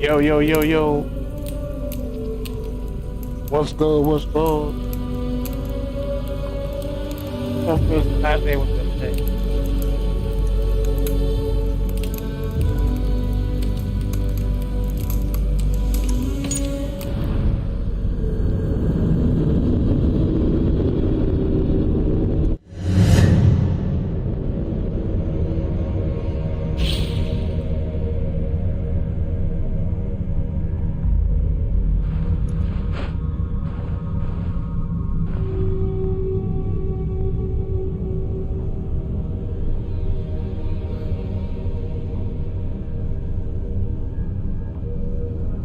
Yo, yo, yo, yo. What's good? What's good? What's good? Saturday with this day.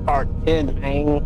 Part 10, man.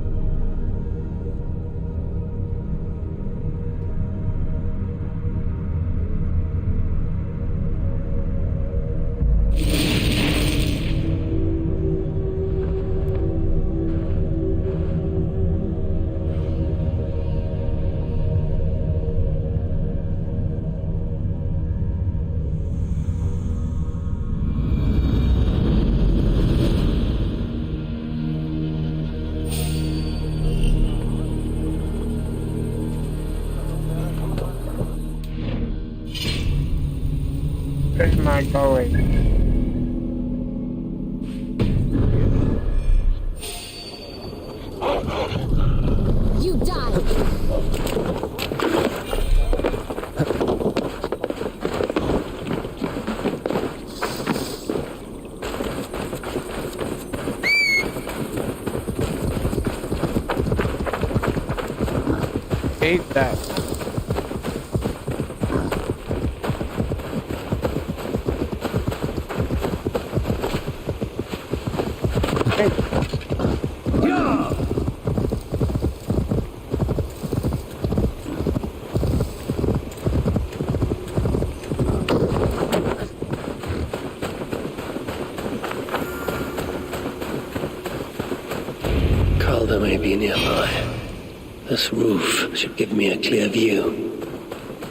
Where's my going? You died. Hate that. Calder may be nearby. This roof should give me a clear view.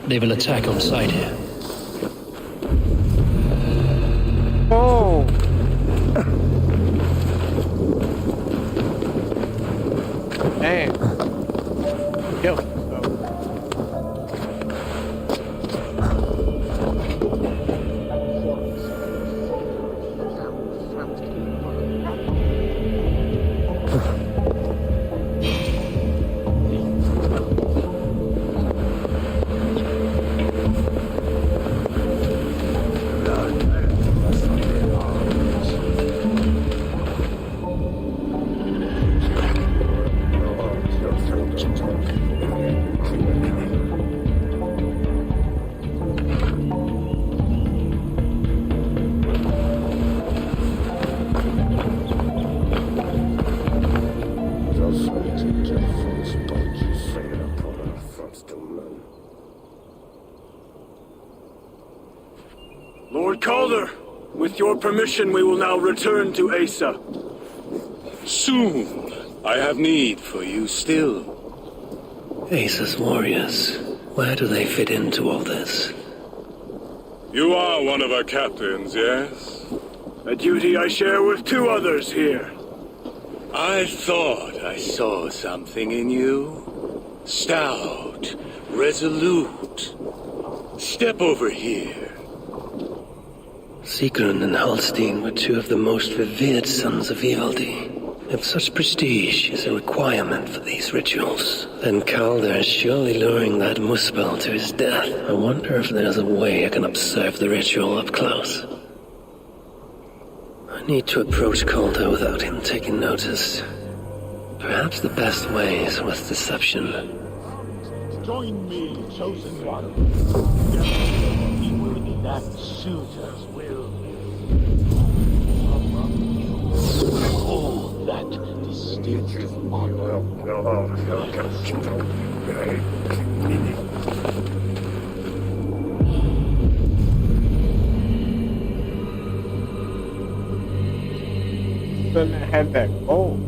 They will attack on sight here. Oh! Damn. Kill himself. Lord Calder, with your permission, we will now return to Asa. Soon. I have need for you still. Asa's warriors. Where do they fit into all this? You are one of our captains, yes? A duty I share with two others here. I thought I saw something in you. Stout, resolute. Step over here. Sigrun and Halstein were two of the most revered sons of Ialdi. If such prestige is a requirement for these rituals, then Calder is surely luring that Muspel to his death. I wonder if there's a way I can observe the ritual up close. I need to approach Calder without him taking notice. Perhaps the best way is with deception. Join me, chosen one. He will enact suitor's will. Hold that distinctive honor. Then I had that gold.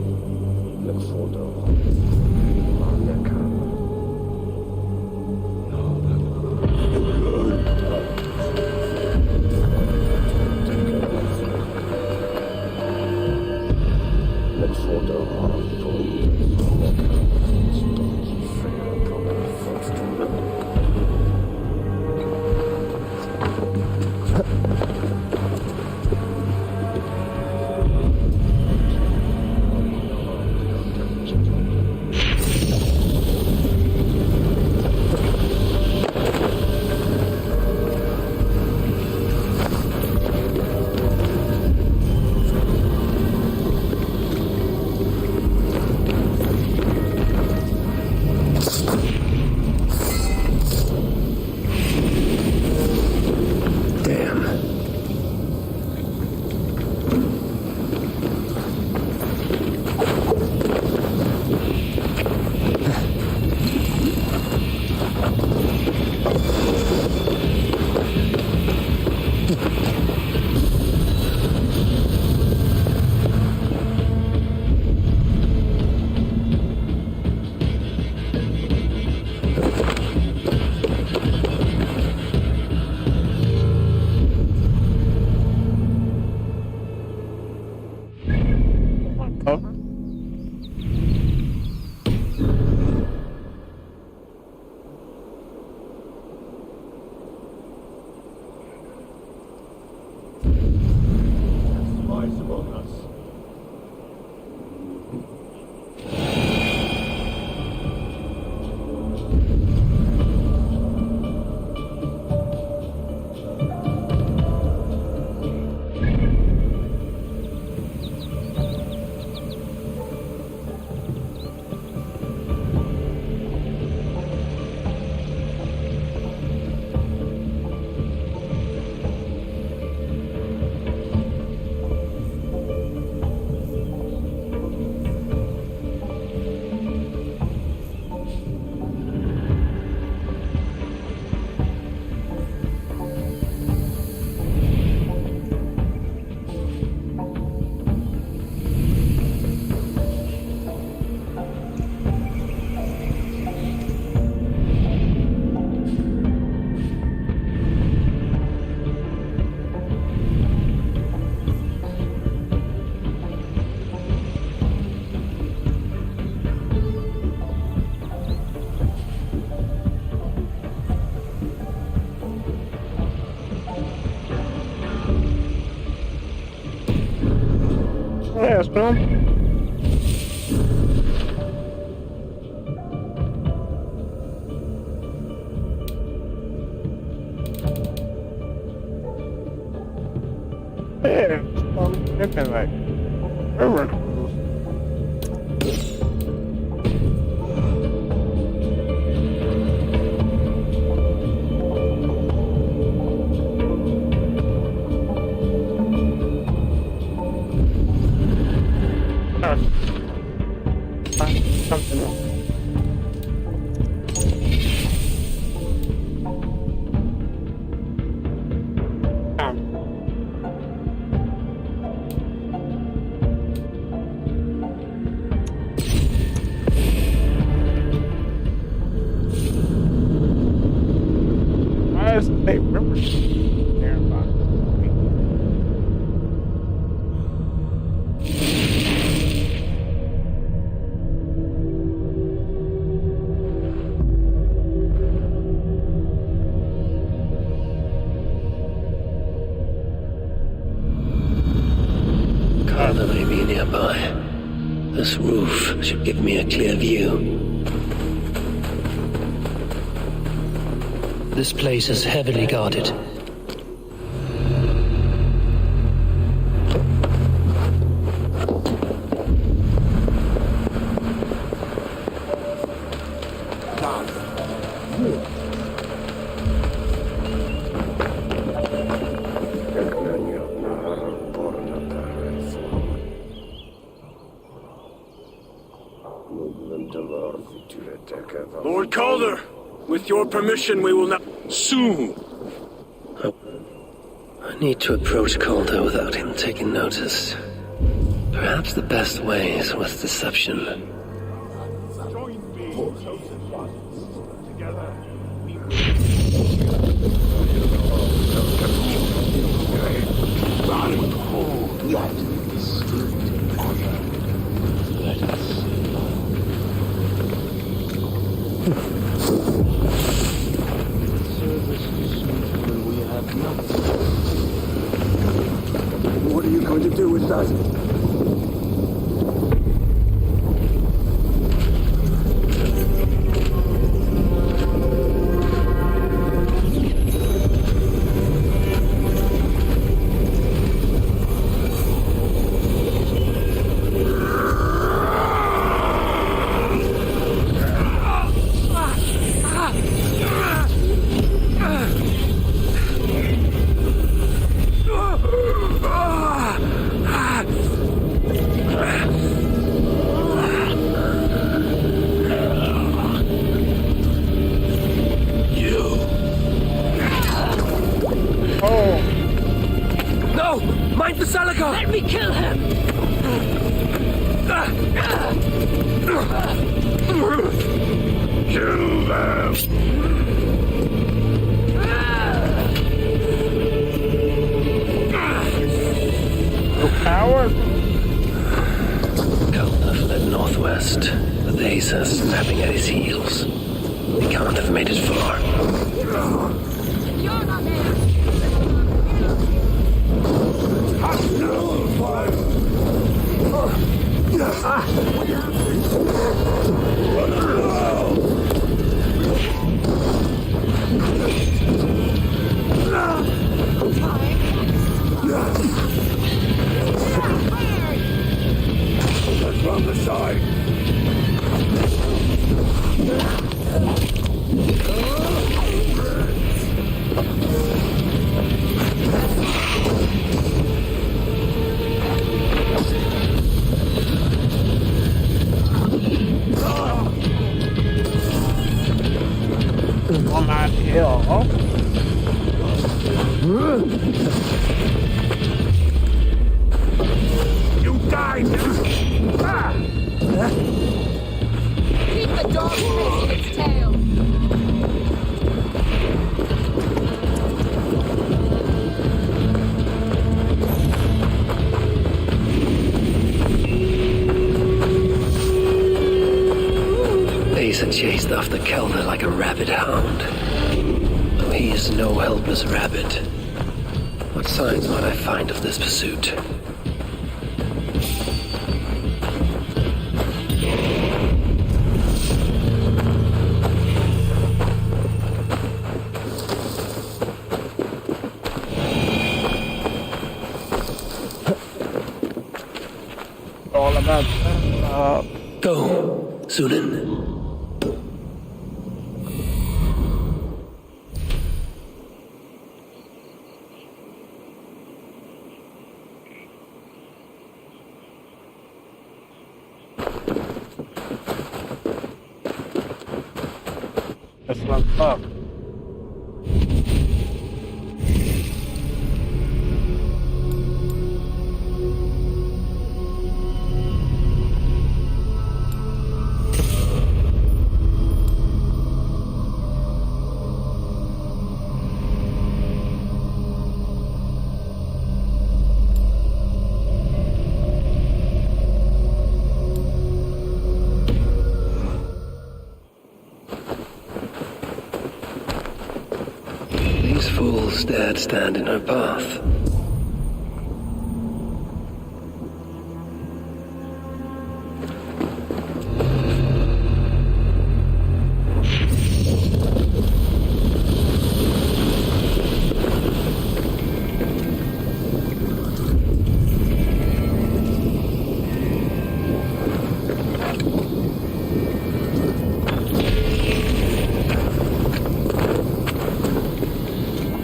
hospital? Yeah, it's like river cruise. Something else. Why is the river there about it? Calder may be nearby. This roof should give me a clear view. This place is heavily guarded. Lord Calder, with your permission, we will now... Soon. I need to approach Calder without him taking notice. Perhaps the best way is with deception. Join me, chosen ones. Together, we will. Yet, distinct honor. Let us service is sweet when we have nothing. What are you going to do with that? Let me kill him! Kill them! No power? Calder fled northwest, with Asa snapping at his heels. He can't have made it far. You're not there! From the side! On that hill. You died! Ah! Keep the dog chasing its tail! Asa chased after Calder like a rabid hound. Though he is no helpless rabbit. What signs might I find of this pursuit? Go, Sunan. That's what's up. These fools dared stand in her path.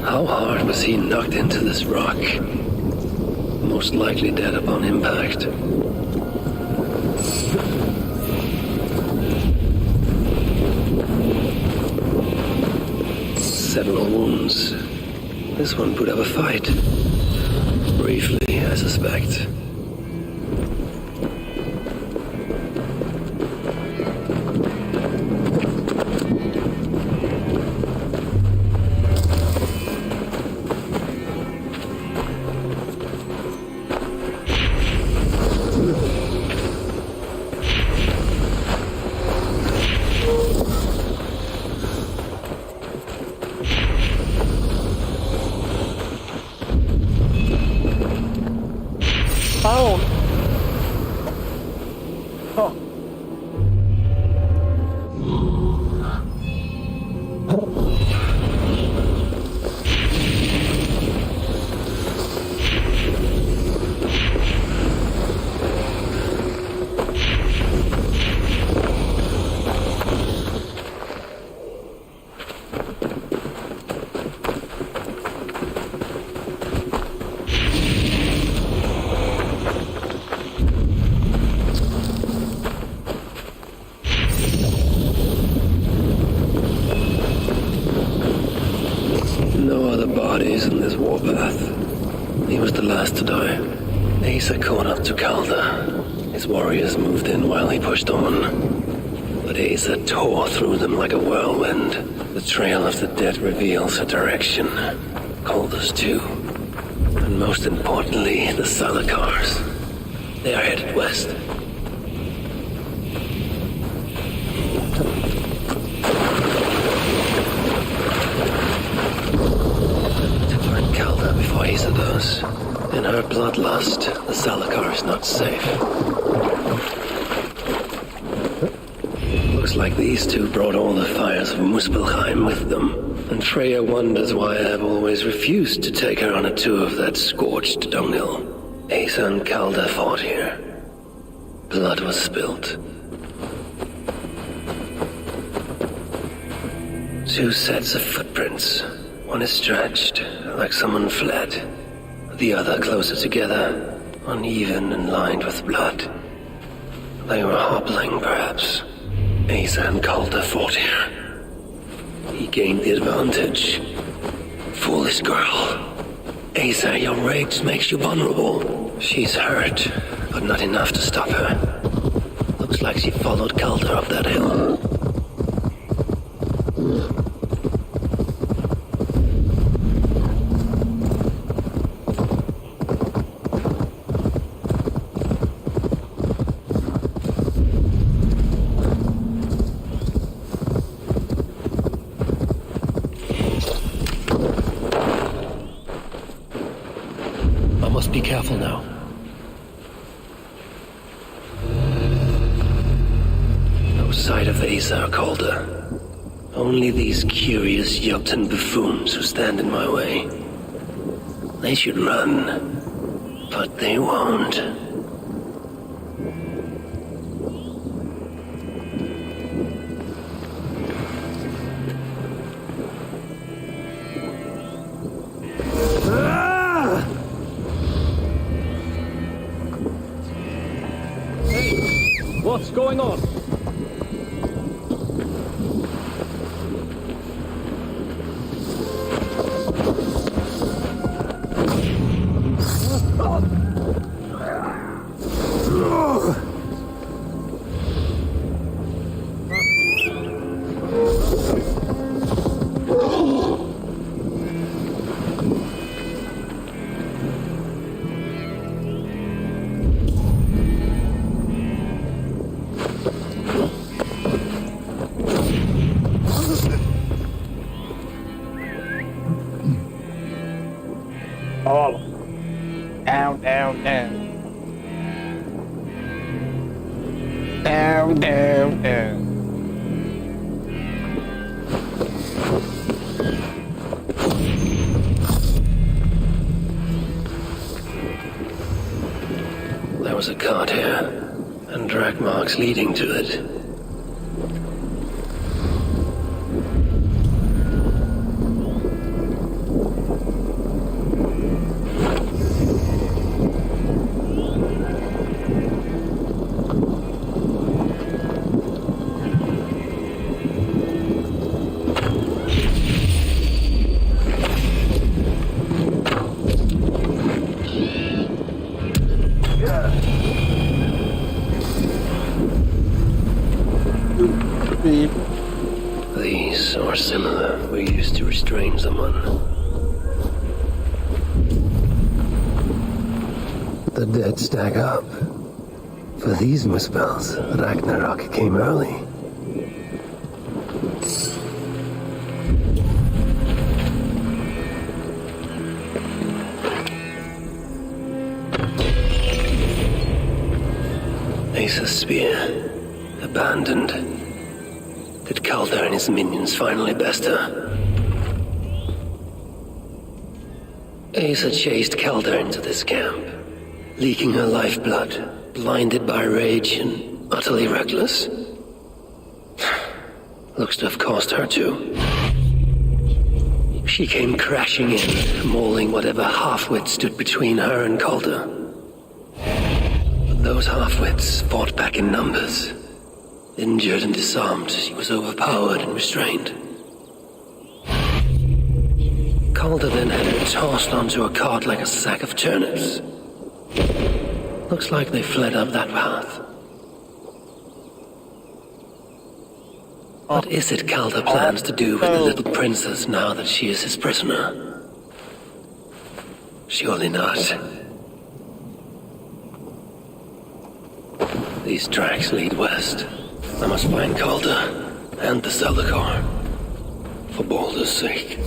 How hard was he knocked into this rock? Most likely dead upon impact. Several wounds. This one put up a fight. Briefly, I suspect. Oh. Oh. No other bodies in this warpath. He was the last to die. Asa caught up to Calder. His warriors moved in while he pushed on. But Asa tore through them like a whirlwind. The trail of the dead reveals her direction. Calder's too. And most importantly, the Salakars. They are headed west. Calder before Asa does. In her bloodlust, the Salakar is not safe. Looks like these two brought all the fires of Muspelheim with them. And Freya wonders why I have always refused to take her on a tour of that scorched dunghill. Asa and Calder fought here. Blood was spilt. Two sets of footprints. One is stretched, like someone fled. The other closer together, uneven and lined with blood. They were hobbling, perhaps. Asa and Calder fought here. He gained the advantage. Foolish girl. Asa, your rage makes you vulnerable. She's hurt, but not enough to stop her. Looks like she followed Calder up that hill. Be careful now. No sight of Asa or Calder. Only these curious Jotun buffoons who stand in my way. They should run, but they won't. going on? All of them. Down, down, down. Down, down, down. There was a cart here, and drag marks leading to it. These, or similar, were used to restrain someone. The dead stack up. For these muspels, Ragnarok came early. Asa's spear, abandoned. Did Calder and his minions finally best her? Asa chased Calder into this camp, leaking her lifeblood, blinded by rage and utterly reckless. Looks to have cost her too. She came crashing in, mauling whatever halfwit stood between her and Calder. But those halfwits fought back in numbers. Injured and disarmed, she was overpowered and restrained. Calder then had her tossed onto a cart like a sack of turnips. Looks like they fled up that path. What is it Calder plans to do with the little princess now that she is his prisoner? Surely not. These tracks lead west. I must find Calder and the Salakar, for Baldur's sake.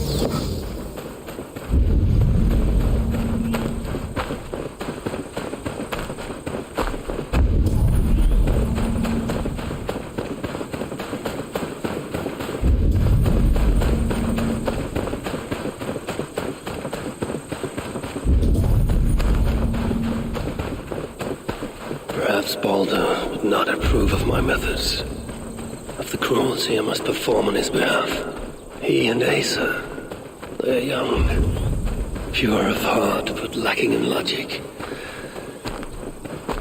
Perhaps Baldur would not approve of my methods, of the cruelty I must perform on his behalf. He and Asa, they're young, pure of heart but lacking in logic.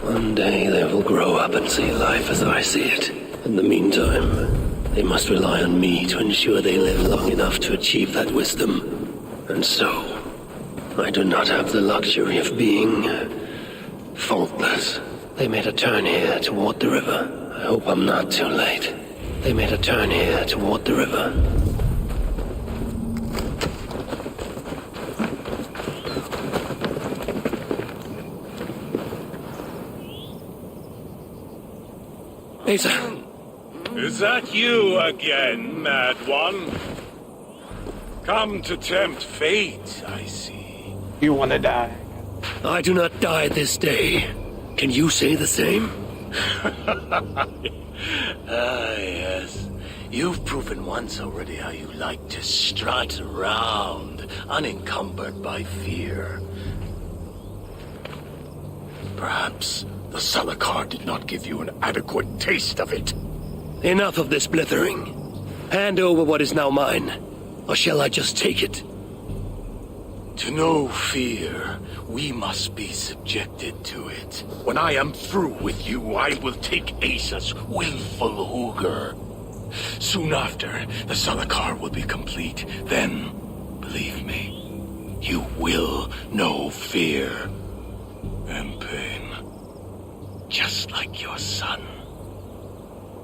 One day they will grow up and see life as I see it. In the meantime, they must rely on me to ensure they live long enough to achieve that wisdom. And so, I do not have the luxury of being faultless. They made a turn here toward the river. I hope I'm not too late. They made a turn here toward the river. Asa! Is that you again, Mad One? Come to tempt fate, I see. You want to die? I do not die this day. Can you say the same? Yes. You've proven once already how you like to strut around, unencumbered by fear. Perhaps the Salakar did not give you an adequate taste of it. Enough of this blithering. Hand over what is now mine, or shall I just take it? To know fear, we must be subjected to it. When I am through with you, I will take Asa's willful Hugr. Soon after, the Salakar will be complete. Then, believe me, you will know fear and pain. Just like your son.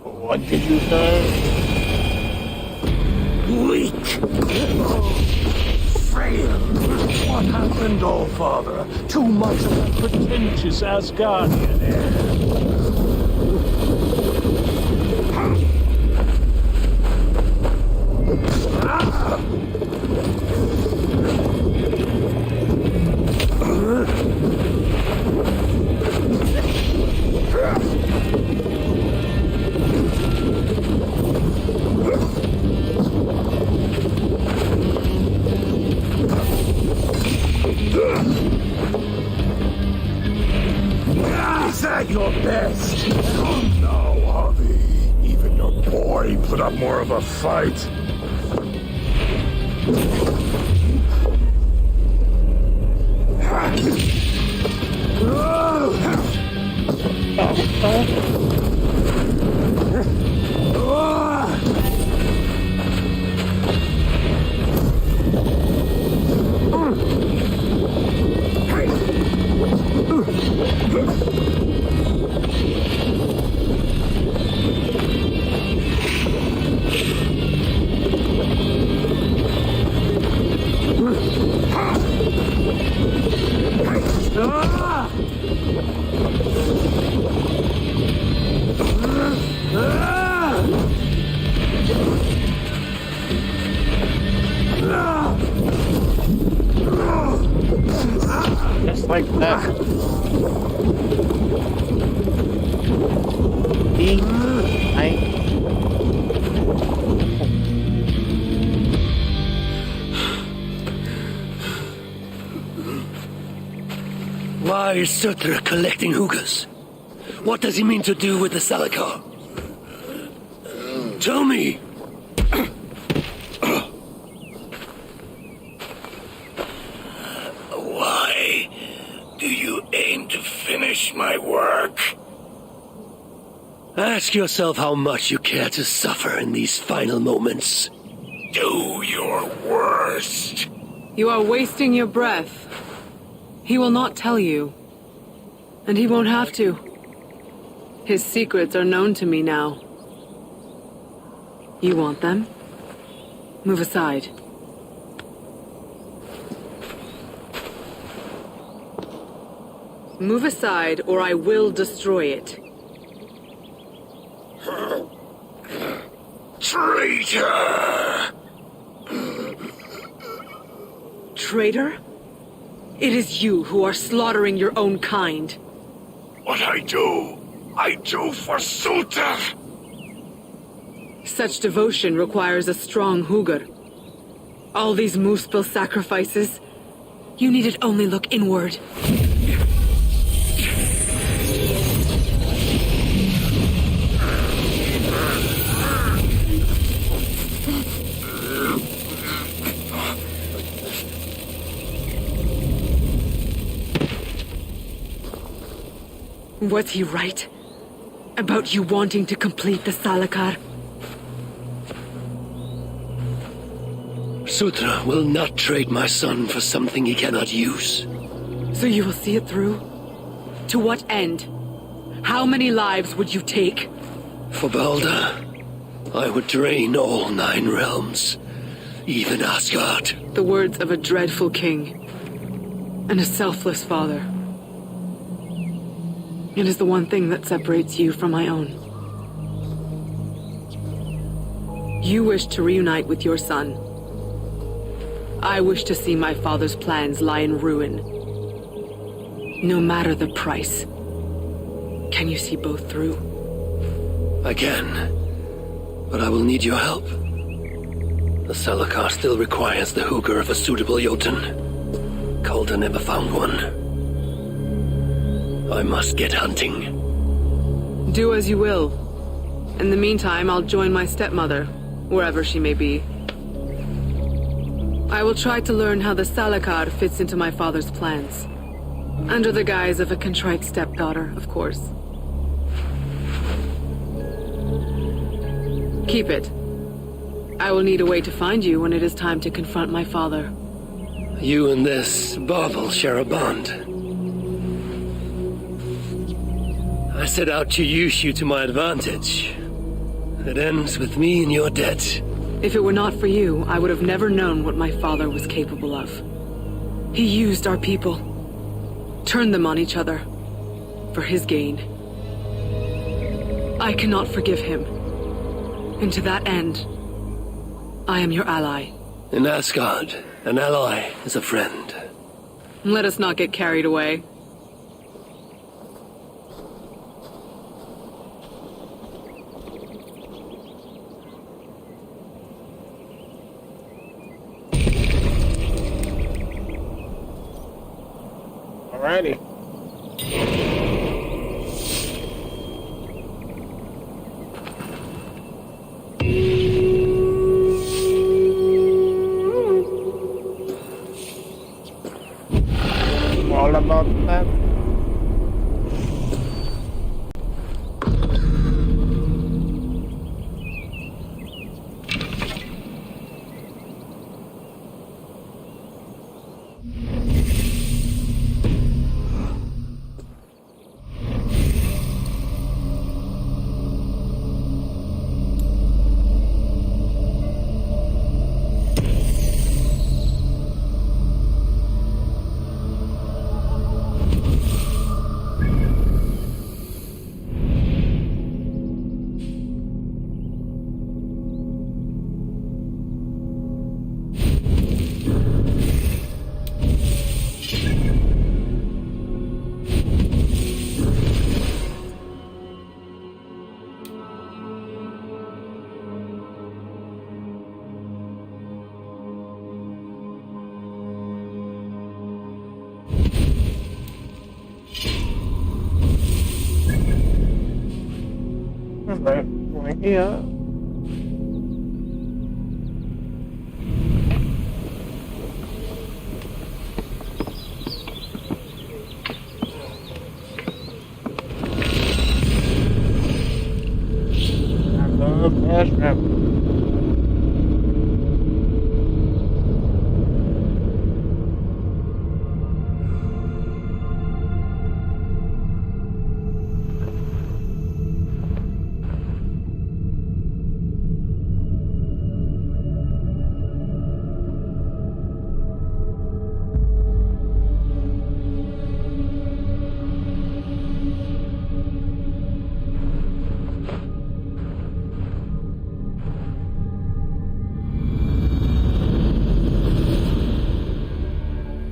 What did you say? Weak! Frail! What happened, All-Father? Too much of that pretentious Asgardian air. Is that your best? Oh no, Harvey. Even your boy put up more of a fight. Just like that. Why is Surtr collecting Hugrs? What does he mean to do with the Salakar? Tell me! Why do you aim to finish my work? Ask yourself how much you care to suffer in these final moments. Do your worst. You are wasting your breath. He will not tell you. And he won't have to. His secrets are known to me now. You want them? Move aside. Move aside, or I will destroy it. Traitor! Traitor? It is you who are slaughtering your own kind. What I do for Surtr! Such devotion requires a strong Hugr. All these Muspel sacrifices, you needed only look inward. Was he right? About you wanting to complete the Salakar? Surtr will not trade my son for something he cannot use. So you will see it through? To what end? How many lives would you take? For Balder, I would drain all 9 realms, even Asgard. The words of a dreadful king. And a selfless father. It is the one thing that separates you from my own. You wish to reunite with your son. I wish to see my father's plans lie in ruin. No matter the price. Can you see both through? I can, but I will need your help. The Salakar still requires the Hugr of a suitable Jotun. Calder never found one. I must get hunting. Do as you will. In the meantime, I'll join my stepmother, wherever she may be. I will try to learn how the Salakar fits into my father's plans. Under the guise of a contrite stepdaughter, of course. Keep it. I will need a way to find you when it is time to confront my father. You and this bauble share a bond. I set out to use you to my advantage. It ends with me in your debt. If it were not for you, I would have never known what my father was capable of. He used our people, turned them on each other, for his gain. I cannot forgive him. And to that end, I am your ally. In Asgard, an ally is a friend. Let us not get carried away. Alrighty. All about that. Alright, going here. I love Ash Rabbit.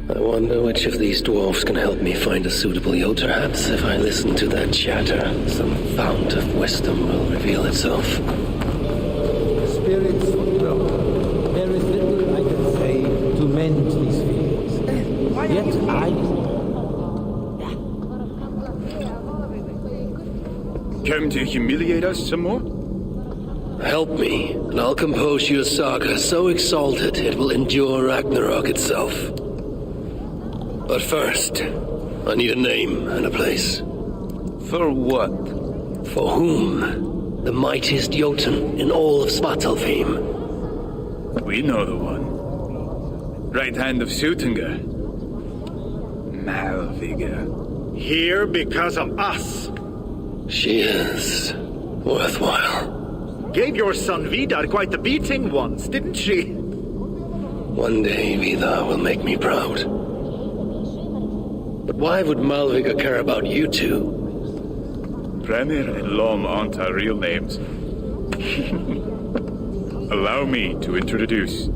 I wonder which of these dwarfs can help me find a suitable Jotunheim. If I listen to that chatter, some fount of wisdom will reveal itself. Spirits flow. There is little I can say to mend these feelings. Yet I... Come to humiliate us some more? Help me, and I'll compose your saga so exalted it will endure Ragnarok itself. But first, I need a name and a place. For what? For whom? The mightiest Jotun in all of Svartalfheim. We know the one. Right hand of Suttungr. Malviga. Here because of us. She is worthwhile. Gave your son Vidar quite the beating once, didn't she? One day Vidar will make me proud. But why would Malviga care about you two? Premier and Lom aren't our real names. Allow me to introduce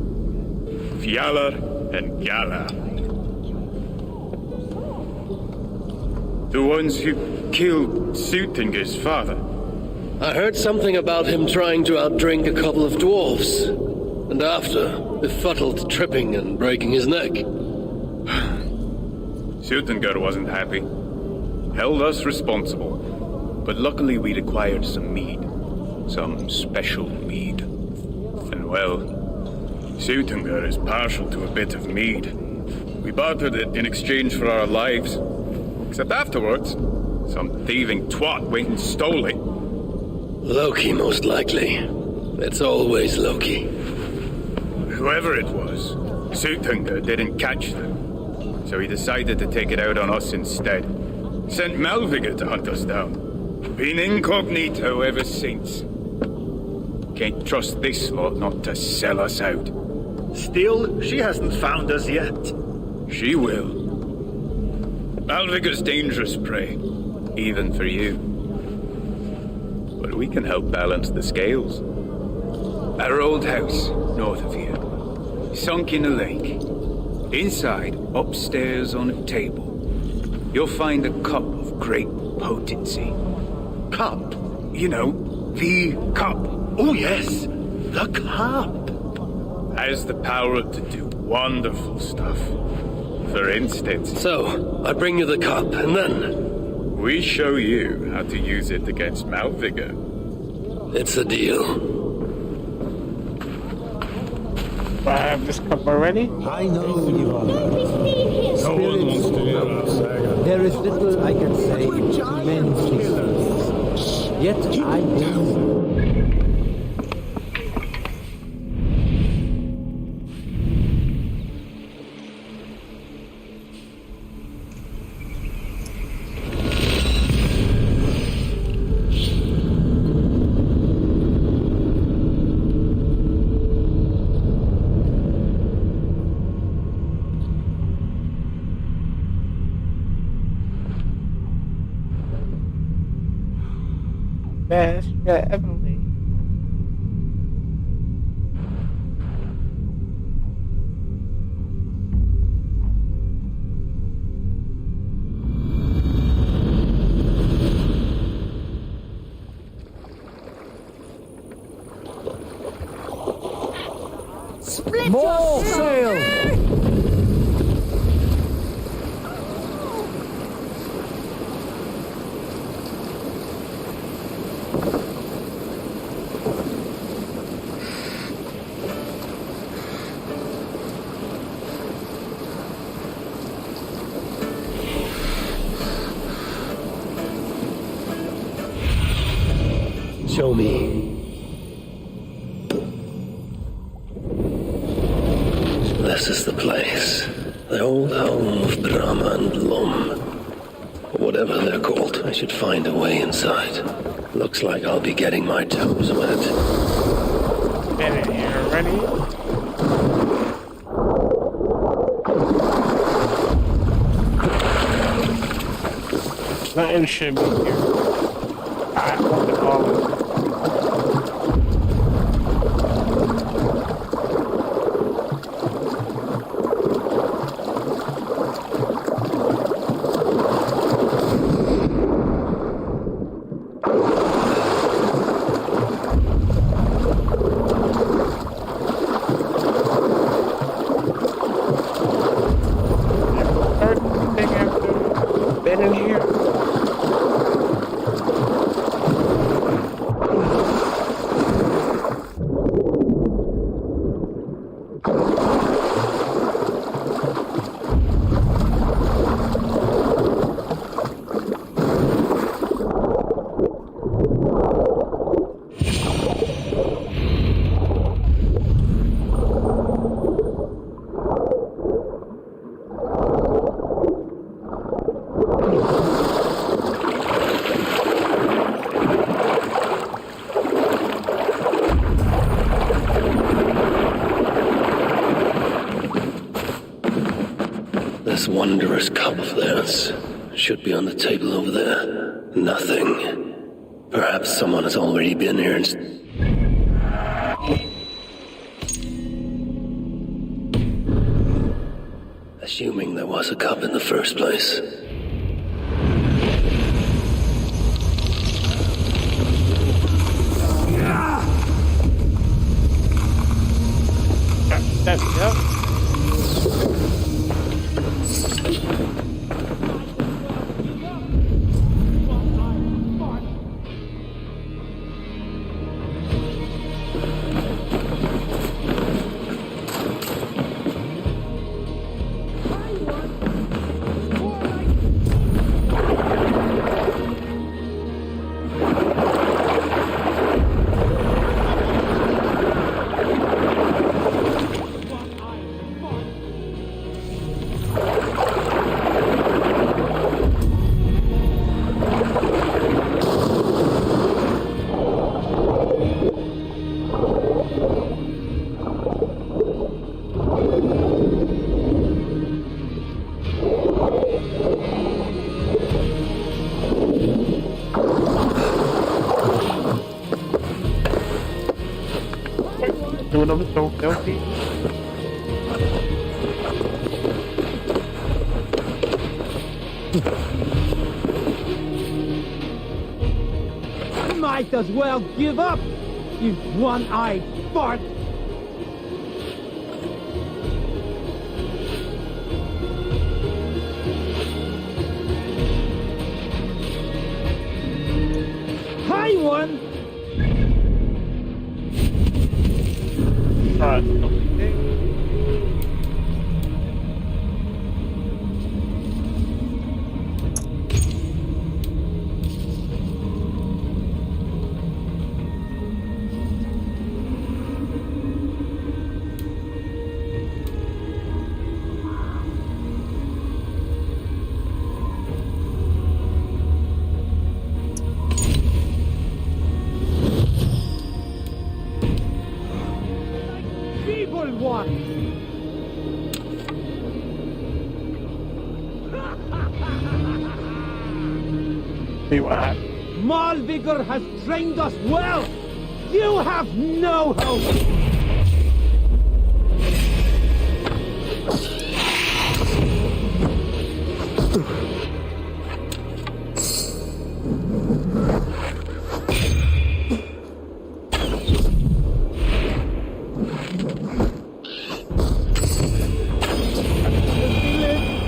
Fjalar and Gala. The ones who killed Suttungr's father. I heard something about him trying to outdrink a couple of dwarves. And after, befuddled tripping and breaking his neck. Suttungr wasn't happy. Held us responsible. But luckily we'd acquired some mead. Some special mead. And well, Suitungr is partial to a bit of mead. We bartered it in exchange for our lives. Except afterwards, some thieving twat went and stole it. Loki, most likely. It's always Loki. Whoever it was, Suitungr didn't catch them. So he decided to take it out on us instead. Sent Malvigr to hunt us down. Been incognito ever since. Can't trust this lot not to sell us out. Still, she hasn't found us yet. She will. Malvigr's dangerous prey, even for you. But we can help balance the scales. Our old house, north of here, sunk in a lake. Inside, upstairs on a table, you'll find a cup of great potency. Cup? You know, the cup. Oh yes, the cup. Has the power to do wonderful stuff. For instance... So, I bring you the cup, and then... we show you how to use it against Malvigr. It's a deal. Do I have this cup already? I know you are right. Spirits, there is little I can say to mend these feelings. Yet I will. Yes, yeah, definitely. Split More your sail! Show me. This is the place. The old home of Brahma and Lum. Whatever they're called, I should find a way inside. Looks like I'll be getting my toes wet. Get in here, ready? Nothing should be here. I want the ball. Been in here. This wondrous cup of theirs should be on the table over there. Nothing. Perhaps someone has already been here and... Assuming there was a cup in the first place. Yep. Filthy. Might as well give up, you one-eyed fart! Hi, one! Alright, filthy thing. Feeble one! See what happens. Malvigor has trained us well! You have no hope!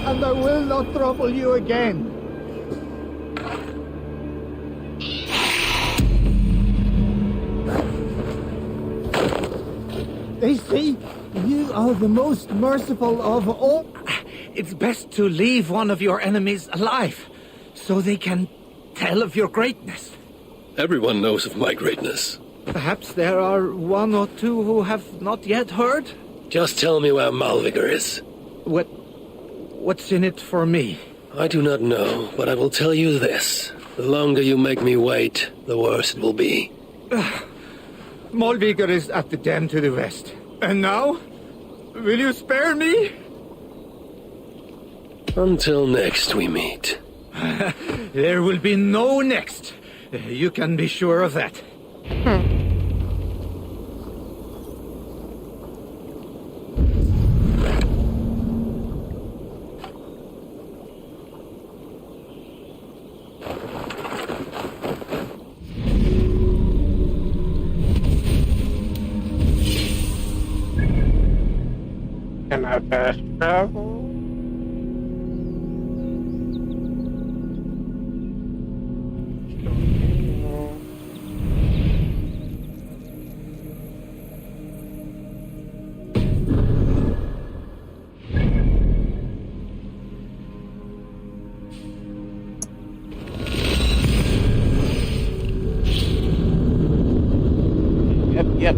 And I will not trouble you again. They say you are the most merciful of all. It's best to leave one of your enemies alive, so they can tell of your greatness. Everyone knows of my greatness. Perhaps there are one or two who have not yet heard? Just tell me where Malvigor is. What's in it for me? I do not know, but I will tell you this. The longer you make me wait, the worse it will be. Malvigor is at the dam to the west. And now? Will you spare me? Until next we meet. There will be no next. You can be sure of that. Can I fast travel? Yep.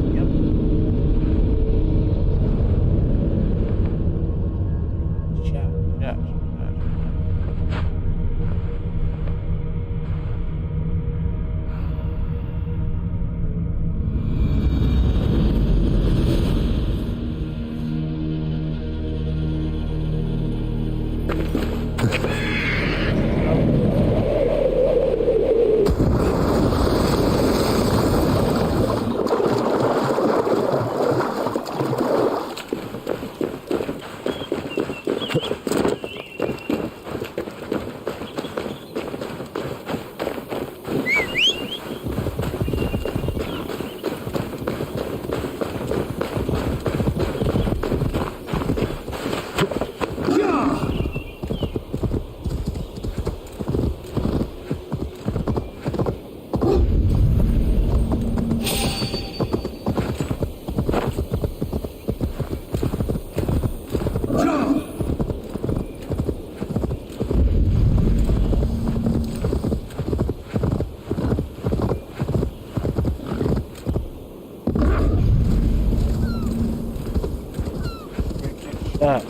Shot.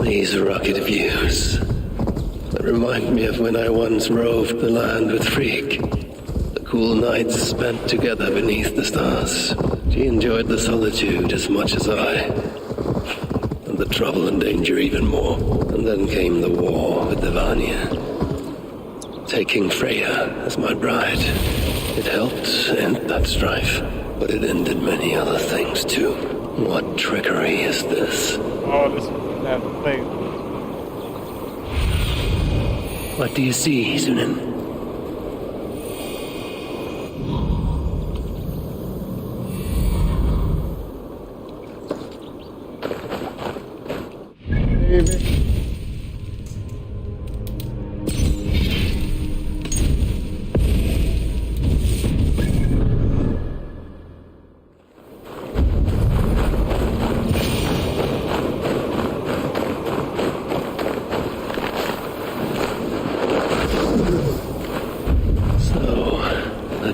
These rugged views. They remind me of when I once roved the land with Freak. The cool nights spent together beneath the stars. She enjoyed the solitude as much as I. And the trouble and danger even more. And then came the war with the Vanya. Taking Freya as my bride. It helped end that strife, but it ended many other things too. What trickery is this? Oh, this is that place. What do you see, Sunan?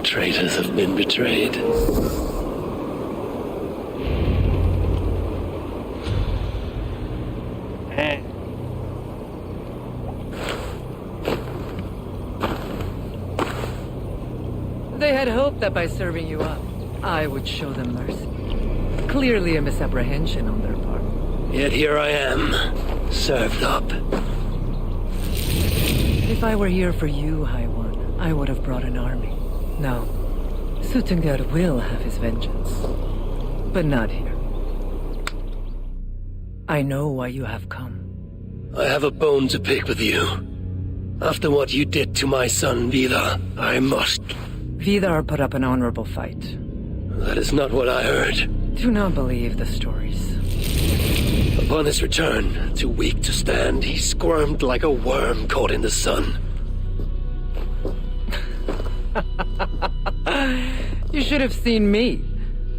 Traitors have been betrayed. They had hoped that by serving you up, I would show them mercy. Clearly a misapprehension on their part. Yet here I am, served up. If I were here for you, High One, I would have brought an army. No. Suttungr will have his vengeance. But not here. I know why you have come. I have a bone to pick with you. After what you did to my son, Vidar, I must... Vidar put up an honorable fight. That is not what I heard. Do not believe the stories. Upon his return, too weak to stand, he squirmed like a worm caught in the sun. You should have seen me.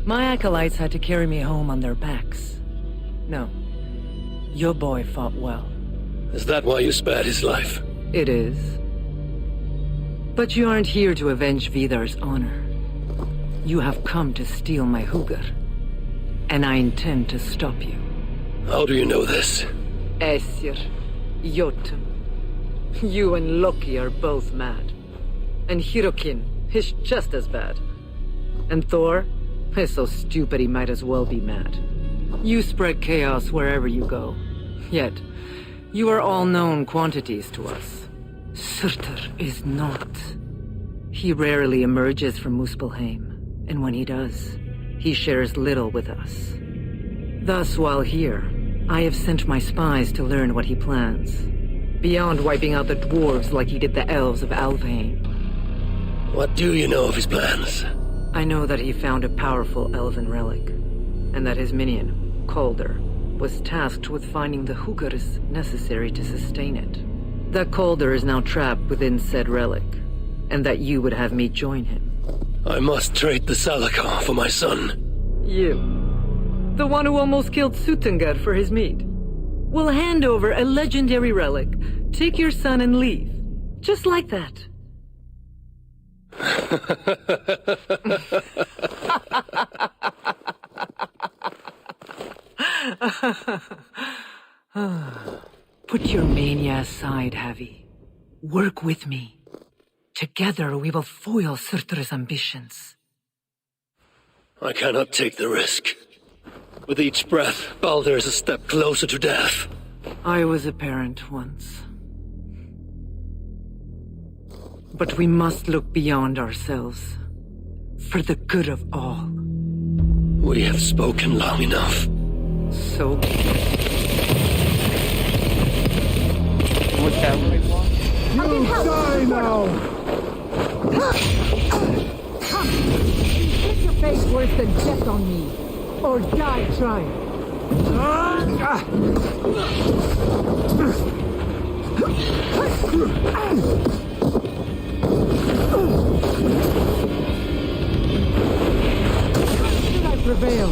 My acolytes had to carry me home on their backs. No. Your boy fought well. Is that why you spared his life? It is. But you aren't here to avenge Vidar's honor. You have come to steal my Hugr. And I intend to stop you. How do you know this? Aesir, Jotun. You and Loki are both mad. And Hirokin is just as bad. And Thor is so stupid he might as well be mad. You spread chaos wherever you go. Yet, you are all known quantities to us. Surtur is not. He rarely emerges from Muspelheim, and when he does, he shares little with us. Thus, while here, I have sent my spies to learn what he plans. Beyond wiping out the dwarves like he did the elves of Alfheim. What do you know of his plans? I know that he found a powerful elven relic, and that his minion, Calder, was tasked with finding the Hugrs necessary to sustain it. That Calder is now trapped within said relic, and that you would have me join him. I must trade the Salakar for my son. You, the one who almost killed Suttungr for his meat, will hand over a legendary relic, take your son and leave. Just like that. Put your mania aside, Havi. Work with me. Together we will foil Surtur's ambitions. I cannot take the risk. With each breath, Baldur is a step closer to death. I was a parent once. But we must look beyond ourselves. For the good of all. We have spoken long enough. So... What's that really want? You die now! Get your face worse than death on me, or die trying. Should I prevail,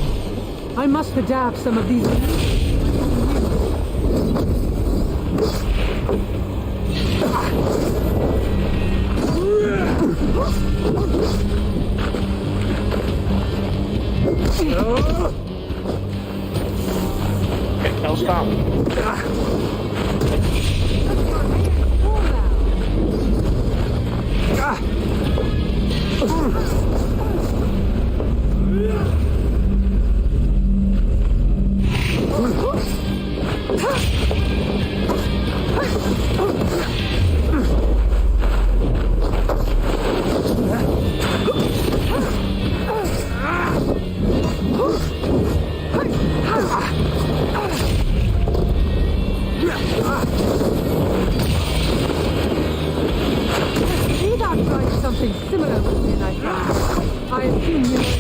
I must adapt some of these. Okay, no stop.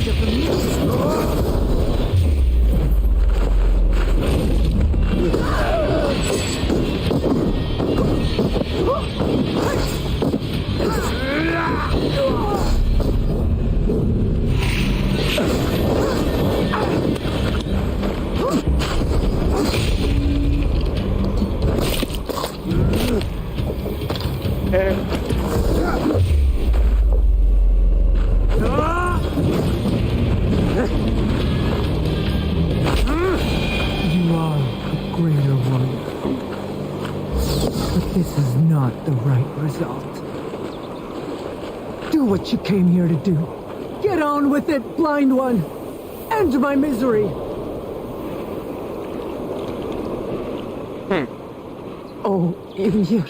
of the mist. You are a greater warrior, but this is not the right result. Do what you came here to do. Get on with it, blind one. End my misery. Oh, Ymir.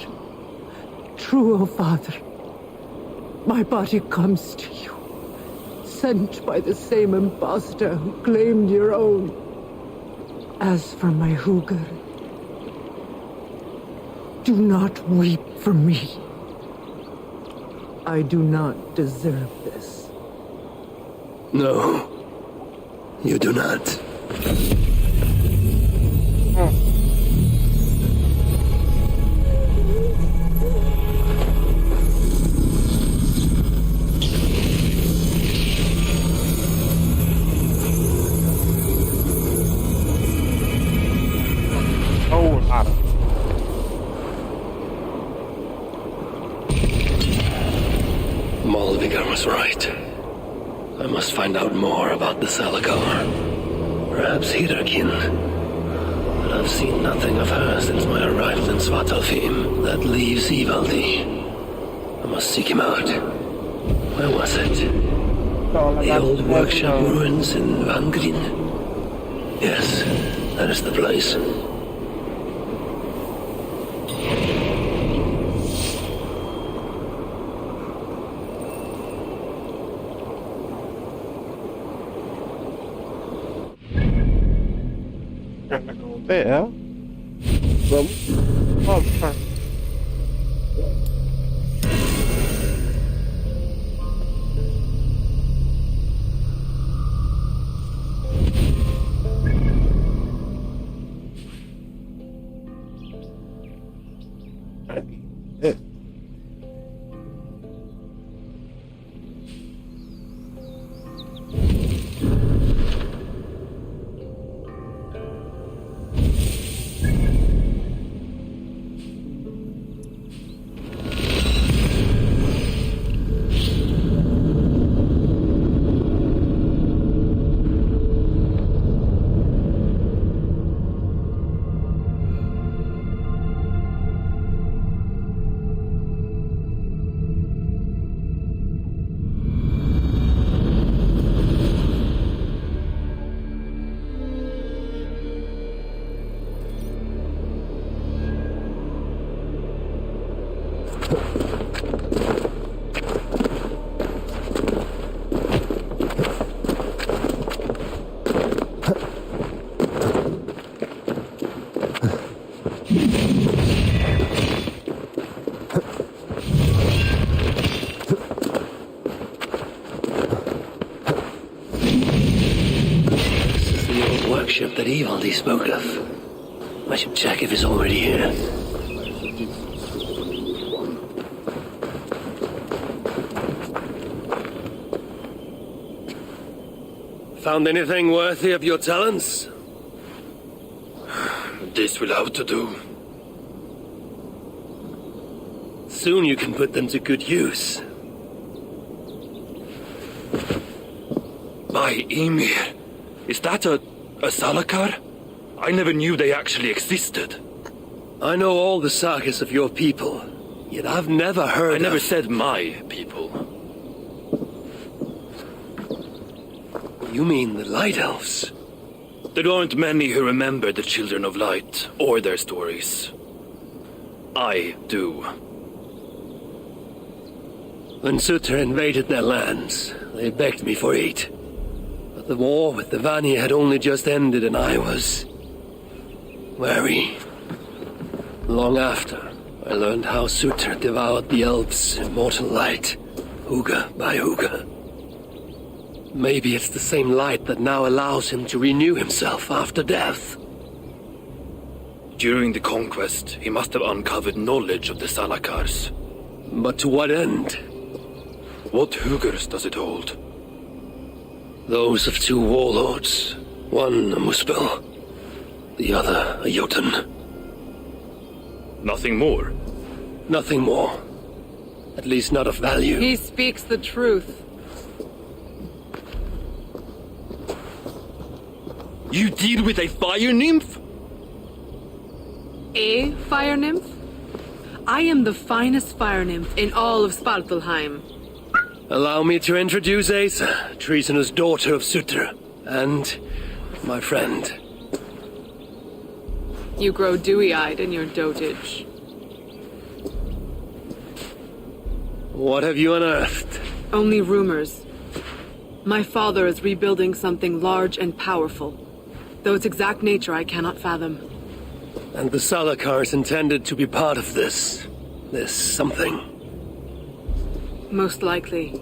True, O Father. My body comes to you, sent by the same impostor who claimed your own. As for my Hugr, do not weep for me. I do not deserve this. No, you do not. Oh, Nada. Malvigar was right. I must find out more about the Salakar. Perhaps Hirakin. But I've seen nothing of her since my arrival in Svartalfheim. That leaves Ivaldi. I must seek him out. Where was it? The old workshop ruins in Vangrin? Yes, that is the place. Gonna go there. Well, okay. Workshop that Ivaldi spoke of. I should check if he's already here. Found anything worthy of your talents? This will have to do. Soon you can put them to good use. My Ymir, is that a Salakar? I never knew they actually existed. I know all the sagas of your people, yet I've never heard I never said my people. You mean the Light Elves? There aren't many who remember the Children of Light or their stories. I do. When Sutter invaded their lands, they begged me for aid. But the war with the Vani had only just ended and I was wary. Long after, I learned how Sutter devoured the elves' immortal light, Hugr by Hugr. Maybe it's the same light that now allows him to renew himself after death. During the conquest, he must have uncovered knowledge of the Salakars. But to what end? What Hugers does it hold? Those of two warlords. One a Muspel, the other a Jotun. Nothing more? Nothing more. At least not of value. He speaks the truth. You deal with a fire nymph? A fire nymph? I am the finest fire nymph in all of Svartalheim. Allow me to introduce Asa, treasonous daughter of Sutter, and my friend. You grow dewy-eyed in your dotage. What have you unearthed? Only rumors. My father is rebuilding something large and powerful, though its exact nature I cannot fathom. And the Salakar is intended to be part of this something. Most likely.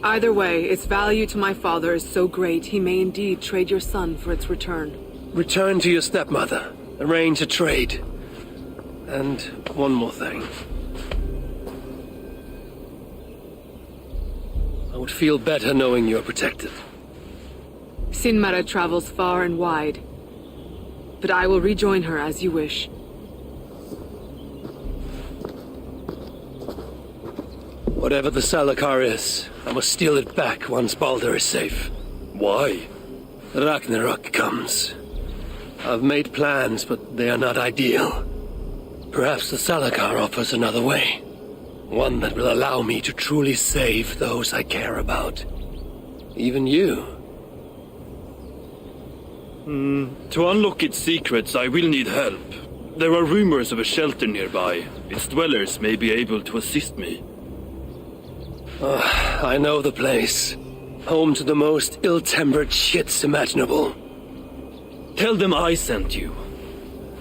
Either way, its value to my father is so great he may indeed trade your son for its return. Return to your stepmother. Arrange a trade. And one more thing. I would feel better knowing you're protected. Sinmara travels far and wide, but I will rejoin her as you wish. Whatever the Salakar is, I must steal it back once Baldur is safe. Why? Ragnarok comes. I've made plans, but they are not ideal. Perhaps the Salakar offers another way. One that will allow me to truly save those I care about. Even you. To unlock its secrets, I will need help. There are rumors of a shelter nearby. Its dwellers may be able to assist me. I know the place. Home to the most ill-tempered shits imaginable. Tell them I sent you.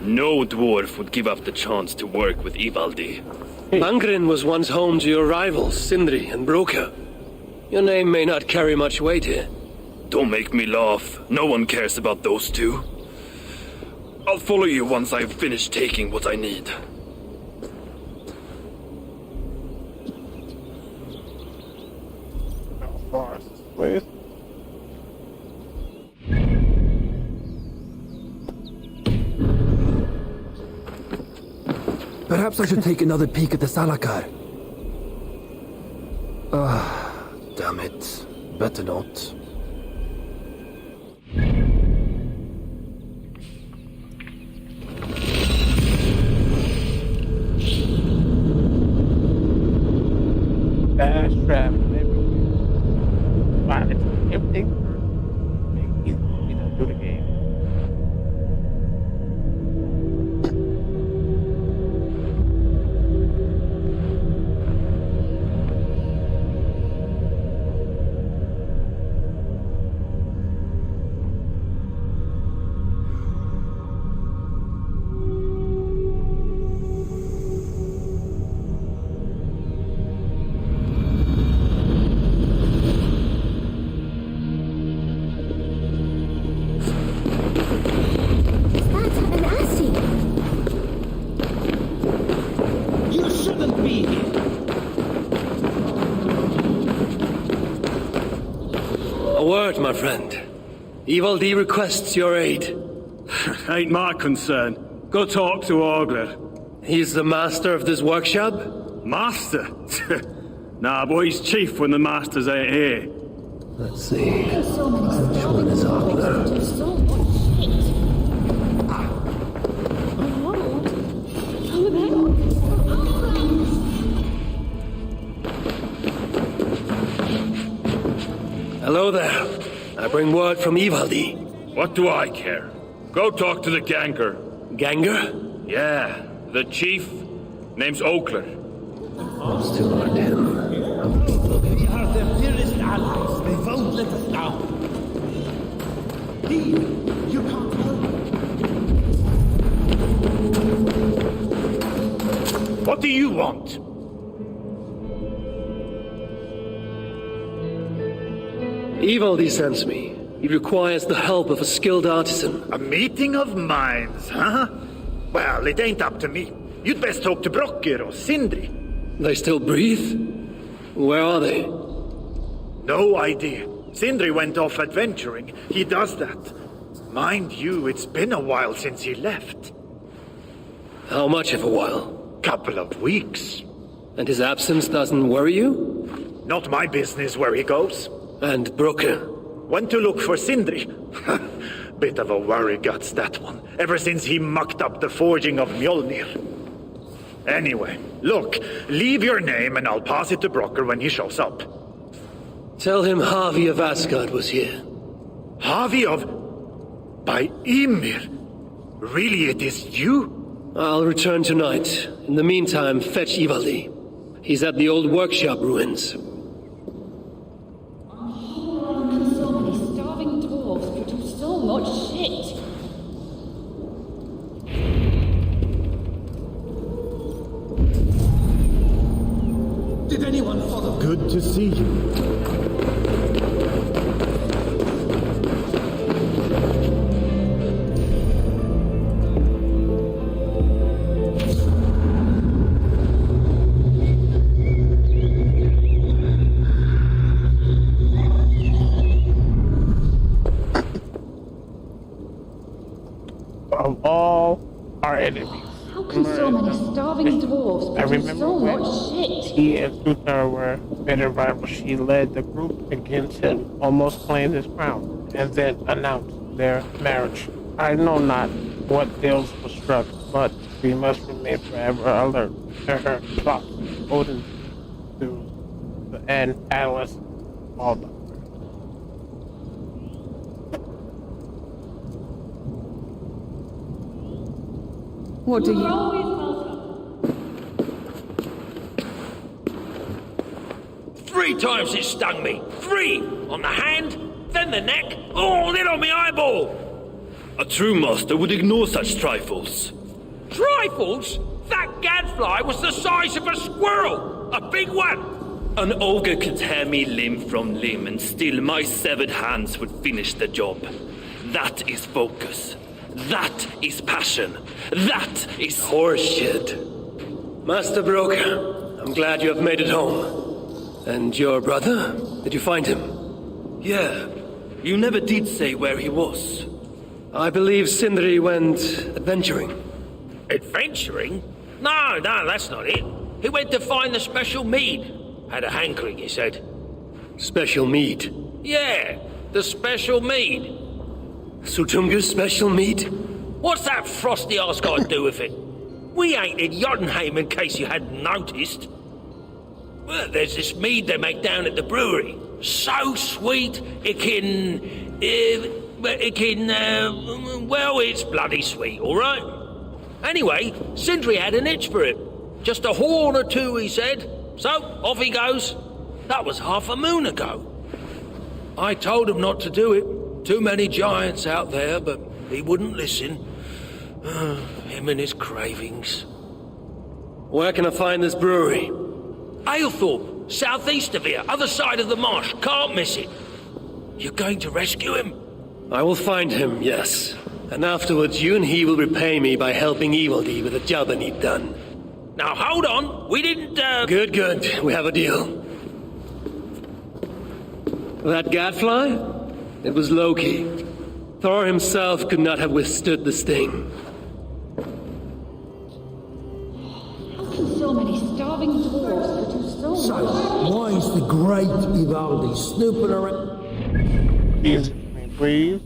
No dwarf would give up the chance to work with Ivaldi. Angrin was once home to your rivals, Sindri and Broka. Your name may not carry much weight here. Don't make me laugh. No one cares about those two. I'll follow you once I've finished taking what I need. How far is this place? Perhaps I should take another peek at the Salakar. Damn it. Better not. Fast traveling everywhere. Find it everything. Make it easy for me to do the game. A word, my friend. Ivaldi requests your aid. Ain't my concern. Go talk to Ogler. He's the master of this workshop? Master? Nah, but he's chief when the masters ain't here. Let's see. Which one is Ogler? Hello there. I bring word from Ivaldi. What do I care? Go talk to the Ganger. Ganger? Yeah, the chief. Name's Ogler. Wants to learn him. We are their dearest allies. They won't let us down. Leave. You can't help. What do you want? Ivaldi sends me. He requires the help of a skilled artisan. A meeting of minds, huh? Well, it ain't up to me. You'd best talk to Brokkr or Sindri. They still breathe? Where are they? No idea. Sindri went off adventuring. He does that. Mind you, it's been a while since he left. How much of a while? Couple of weeks. And his absence doesn't worry you? Not my business where he goes. And Brokkr? Went to look for Sindri. Bit of a worry guts, that one. Ever since he mucked up the forging of Mjolnir. Anyway, look, leave your name and I'll pass it to Brokkr when he shows up. Tell him Harvey of Asgard was here. Harvey of... by Ymir? Really, it is you? I'll return tonight. In the meantime, fetch Ivaldi. He's at the old workshop ruins. So many starving dwarves produce so much shit. Did anyone follow? Good to see you. Of all our enemies. How can so many starving dwarves I produce remember so when much shit? he and Suthar were bitter rivals. She led the group against him, almost claimed his crown, and then announced their marriage. I know not what deals were struck, but we must remain forever alert to her thoughts, Odin to and Atlas Baldur. What do you... Always welcome. 3 times it stung me. 3! On the hand, then the neck, oh, then on my eyeball! A true master would ignore such trifles. Trifles? That gadfly was the size of a squirrel! A big one! An ogre could tear me limb from limb, and still my severed hands would finish the job. That is focus. That is passion. That is horseshit. Master Brokkr, I'm glad you have made it home. And your brother? Did you find him? Yeah. You never did say where he was. I believe Sindri went adventuring. Adventuring? No, that's not it. He went to find the special mead. Had a hankering, he said. Special mead? Yeah, the special mead. Sutunga's special mead? What's that frosty arse got to do with it? We ain't in Jotunheim, in case you hadn't noticed. Well, there's this mead they make down at the brewery. So sweet, well, it's bloody sweet, all right? Anyway, Sindri had an itch for it. Just a horn or 2, he said. So, off he goes. That was half a moon ago. I told him not to do it. Too many giants out there, but he wouldn't listen. Him and his cravings. Where can I find this brewery? Aylthorpe, southeast of here, other side of the marsh. Can't miss it. You're going to rescue him? I will find him, yes. And afterwards, you and he will repay me by helping Ivaldi with the job I need done. Now, hold on. We didn't, Good. We have a deal. That gadfly? It was Loki. Thor himself could not have withstood the sting. How can so many starving dwarves produce so much? So, why is the great Ivaldi snooping around? Breathe.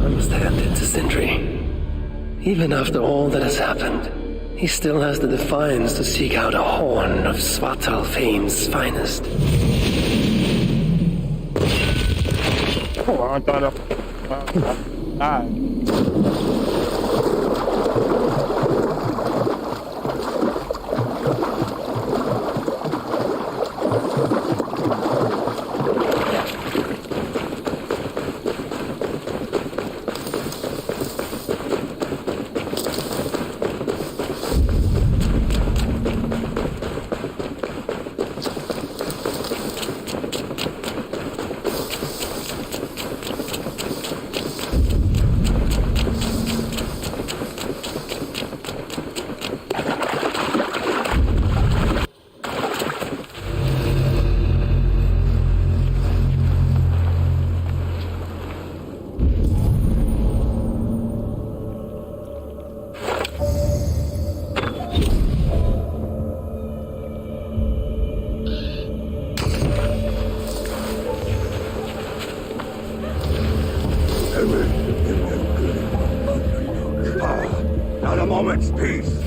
I must hand it to Sindri. Even after all that has happened, he still has the defiance to seek out a horn of Svartalfheim's finest. Oh, I thought I died. Not a moment's peace.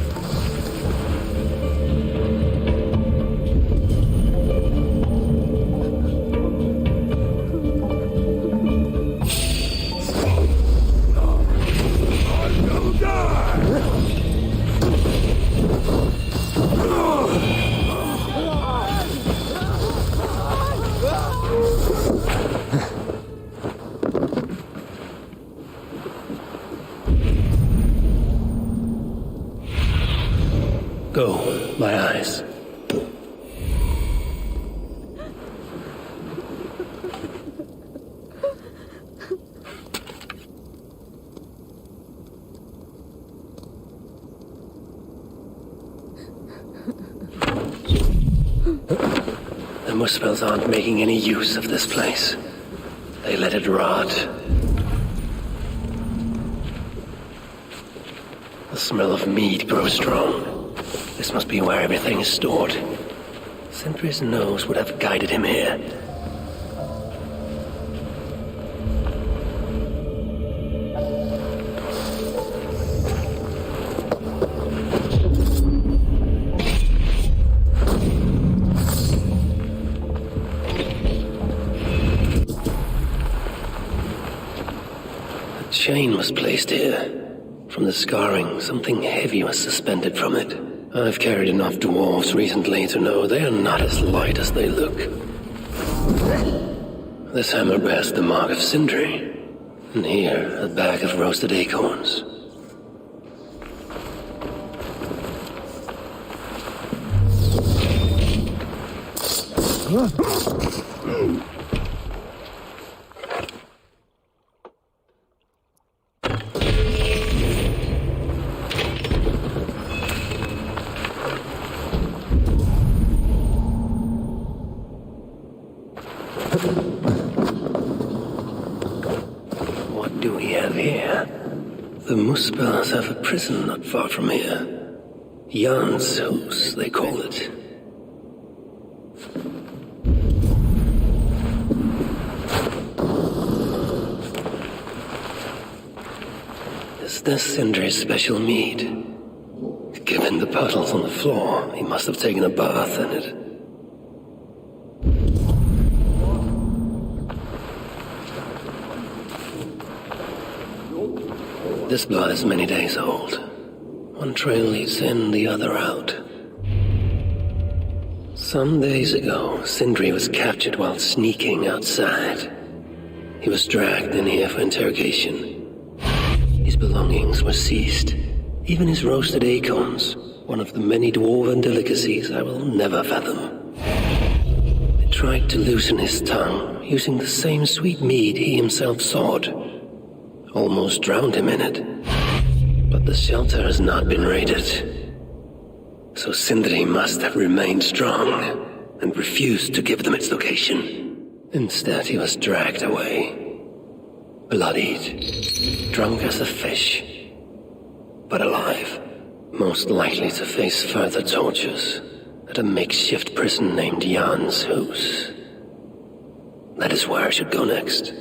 Go, my eyes. The Muspels aren't making any use of this place. They let it rot. The smell of mead grows strong. This must be where everything is stored. Sindri's nose would have guided him here. A chain was placed here. From the scarring, something heavy was suspended from it. I've carried enough dwarves recently to know they are not as light as they look. This hammer bears the mark of Sindri. And here, a bag of roasted acorns. What do we have here? The Muspels have a prison not far from here. Jan's house, they call it. Is this Sindri's special mead? Given the puddles on the floor, he must have taken a bath in it. This blood is many days old. One trail leads in, the other out. Some days ago, Sindri was captured while sneaking outside. He was dragged in here for interrogation. His belongings were seized. Even his roasted acorns, one of the many dwarven delicacies I will never fathom. They tried to loosen his tongue, using the same sweet mead he himself sought. Almost drowned him in it. But the shelter has not been raided. So Sindri must have remained strong and refused to give them its location. Instead, he was dragged away. Bloodied, drunk as a fish, but alive. Most likely to face further tortures at a makeshift prison named Jan's house. That is where I should go next.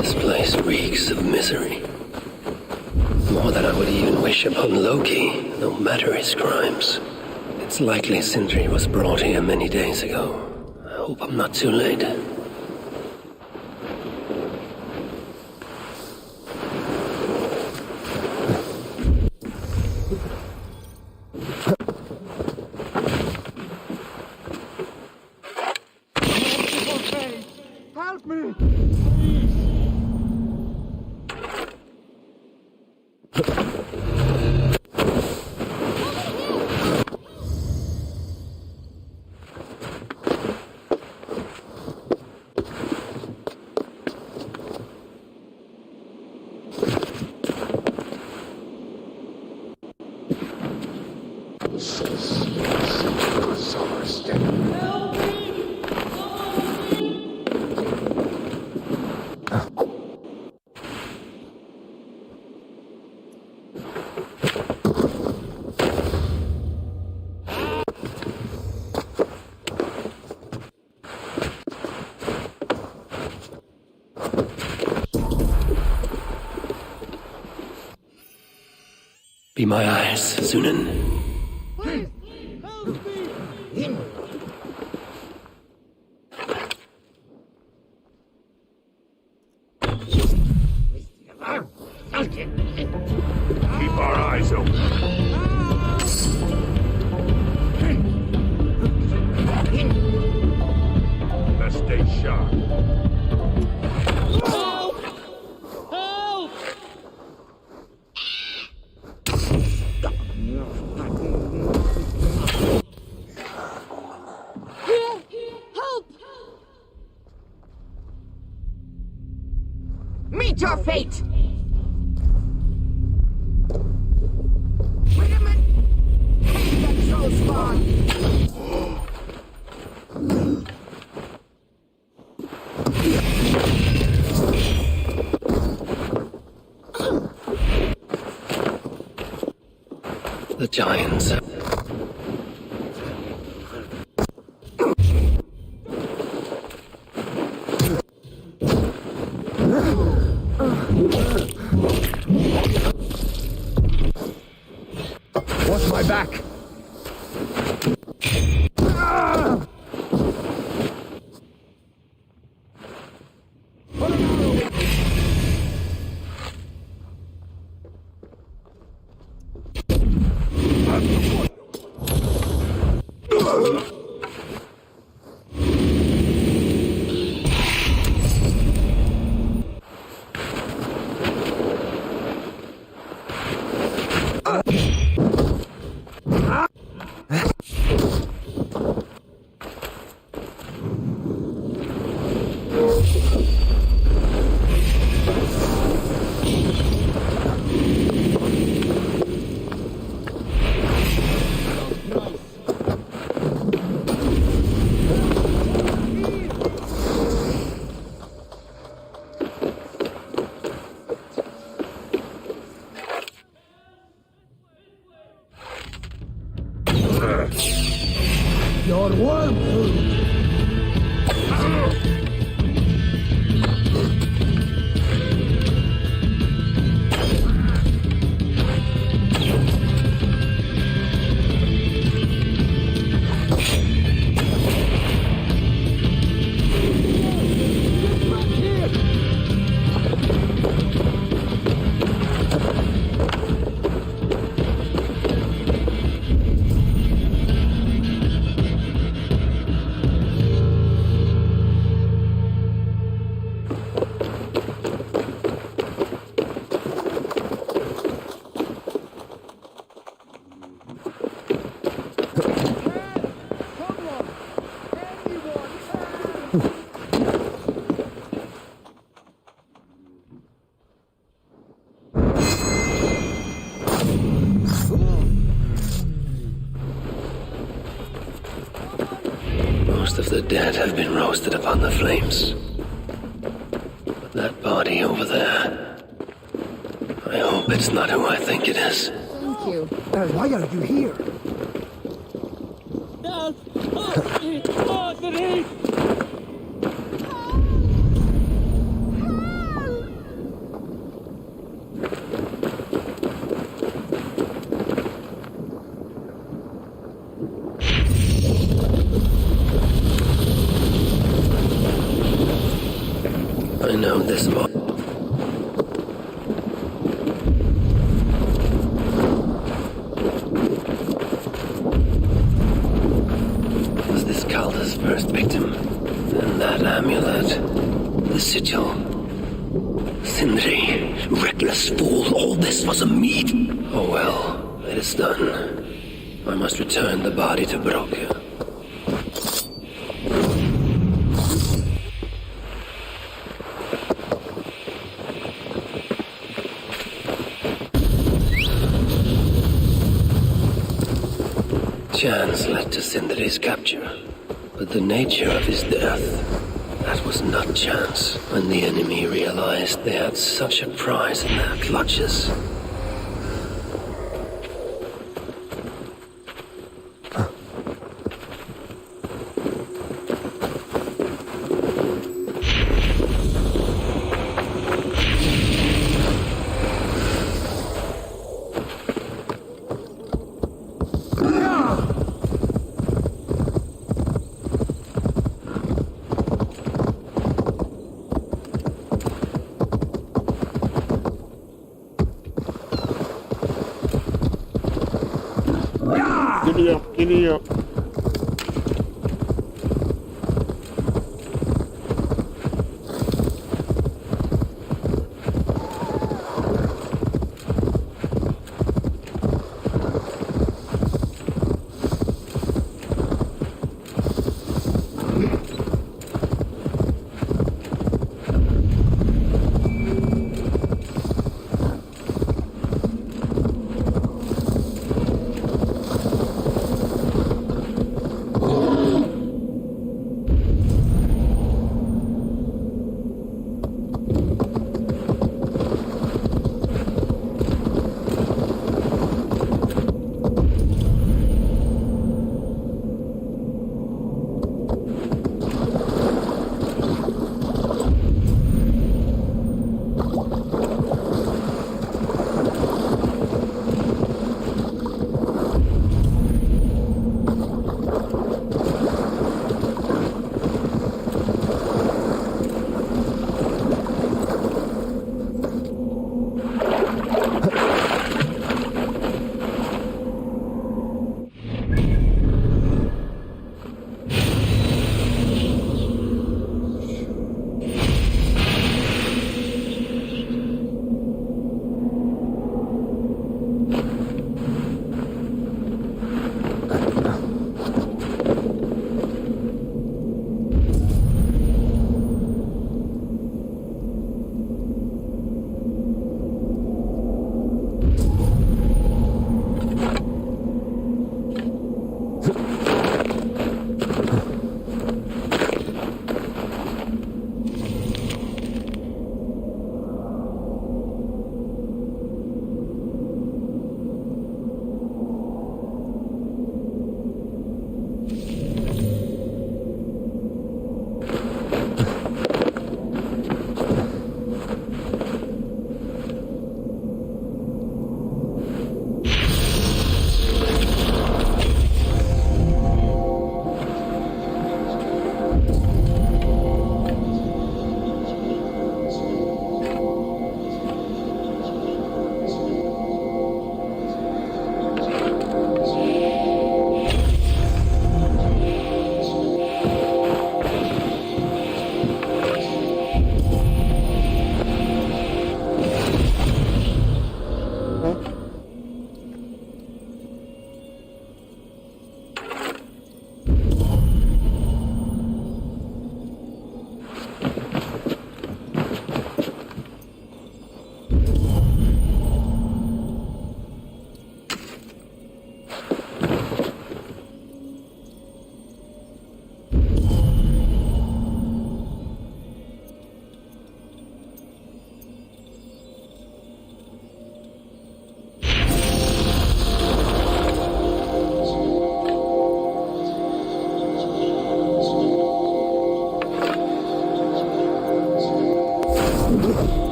This place reeks of misery. More than I would even wish upon Loki, no matter his crimes. It's likely Sindri was brought here many days ago. I hope I'm not too late. Help me! Be my eyes, Sunan. Keep our eyes open. Let's stay sharp. Meet your fate! Wait a minute! That troll spawn! The giants. Watch my back! Your worm food! Most of the dead have been roasted upon the flames. But that body over there, I hope it's not who I think it is. Thank you. Why are you here? this boy. Was this Calder's first victim? And that amulet, the sigil. Sindri, reckless fool, all this was a meat. Oh well, it is done. I must return the body to Broke. Chance led to Sindri's capture, but the nature of his death, that was not chance. When the enemy realized they had such a prize in their clutches. Giddy up.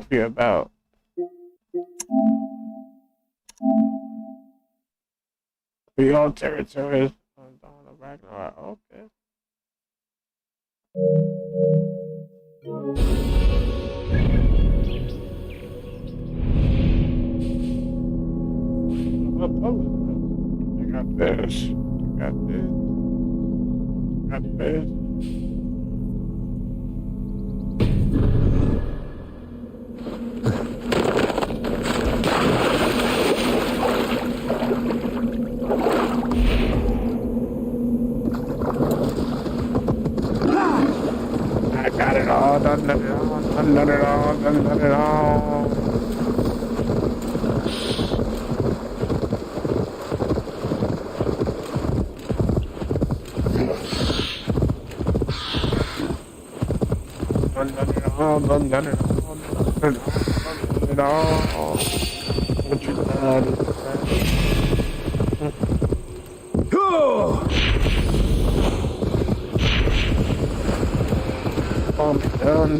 be about. The all territories on Dawn of Ragnarok. Okay. I got this. I got this. Got this. I got it all, done it all, done it all, done it all. Done it all. What you got? Go! Done.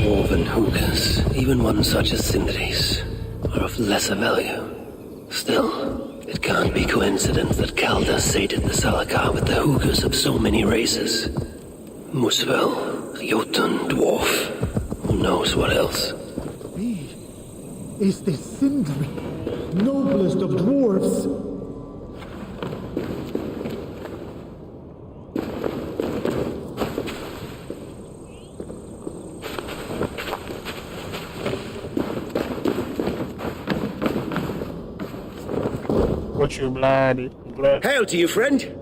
Dwarven hookahs, even one such as Sindri's, are of lesser value. Still, it can't be coincidence that Kalda sated the Salakar with the hookahs of so many races. Muspel, Jotun, Dwarf, who knows what else? Is this Sindri, noblest of dwarves? What you bloody? Hail to you, friend.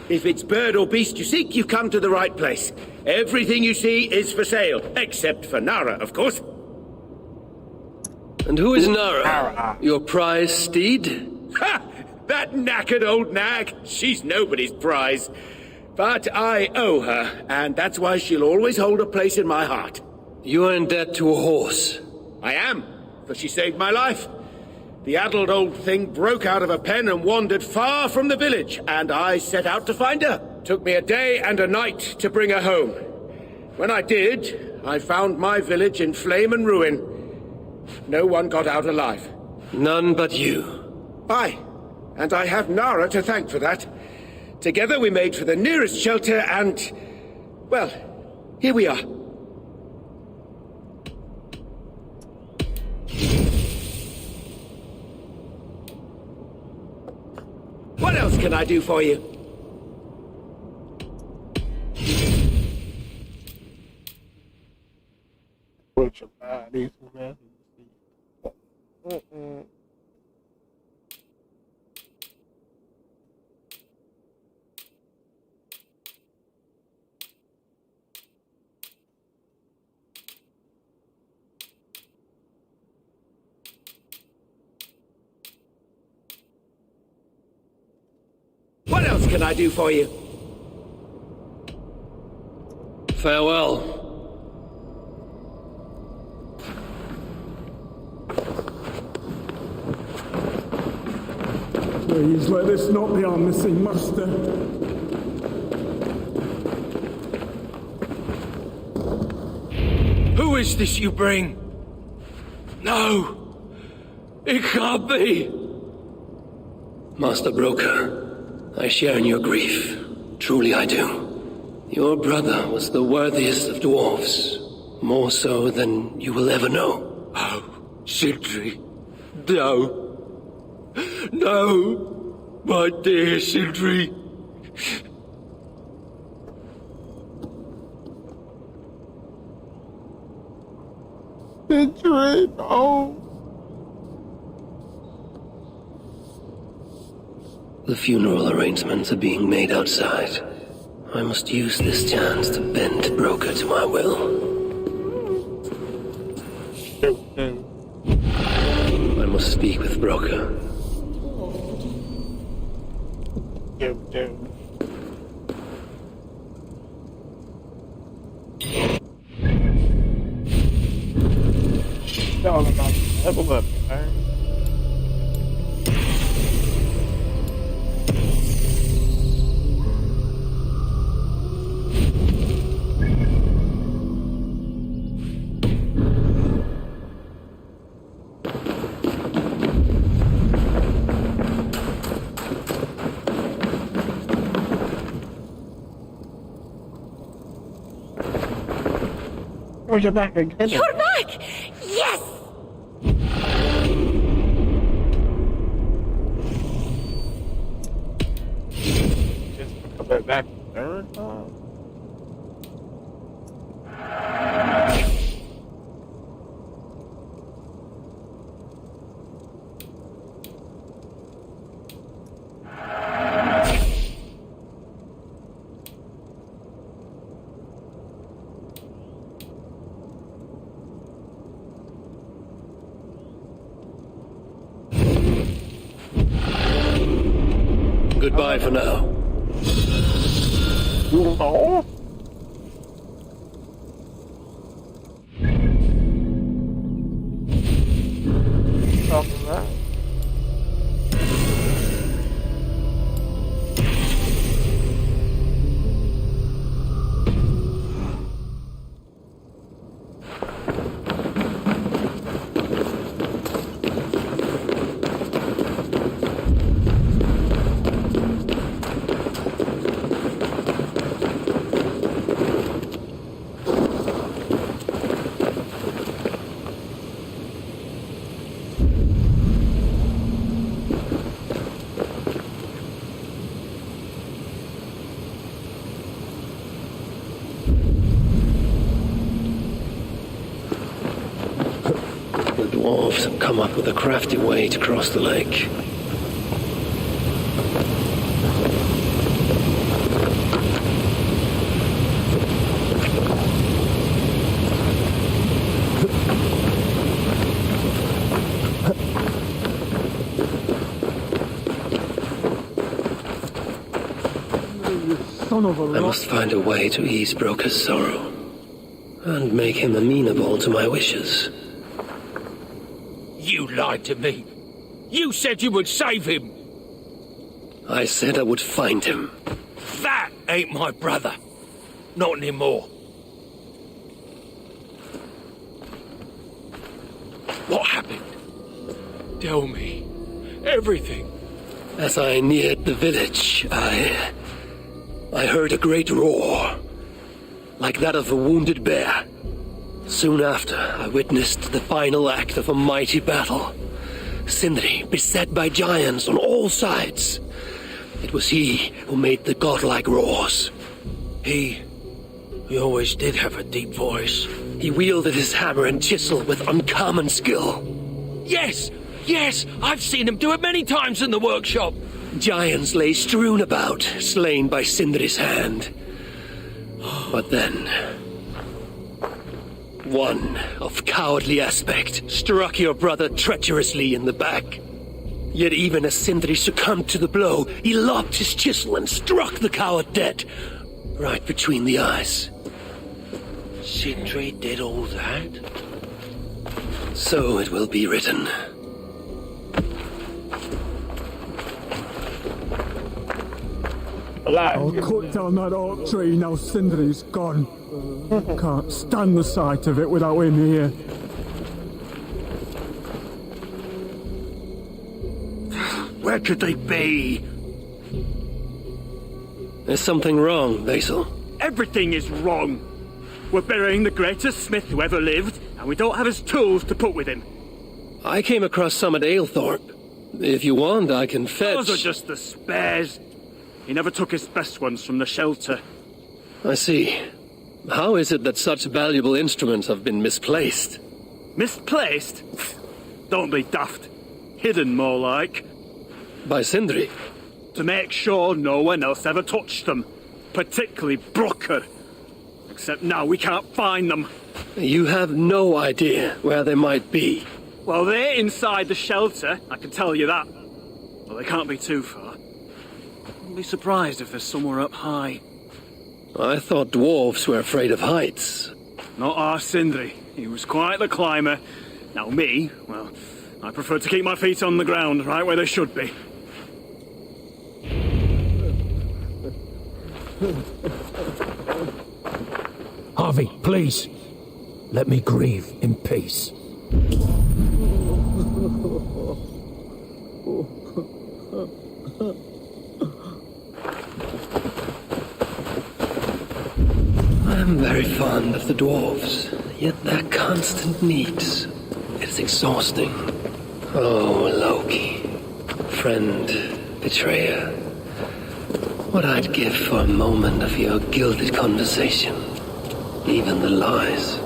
If it's bird or beast you seek, you come to the right place. Everything you see is for sale, except for Nara, of course. And who is Nara? Your prize steed? Ha! That knackered old nag. She's nobody's prize. But I owe her, and that's why she'll always hold a place in my heart. You are in debt to a horse. I am, for she saved my life. The addled old thing broke out of a pen and wandered far from the village, and I set out to find her. Took me a day and a night to bring her home. When I did, I found my village in flame and ruin. No one got out alive. None but you. Aye, and I have Nara to thank for that. Together we made for the nearest shelter and... well, here we are. What else can I do for you? What your body? What else can I do for you? Farewell. Please let this not be our missing master. Who is this you bring? No! It can't be! Master Broker, I share in your grief. Truly I do. Your brother was the worthiest of dwarves. More so than you will ever know. Oh, Sindri. No. No! My dear Sindri. Sindri, no. The funeral arrangements are being made outside. I must use this chance to bend Broker to my will. I must speak with Broker. all about level up, man. Oh, you're back again. You're back! Yes! Just coming back third time. Goodbye for now. Oh. Talking about. The dwarves have come up with a crafty way to cross the lake. Son of a I must find a way to ease Broker's sorrow and make him amenable to my wishes. You lied to me. You said you would save him. I said I would find him. That ain't my brother. Not anymore. What happened? Tell me. Everything. As I neared the village, I heard a great roar, like that of a wounded bear. Soon after, I witnessed the final act of a mighty battle. Sindri beset by giants on all sides. It was he who made the godlike roars. He always did have a deep voice. He wielded his hammer and chisel with uncommon skill. Yes! Yes! I've seen him do it many times in the workshop. Giants lay strewn about, slain by Sindri's hand. But then, one of cowardly aspect struck your brother treacherously in the back. Yet even as Sindri succumbed to the blow, he lobbed his chisel and struck the coward dead, right between the eyes. Sindri did all that? So it will be written. I'll cut down that oak tree now Sindri's gone. Can't stand the sight of it without him here. Where could they be? There's something wrong, Basil. Everything is wrong. We're burying the greatest smith who ever lived, and we don't have his tools to put with him. I came across some at Aylthorpe. If you want, I can fetch... Those are just the spares. He never took his best ones from the shelter. I see. How is it that such valuable instruments have been misplaced? Misplaced? Don't be daft. Hidden, more like. By Sindri? To make sure no one else ever touched them. Particularly Broker. Except now we can't find them. You have no idea where they might be. Well, they're inside the shelter, I can tell you that. Well, they can't be too far. I'd be surprised if they're somewhere up high. I thought dwarves were afraid of heights. Not our Sindri. He was quite the climber. Now me, well, I prefer to keep my feet on the ground, right where they should be. Harvey, please. Let me grieve in peace. I'm very fond of the dwarves, yet their constant needs. It is exhausting. Oh, Loki. Friend, betrayer. What I'd give for a moment of your gilded conversation. Even the lies.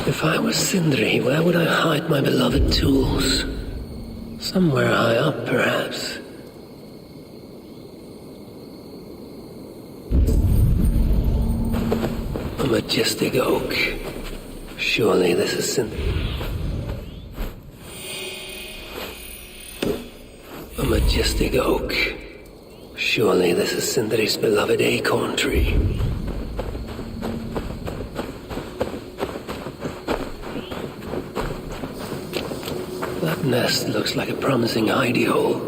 If I were Sindri, where would I hide my beloved tools? Somewhere high up, perhaps. A majestic oak. Surely this is Sindri. A majestic oak. Surely this is Sindri's beloved acorn tree. That nest looks like a promising hidey hole.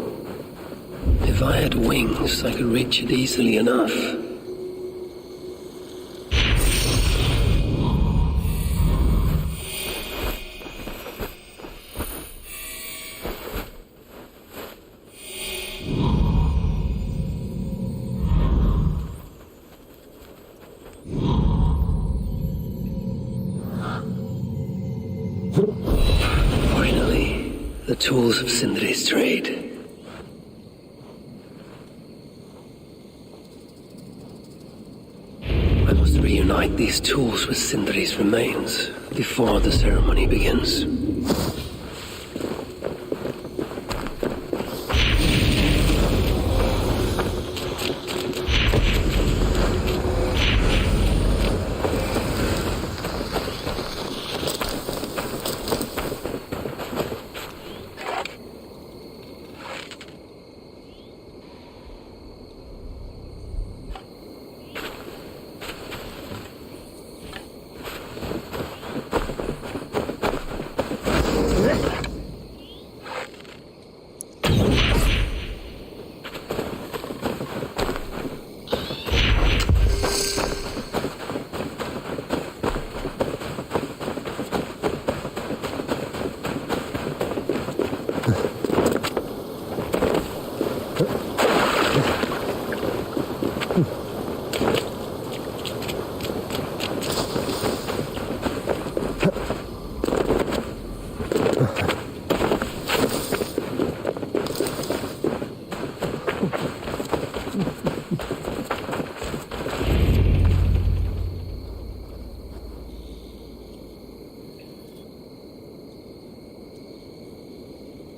If I had wings, I could reach it easily enough. The tools of Sindri's trade. I must reunite these tools with Sindri's remains before the ceremony begins.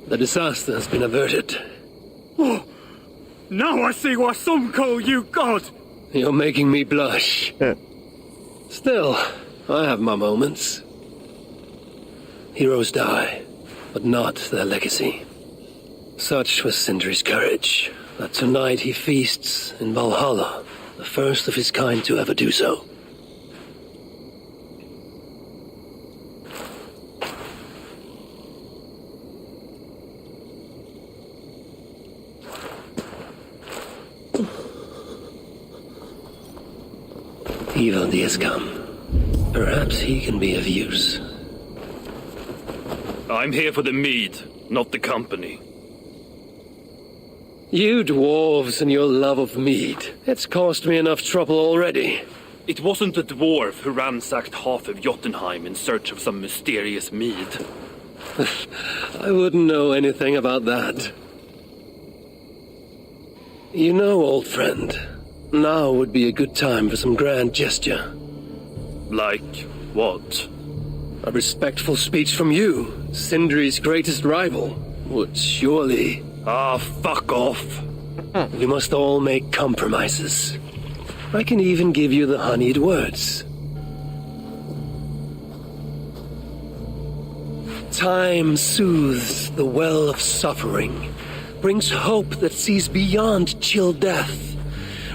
The disaster has been averted. Oh, now I see why some call you God. You're making me blush. Still, I have my moments. Heroes die, but not their legacy. Such was Sindri's courage, that tonight he feasts in Valhalla, the first of his kind to ever do so. Ivaldi has come. Perhaps he can be of use. I'm here for the mead, not the company. You dwarves and your love of mead. It's caused me enough trouble already. It wasn't a dwarf who ransacked half of Jotunheim in search of some mysterious mead. I wouldn't know anything about that. You know, old friend, now would be a good time for some grand gesture. Like what? A respectful speech from you, Sindri's greatest rival, would surely... Ah, fuck off. We must all make compromises. I can even give you the honeyed words. Time soothes the well of suffering, brings hope that sees beyond chill death,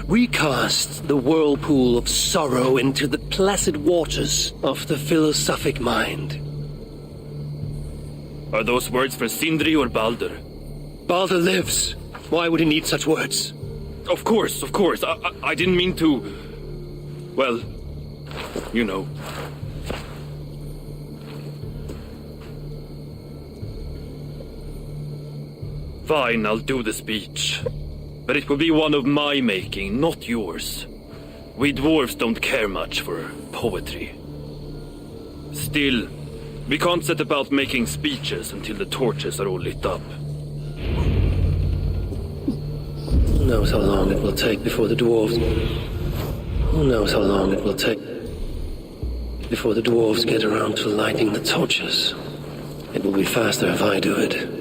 recasts the whirlpool of sorrow into the placid waters of the philosophic mind. Are those words for Sindri or Balder? Balder lives. Why would he need such words? Of course. I didn't mean to... Well, you know. Fine, I'll do the speech. But it will be one of my making, not yours. We dwarves don't care much for poetry. Still, we can't set about making speeches until the torches are all lit up. Who knows how long it will take before the dwarves... Who knows how long it will take before the dwarves get around to lighting the torches. It will be faster if I do it.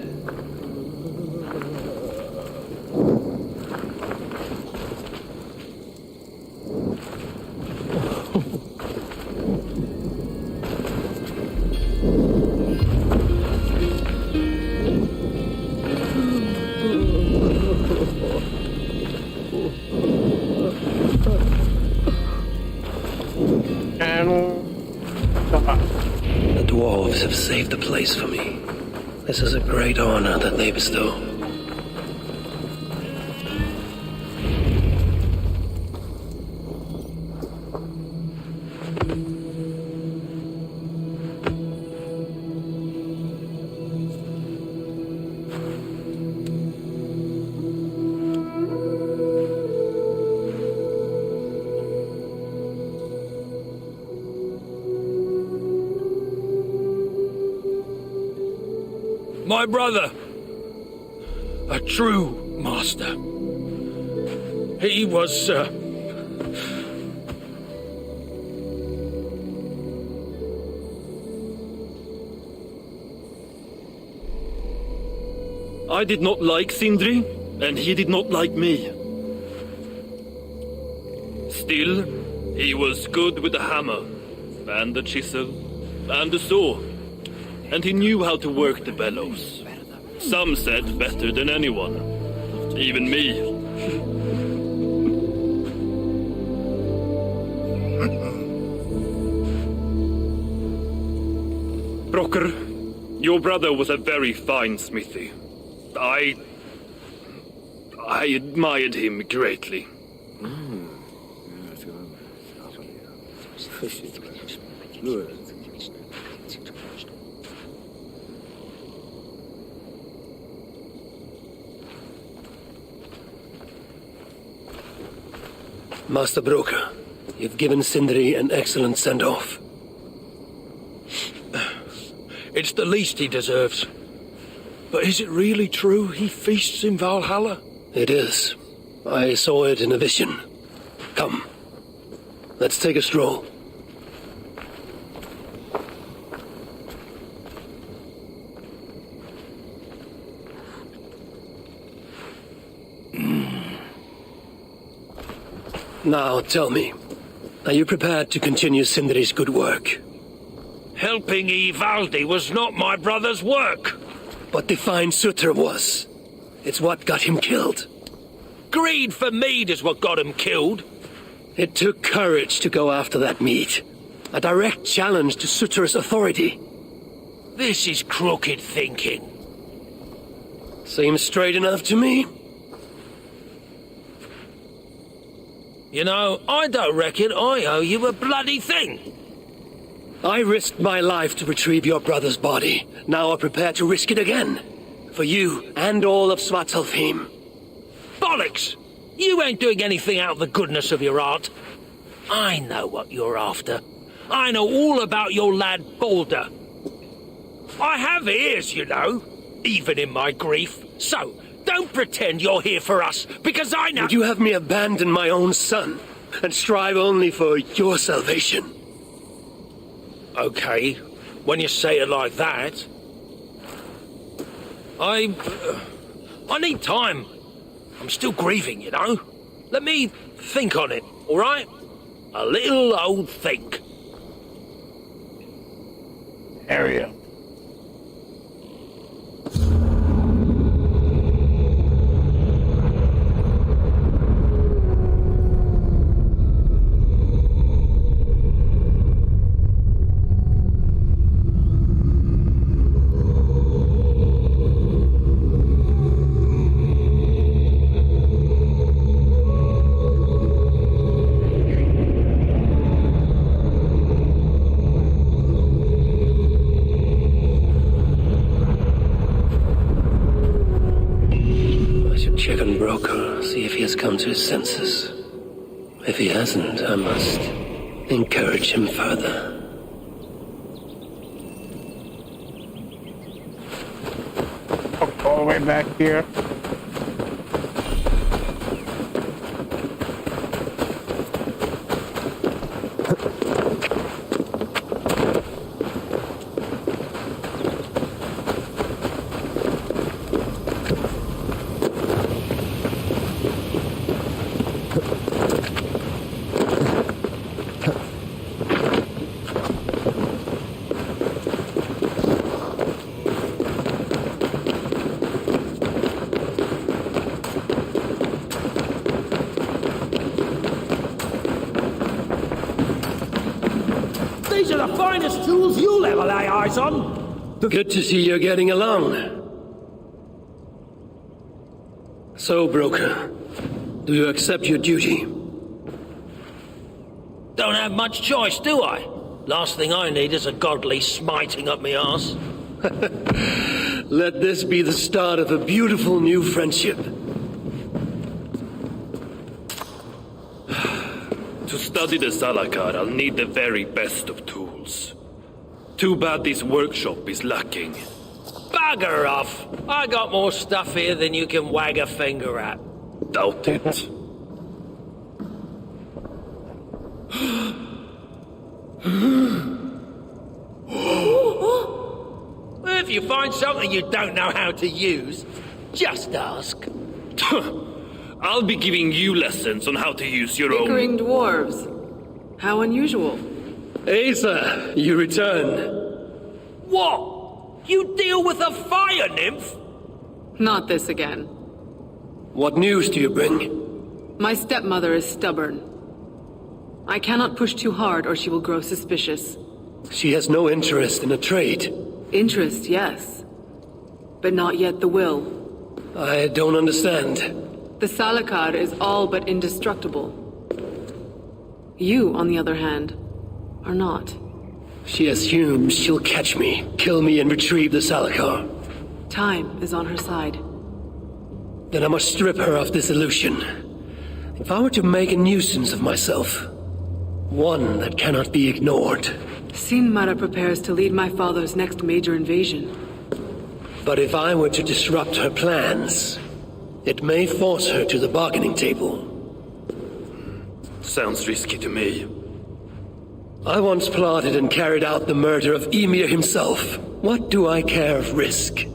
The dwarves have saved the place for me. This is a great honor that they bestow. My brother, a true master. He was, I did not like Sindri, and he did not like me. Still, he was good with the hammer, and the chisel, and the saw. And he knew how to work the bellows. Some said better than anyone. Even me. Brocker, your brother was a very fine smithy. I admired him greatly. Master Broker, you've given Sindri an excellent send-off. it's the least he deserves. But is it really true he feasts in Valhalla? It is. I saw it in a vision. Come, let's take a stroll. Now, tell me, are you prepared to continue Sindri's good work? Helping Ivaldi was not my brother's work. But the fine Sutter was. It's what got him killed. Greed for mead is what got him killed. It took courage to go after that mead. A direct challenge to Sutter's authority. This is crooked thinking. Seems straight enough to me. You know, I don't reckon I owe you a bloody thing. I risked my life to retrieve your brother's body. Now I'm prepared to risk it again. For you and all of Svartalfheim. Bollocks! You ain't doing anything out of the goodness of your heart. I know what you're after. I know all about your lad Balder. I have ears, you know, even in my grief. So, don't pretend you're here for us, because I know— Would you have me abandon my own son, and strive only for your salvation? Okay, when you say it like that. I need time. I'm still grieving, you know. Let me think on it, all right? A little old think. Area. has come to his senses. If he hasn't, I must encourage him further. All the way back here. These are the finest tools you'll ever lay eyes on. Good to see you're getting along. So, Broker, do you accept your duty? Don't have much choice, do I? Last thing I need is a godly smiting up me arse. Let this be the start of a beautiful new friendship. To study the Salakar, I'll need the very best of tools. Too bad this workshop is lacking. Bugger off! I got more stuff here than you can wag a finger at. Doubt it. If you find something you don't know how to use, just ask. I'll be giving you lessons on how to use your Bickering own... dwarves. How unusual. Asa, you return. What? You deal with a fire nymph? Not this again. What news do you bring? My stepmother is stubborn. I cannot push too hard or she will grow suspicious. She has no interest in a trade. Interest, yes. But not yet the will. I don't understand. The Salakar is all but indestructible. You, on the other hand, are not. She assumes she'll catch me, kill me, and retrieve the Salakar. Time is on her side. Then I must strip her of this illusion. If I were to make a nuisance of myself, one that cannot be ignored. Sinmara prepares to lead my father's next major invasion. But if I were to disrupt her plans, it may force her to the bargaining table. Sounds risky to me. I once plotted and carried out the murder of Emir himself. What do I care of risk?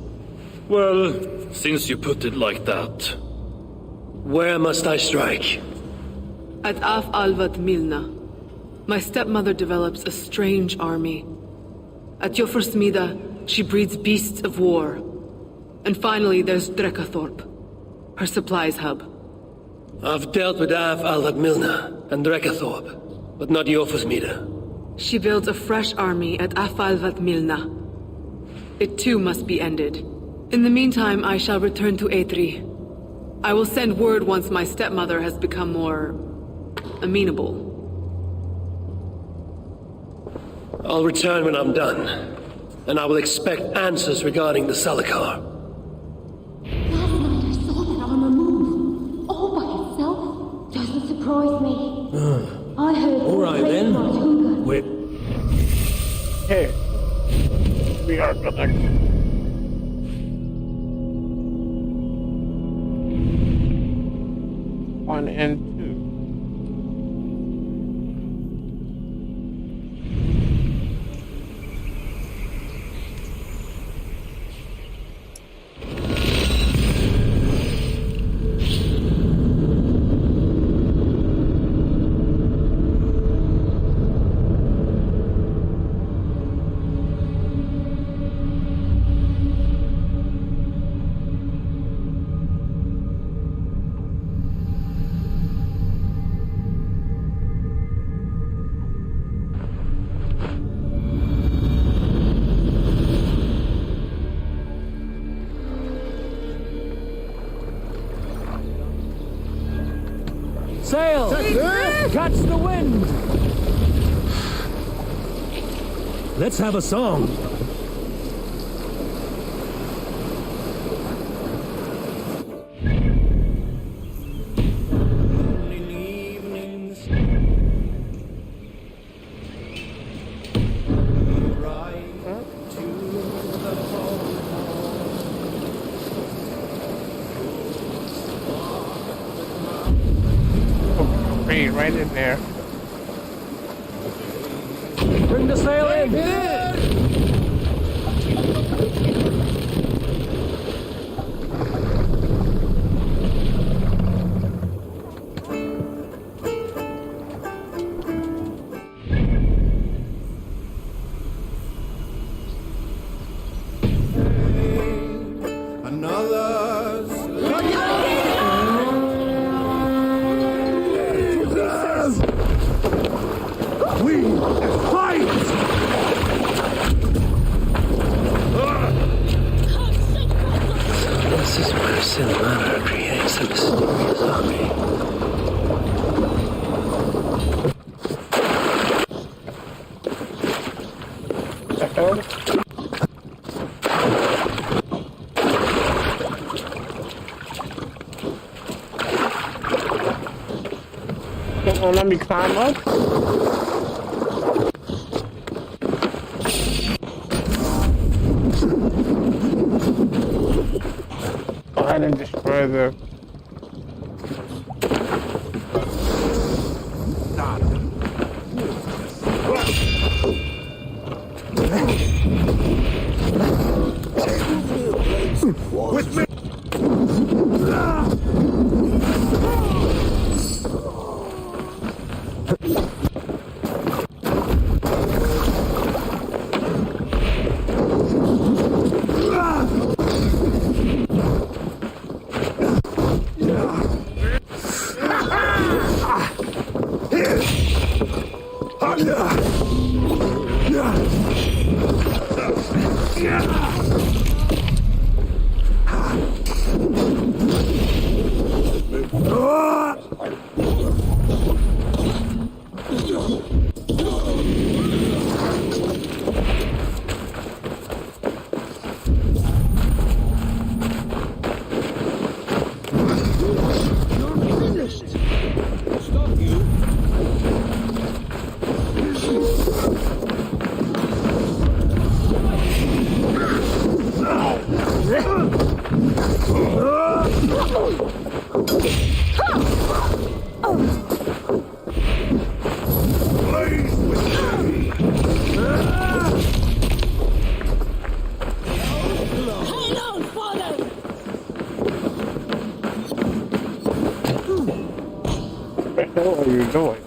Well, since you put it like that... Where must I strike? At Af Alvat Milna, my stepmother develops a strange army. At Jofursmida, she breeds beasts of war. And finally, there's Drekathorp, her supplies hub. I've dealt with Af Alvat Milna and Drekathorp, but not Jofursmida. She builds a fresh army at Af Alvat Milna. It too must be ended. In the meantime, I shall return to Eitri. I will send word once my stepmother has become more... amenable. I'll return when I'm done, and I will expect answers regarding the Salakar. Last night I saw that armor move, all by itself. Doesn't surprise me. I heard All right then. We're... Hey, we are gonna... One and two. Sail! Catch the wind! Let's have a song. right in there. Bring the sail in! This is where Sinmara creates a mysterious army. The hell? Come on, let me climb up. Go ahead and destroy the... With me! What the hell are you doing?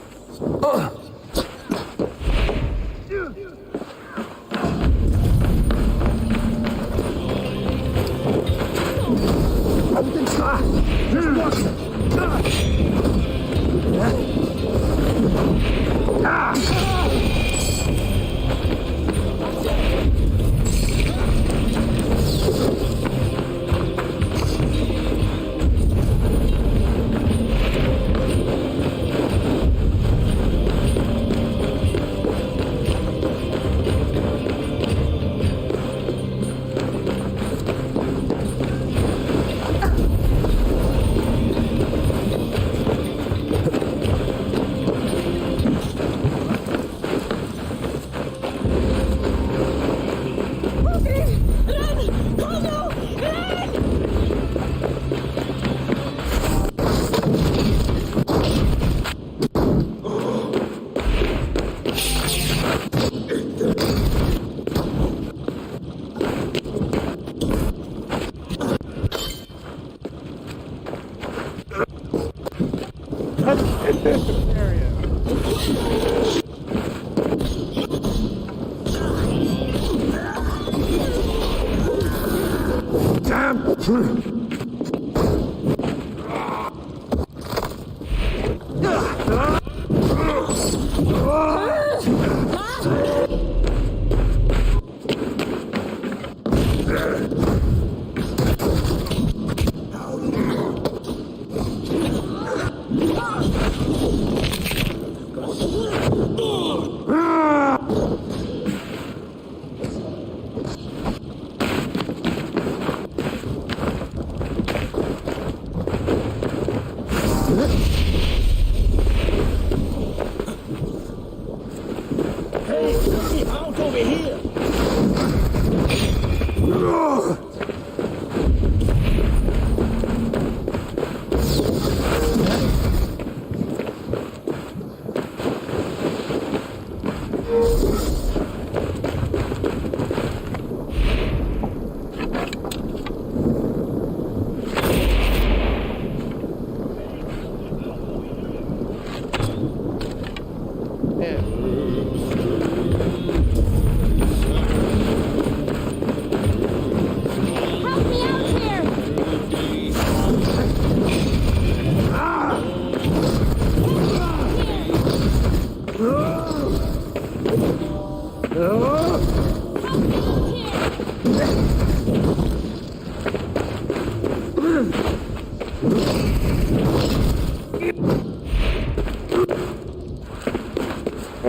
What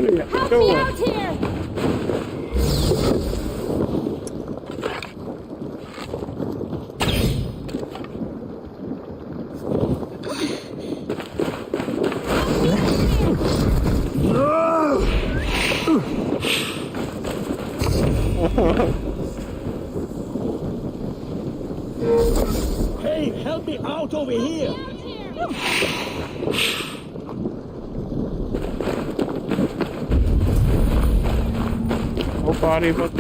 are you Help me doing? out here! Hey, help me out over here! Nobody but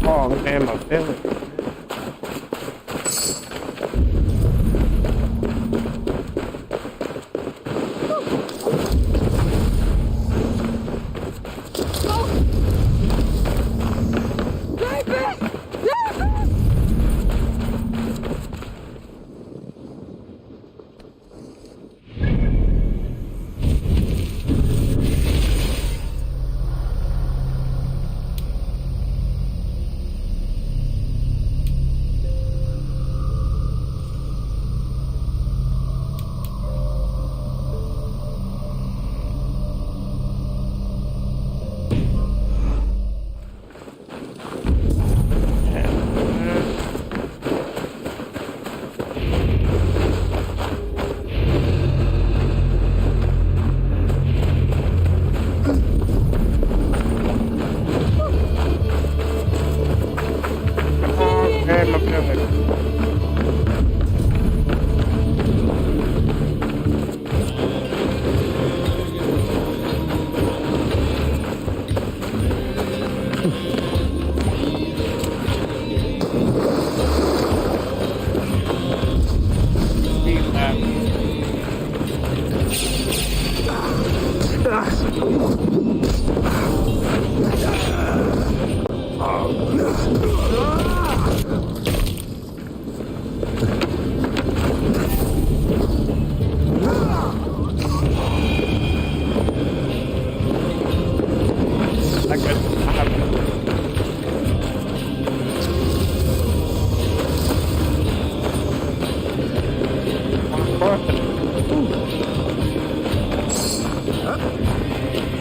oh man, my belly.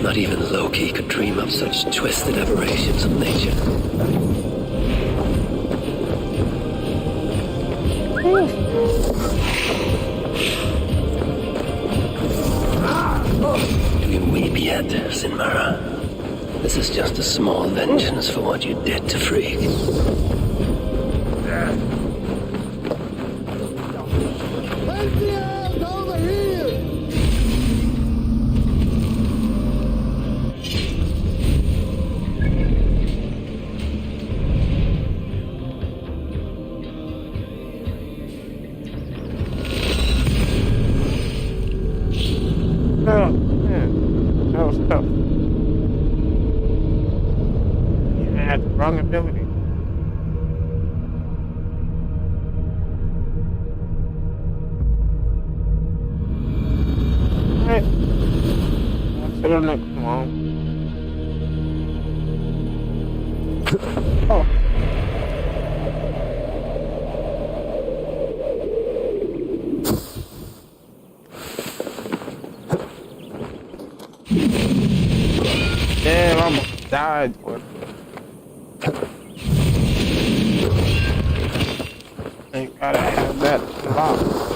Not even Loki could dream up such twisted aberrations of nature. Do you weep yet, Sinmara? This is just a small vengeance for what you did to Frigg. Help me out over here! Oh, man. That was tough. You had the wrong ability. Alright. On to the next one. Oh. Damn, I almost died, boy. Thank God I have that locked.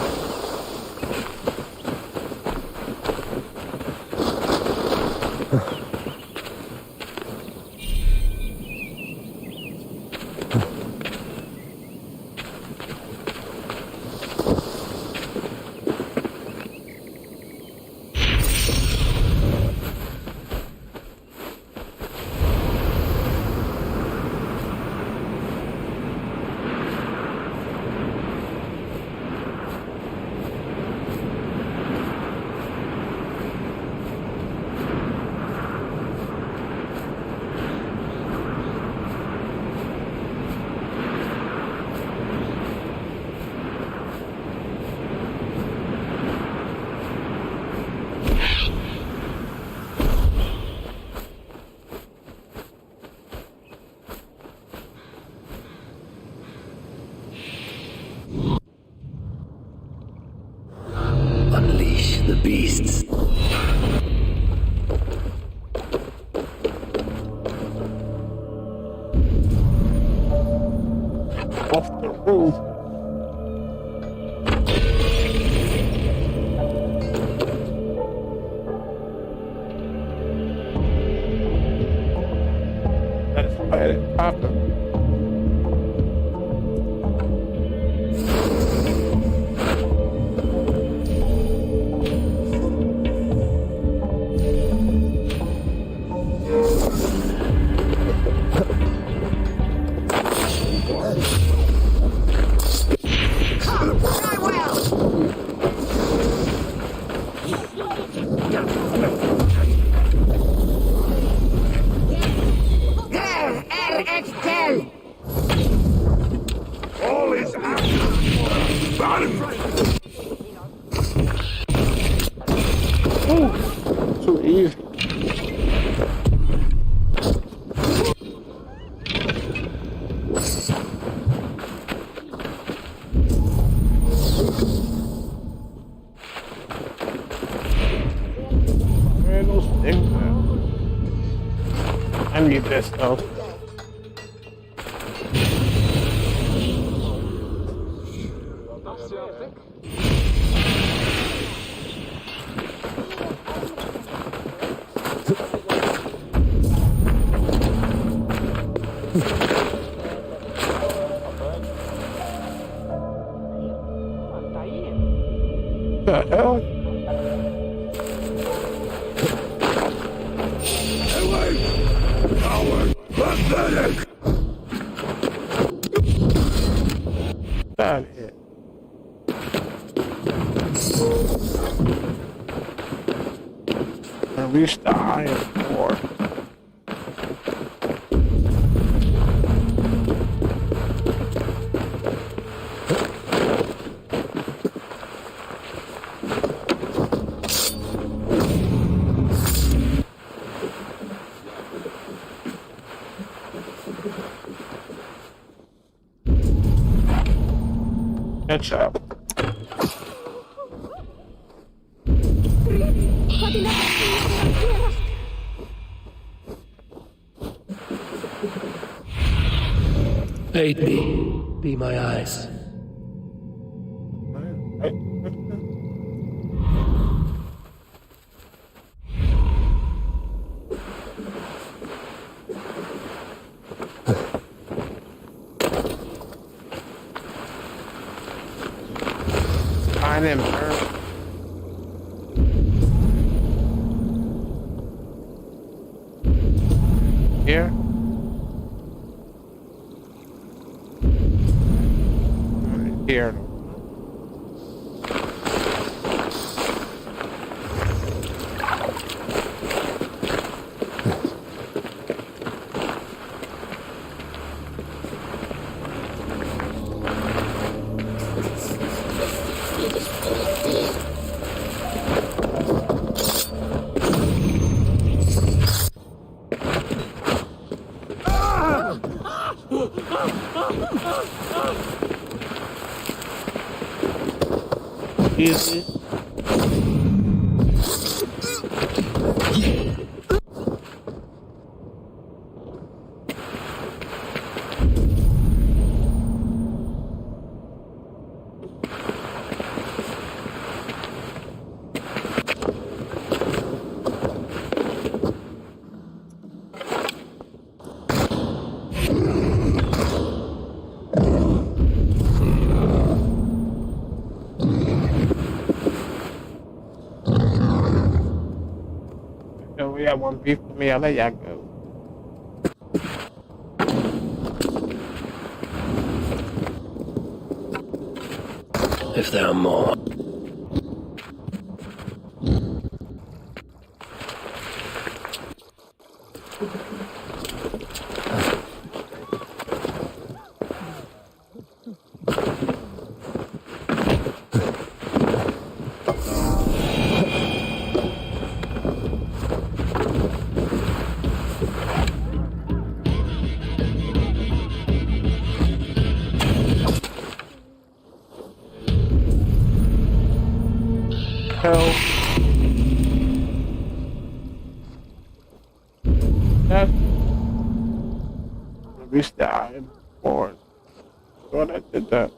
beasts. Off the roof. That's why it popping. All is Too easy. Where are those things at? I need this though. The hell? coward, pathetic. Got it. Release the iron ore. Catch up. Aid me. Be my eyes. Find him, her. Here. Here. Easy. So we have one beef for me. I'll let y'all go. If there are more. Hell. That's at least I'm bored. Thought I did that.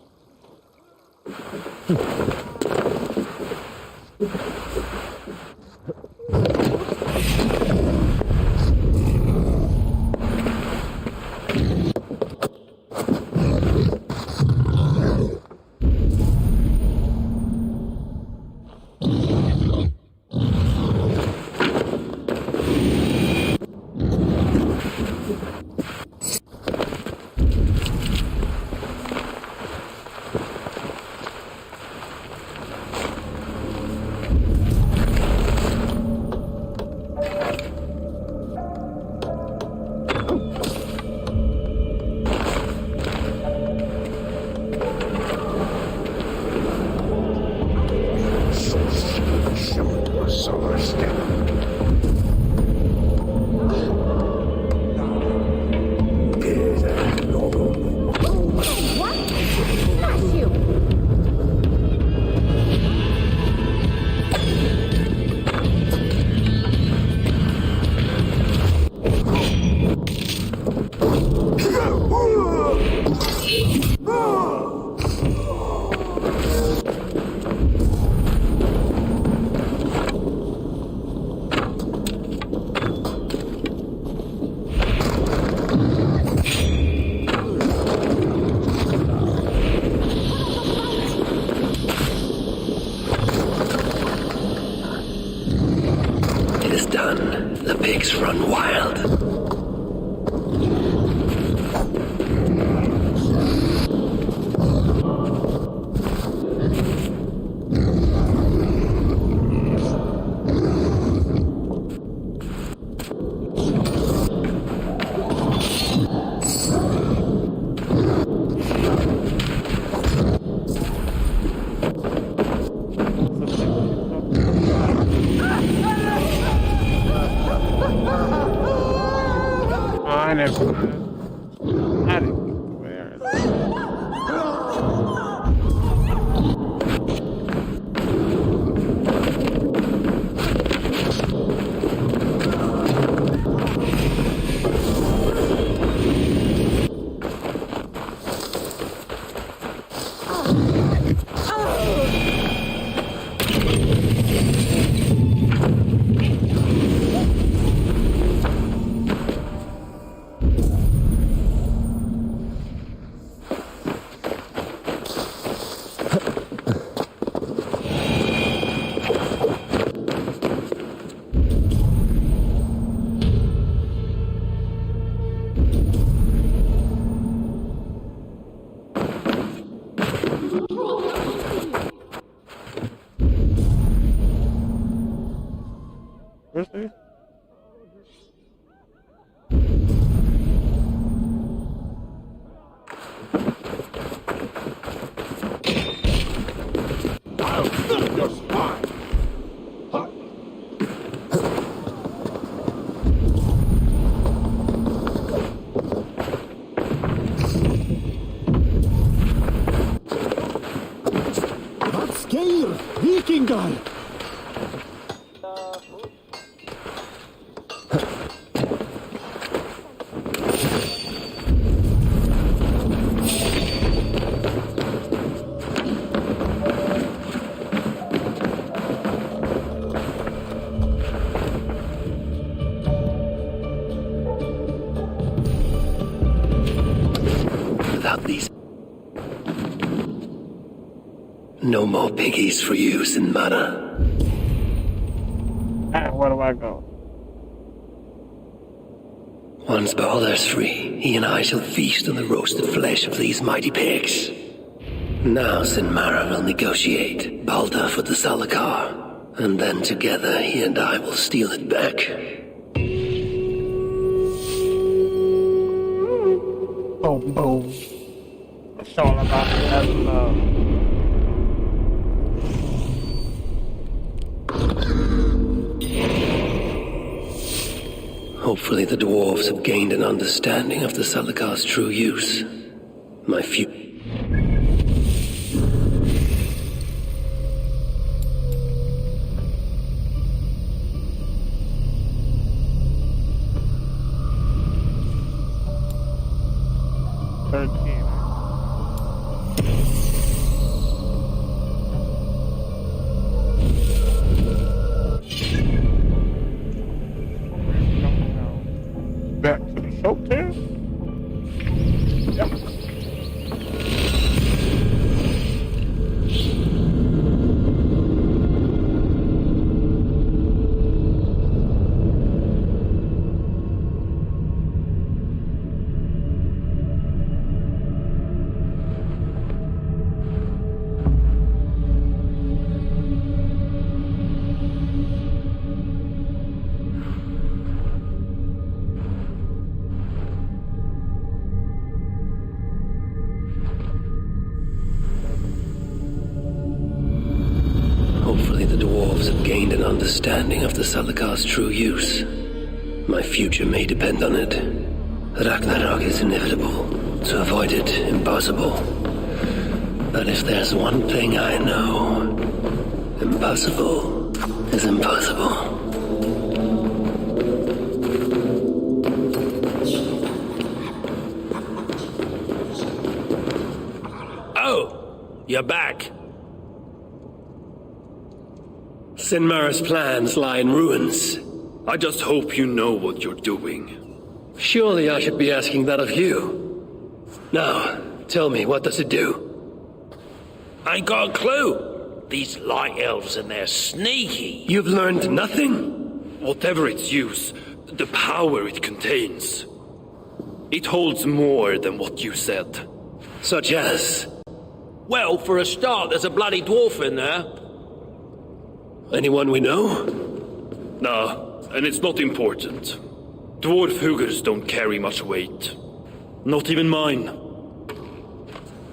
pigs run wild. I never I didn't think where. Where's he? I'll flip your spine! Vad skeir, vikingar? Without these... No more piggies for you, Sinmara. Where do I go? Once Balder's free, he and I shall feast on the roasted flesh of these mighty pigs. Now Sinmara will negotiate Balder for the Salakar, and then together he and I will steal it back. Boom, boom. It's all about that love. Hopefully the dwarves have gained an understanding of the Salakar's true use. My few... 13. Back to the show there. Yep. Hopefully the dwarves have gained an understanding of the Salakar's true use. My future may depend on it. Ragnarok is inevitable. To avoid it, impossible. But if there's one thing I know, impossible is impossible. Oh, you're back. Sinmar's plans lie in ruins. I just hope you know what you're doing. Surely I should be asking that of you. Now, tell me, what does it do? I ain't got a clue. These light elves and they're sneaky. You've learned nothing? Whatever its use, the power it contains, it holds more than what you said. Such as? Well, for a start, there's a bloody dwarf in there. Anyone we know? Nah, and it's not important. Dwarf Hugers don't carry much weight. Not even mine.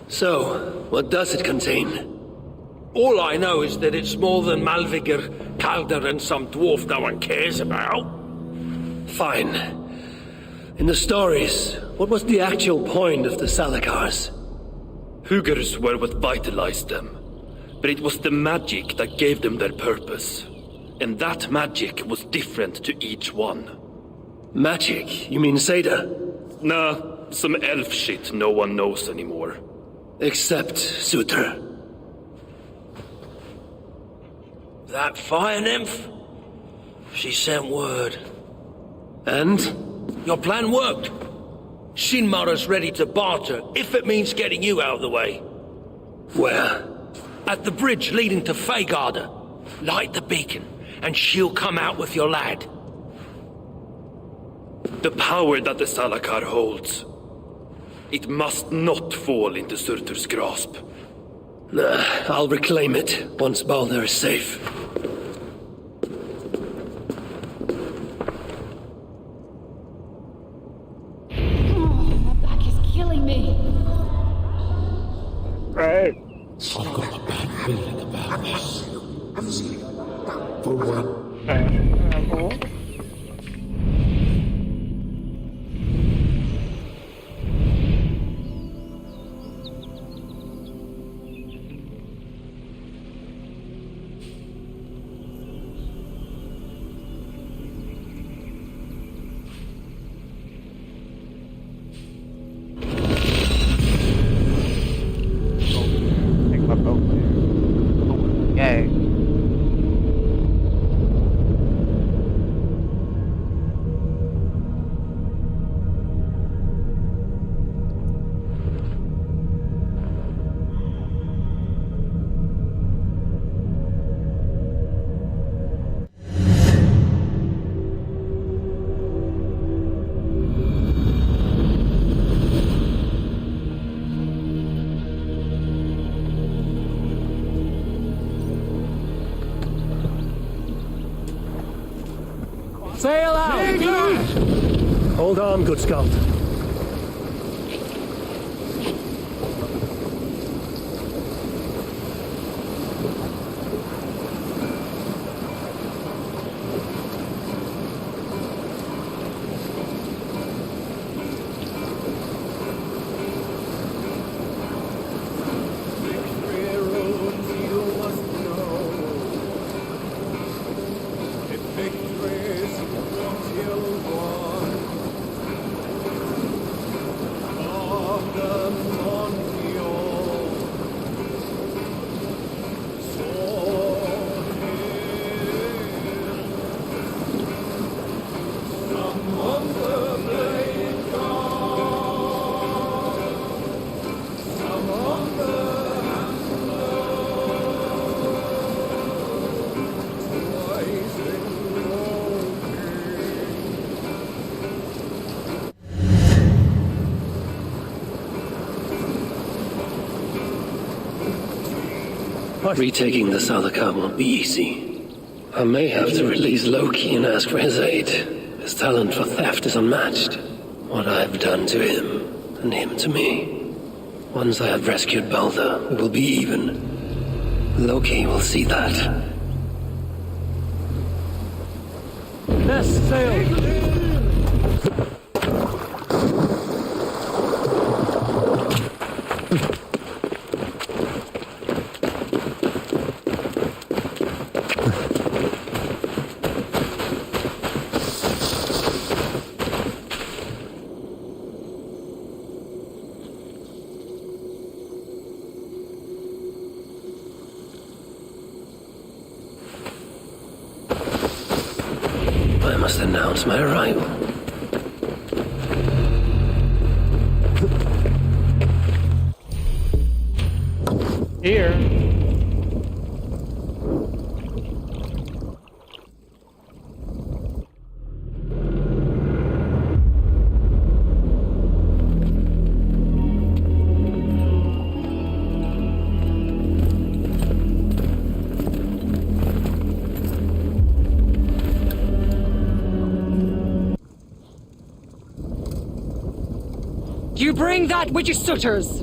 So, what does it contain? All I know is that it's more than Malvigr, Calder, and some dwarf no one cares about. Fine. In the stories, what was the actual point of the Salakars? Hugers were what vitalized them. But it was the magic that gave them their purpose. And that magic was different to each one. Magic? You mean Seda? Nah, some elf shit no one knows anymore. Except Sutra. That fire nymph? She sent word. And? Your plan worked. Sinmar's ready to barter, if it means getting you out of the way. Where? At the bridge leading to Feygarda. Light the beacon, and she'll come out with your lad. The power that the Salakar holds, it must not fall into Surtur's grasp. Nah, I'll reclaim it once Baldur is safe. My back is killing me. Right. I've got a bad feeling about this. For what? Yay. Sail out! Hold on, good scout. Retaking the Salakar won't be easy. I may have to release Loki and ask for his aid. His talent for theft is unmatched. What I have done to him, and him to me. Once I have rescued Balder, we will be even. Loki will see that. Let's sail! I must announce my arrival. Here. You bring that which is Sutter's.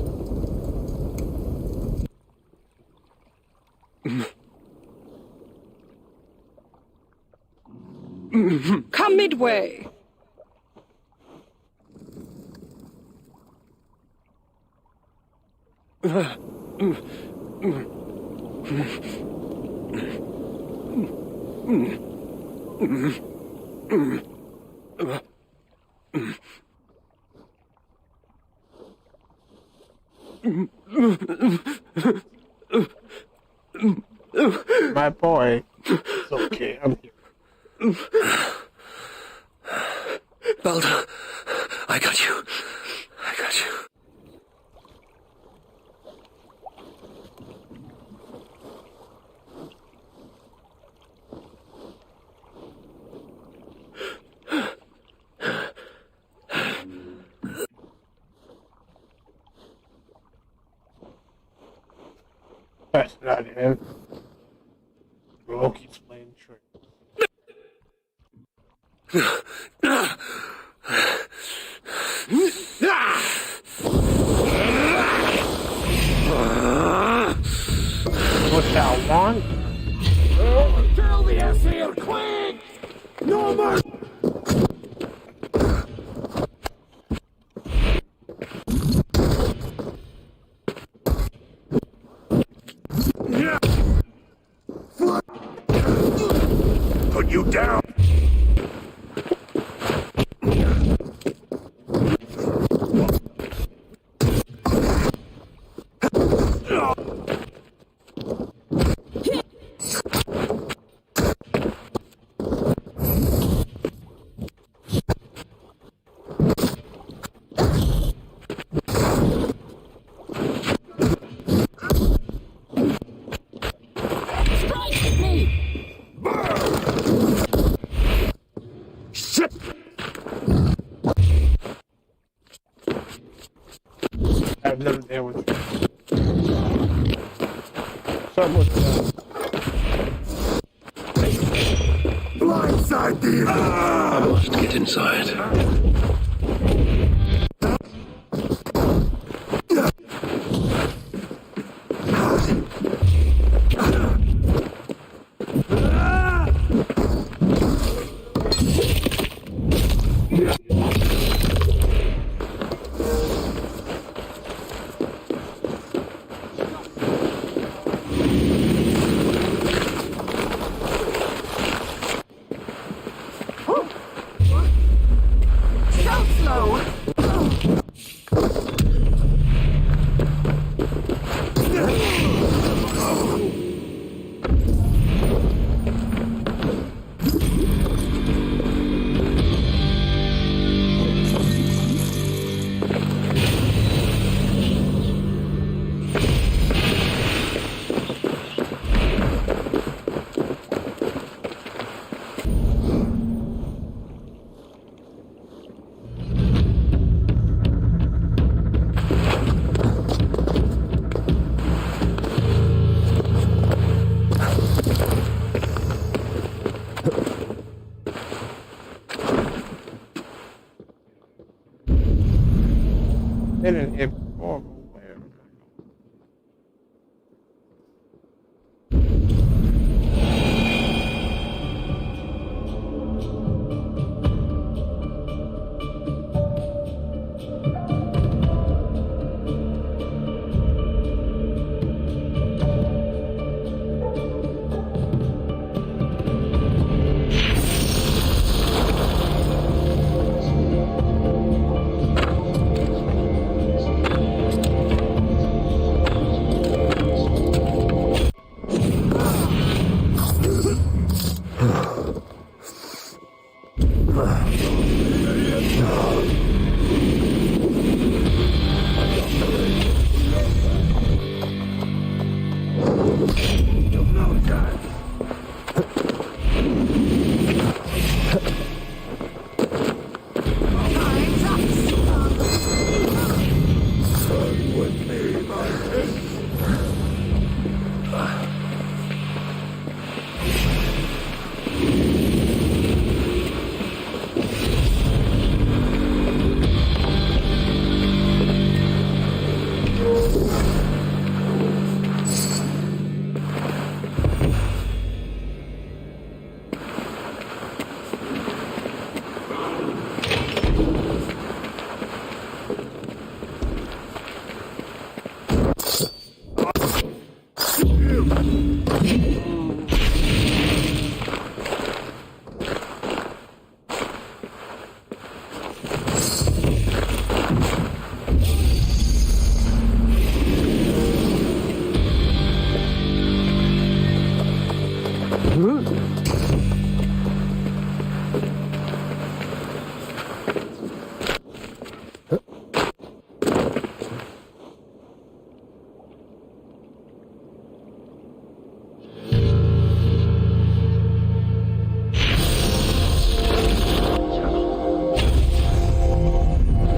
Come midway. My boy. It's okay, I'm here. Balder, I got you. I got you. That's not him. Loki's playing trick. What y'all want? Kill the Aesir, quick! No more! Put you down! I've never dealt with you. Someone's Blindside the I must get inside. been in here before, but where?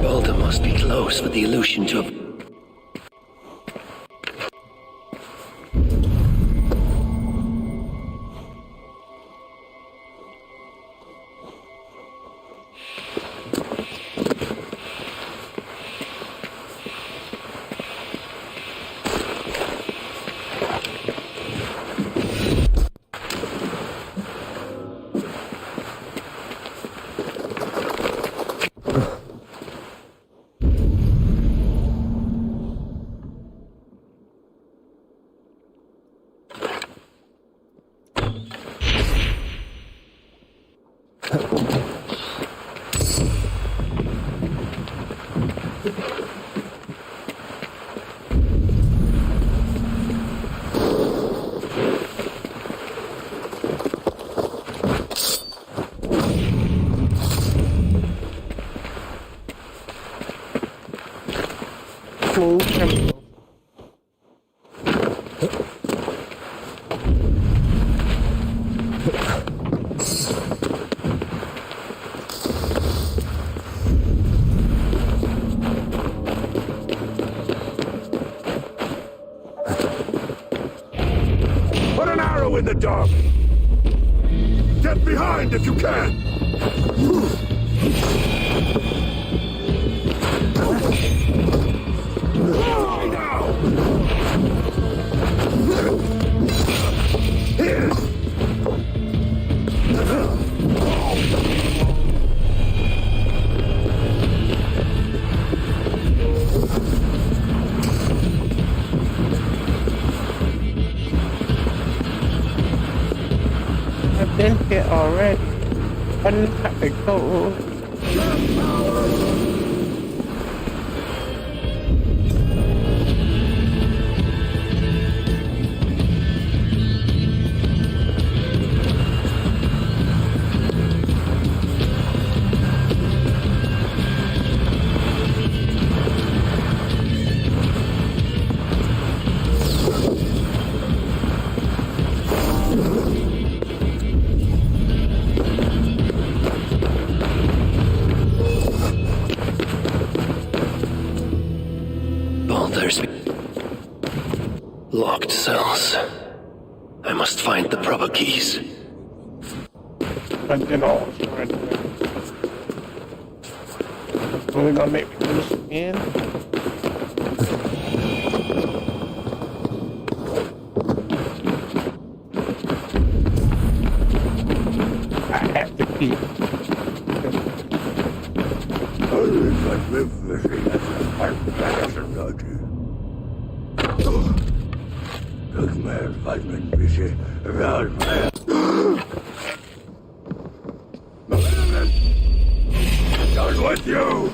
Balder must be close for the illusion to have... Put an arrow in the dog! Get behind if you can! I've been here already. I didn't have to go. Balder's... locked cells. I must find the proper keys. I did all right there. Really gonna make me do this again? Pete. Done with you!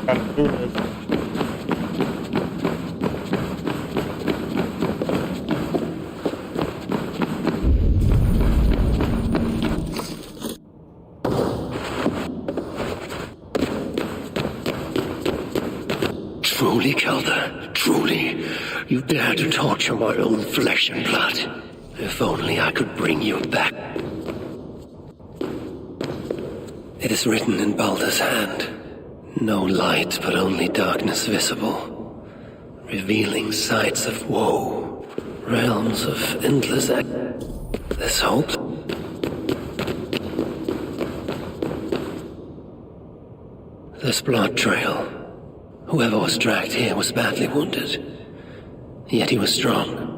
Gotta do this. Truly, Calder, truly, you dare to torture my own flesh and blood. If only I could bring you back. It is written in Baldur's hand. No light, but only darkness visible. Revealing sights of woe. Realms of endless There's hope. This blood trail. Whoever was dragged here was badly wounded. Yet he was strong.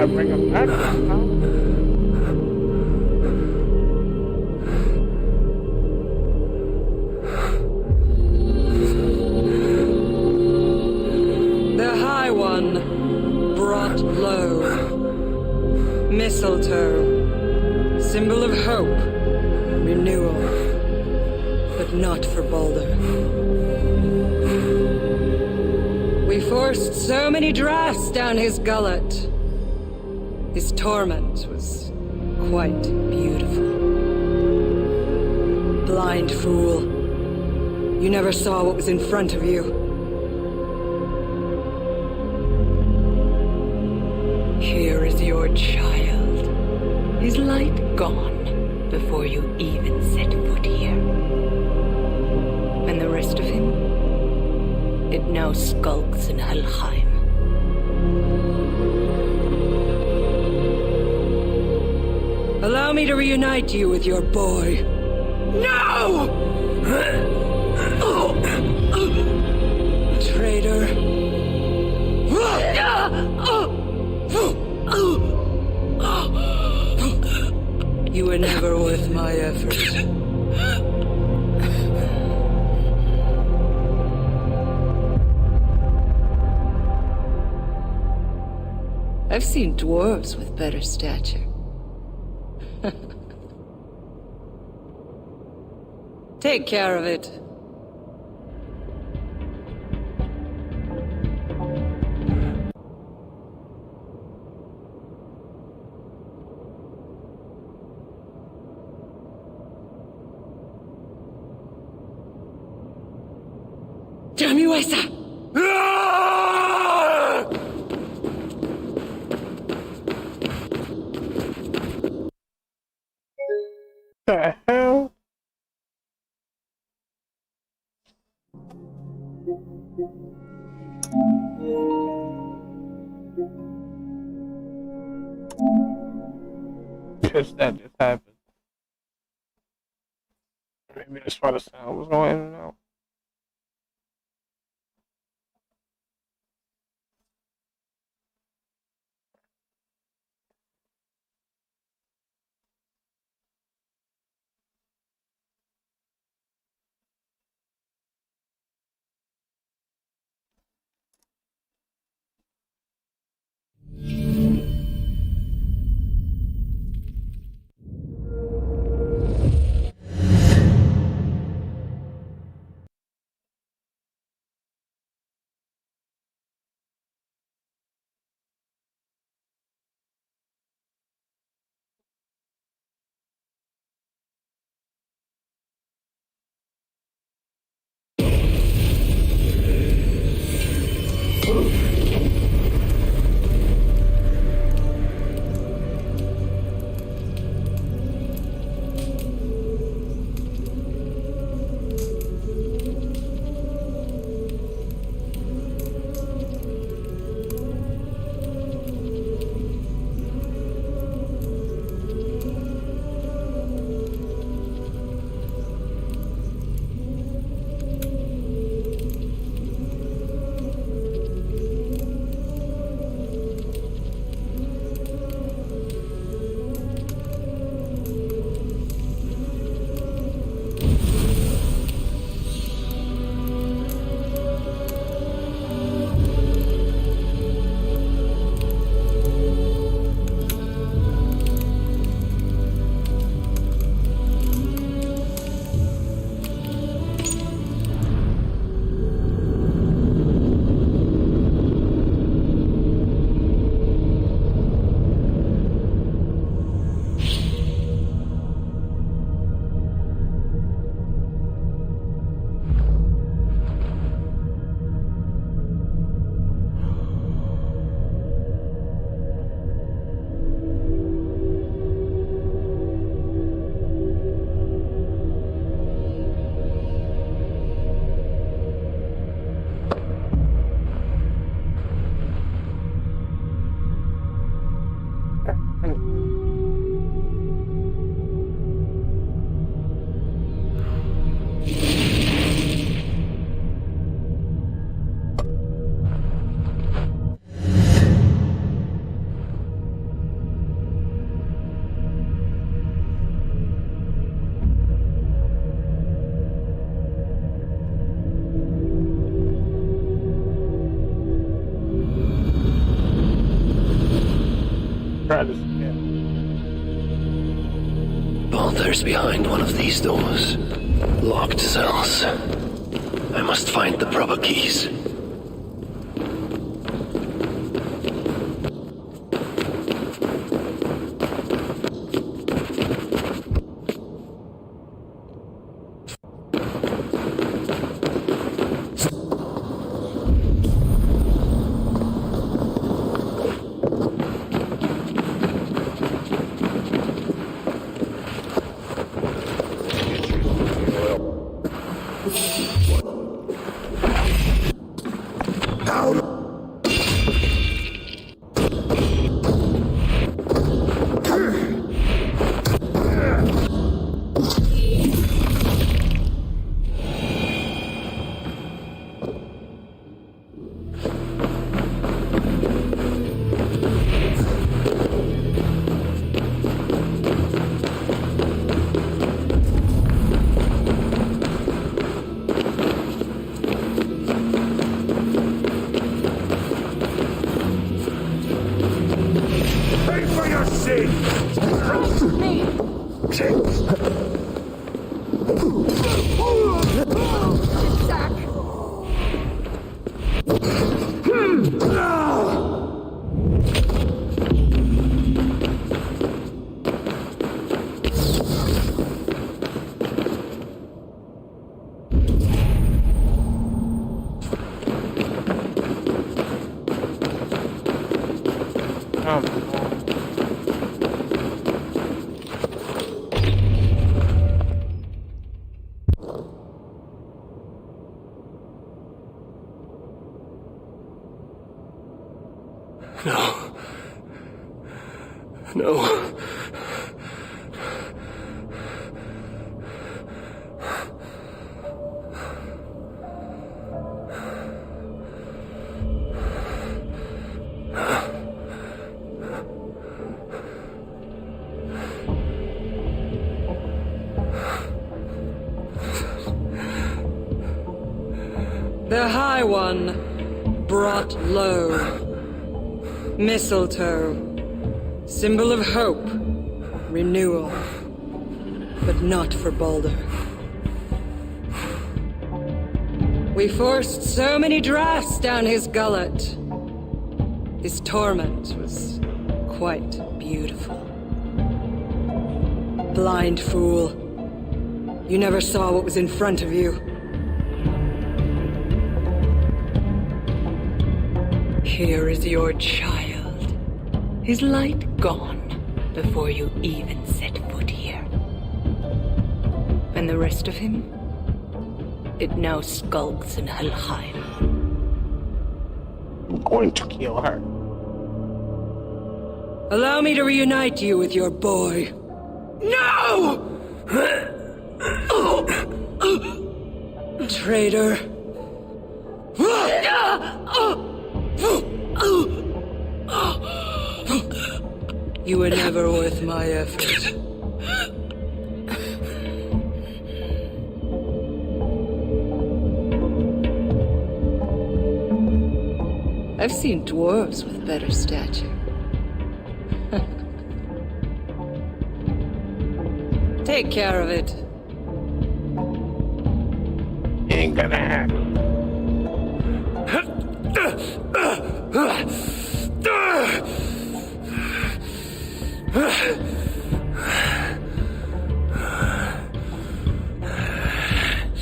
Bring him back somehow. The High One, brought low. Mistletoe, symbol of hope, renewal, but not for Baldur. We forced so many drafts down his gullet. His torment was quite beautiful. Blind fool. You never saw what was in front of you. Here is your child. His light gone before you even set foot here. And the rest of him? It now skulks in Helheim. Allow me to reunite you with your boy. No! Traitor. You were never worth my effort. I've seen dwarves with better stature. Take care of it. Damn you, Asa! Just that just happened. Maybe that's why the sound was going in and out. Try this again. Balder's behind one of these doors. Locked cells. I must find the proper keys. No. No. The High One brought low. Mistletoe. Symbol of hope. Renewal. But not for Baldur. We forced so many drafts down his gullet. His torment was quite beautiful. Blind fool. You never saw what was in front of you. Here is your child. His light gone before you even set foot here. And the rest of him? It now skulks in Helheim. I'm going to kill her. Allow me to reunite you with your boy. No! Traitor. You were never worth my effort. I've seen dwarves with better stature. Take care of it. Ain't gonna happen.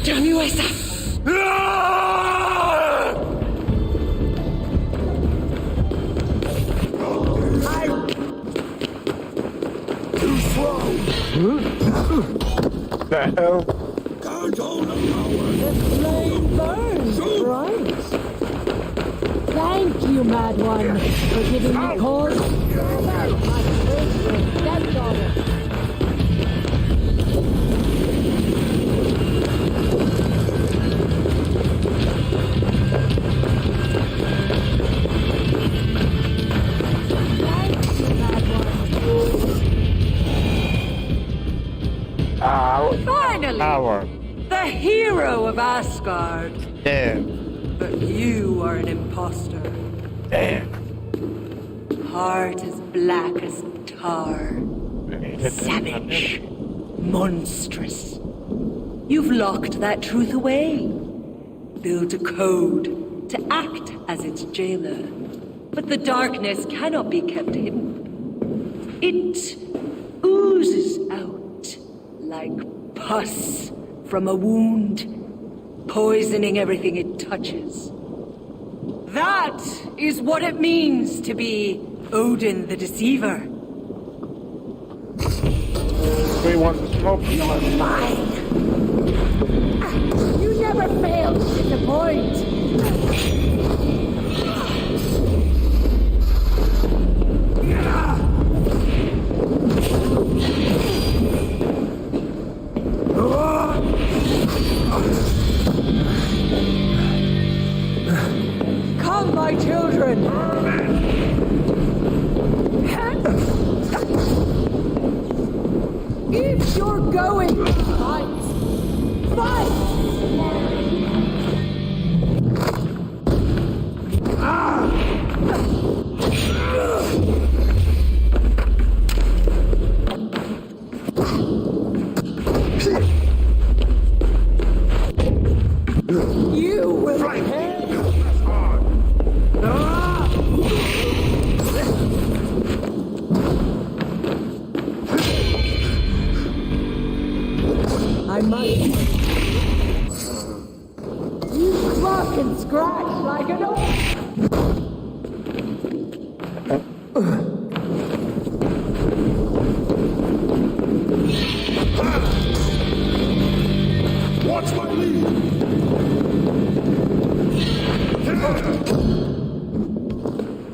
Damn you, Asa! Too slow! The hell? Can't hold a power! The flame burns bright. Thank you, Mad One, for giving me cause to fight my first stepdaughter. Finally! Power. The hero of Asgard. Damn. But you are an imposter. Damn. Heart as black as tar. Savage. Monstrous. You've locked that truth away. Built a code to act as its jailer. But the darkness cannot be kept hidden. It oozes out like pus from a wound, poisoning everything it touches. That is what it means to be Odin the Deceiver. We want to smoke. You're mine! You never fail to disappoint! Come, my children! If you're going to fight, fight! You will pay! I must. You cluck and scratch like an old. Watch my lead!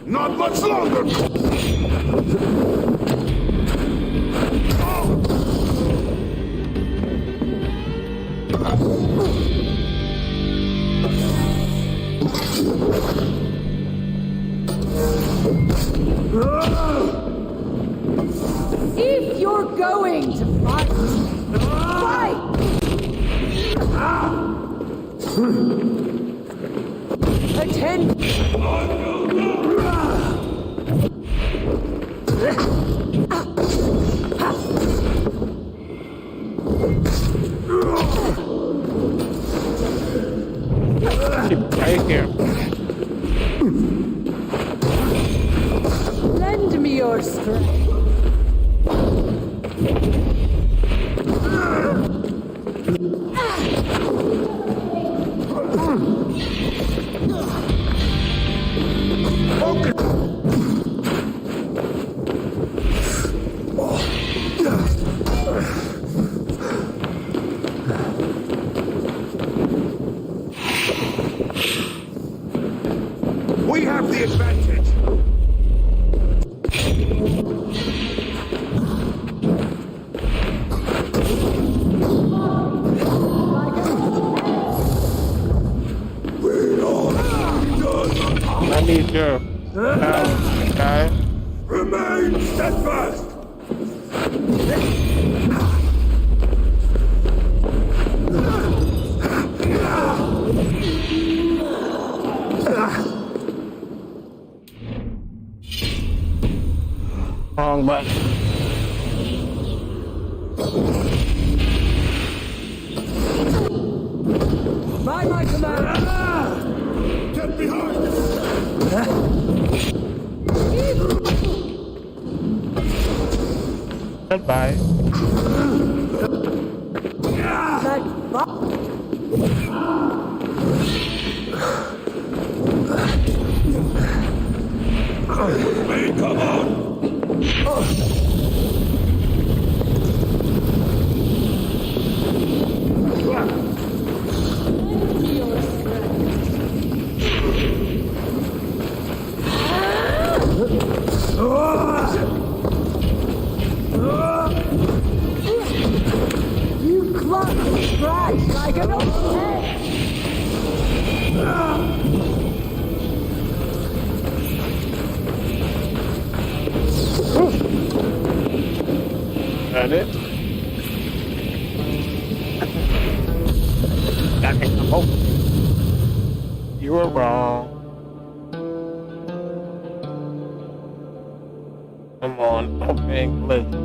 Not much longer! If you're going to fight, fight! Attend! Right here. Lend me your strength. We have the advantage. I need your guy. Remain steadfast. Wrong button. By my command! Get behind! Goodbye. Come on! You clung and scratched like an old head! That it? Oh, you were wrong. Come on, I'm being glitched.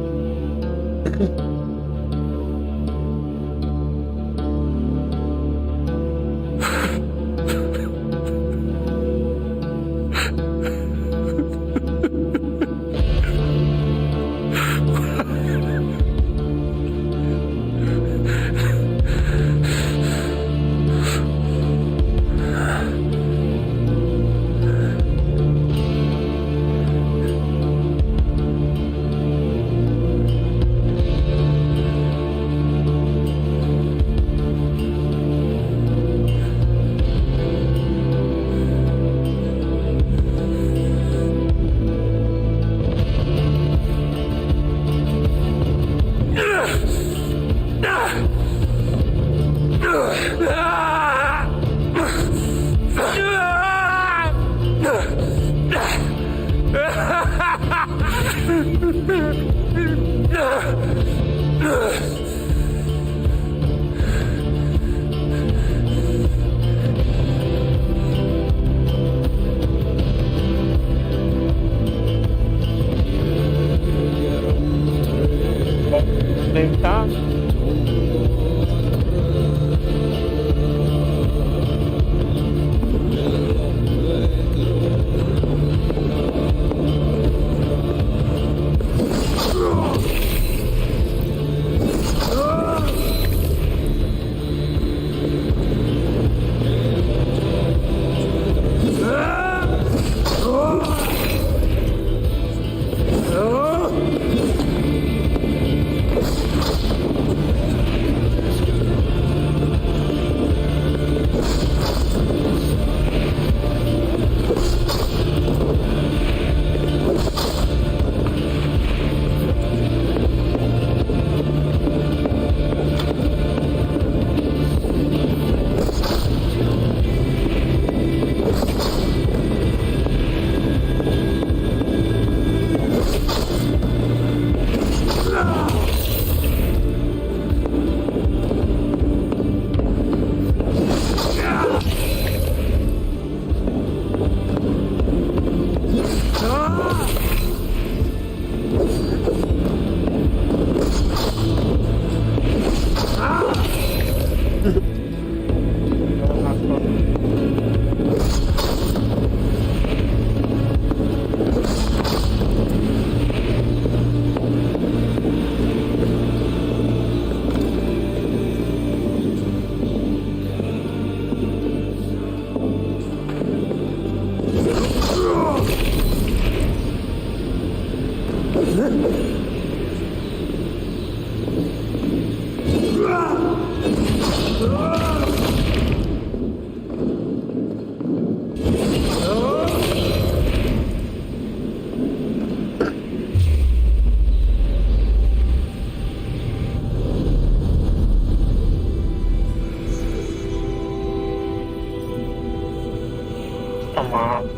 Come on.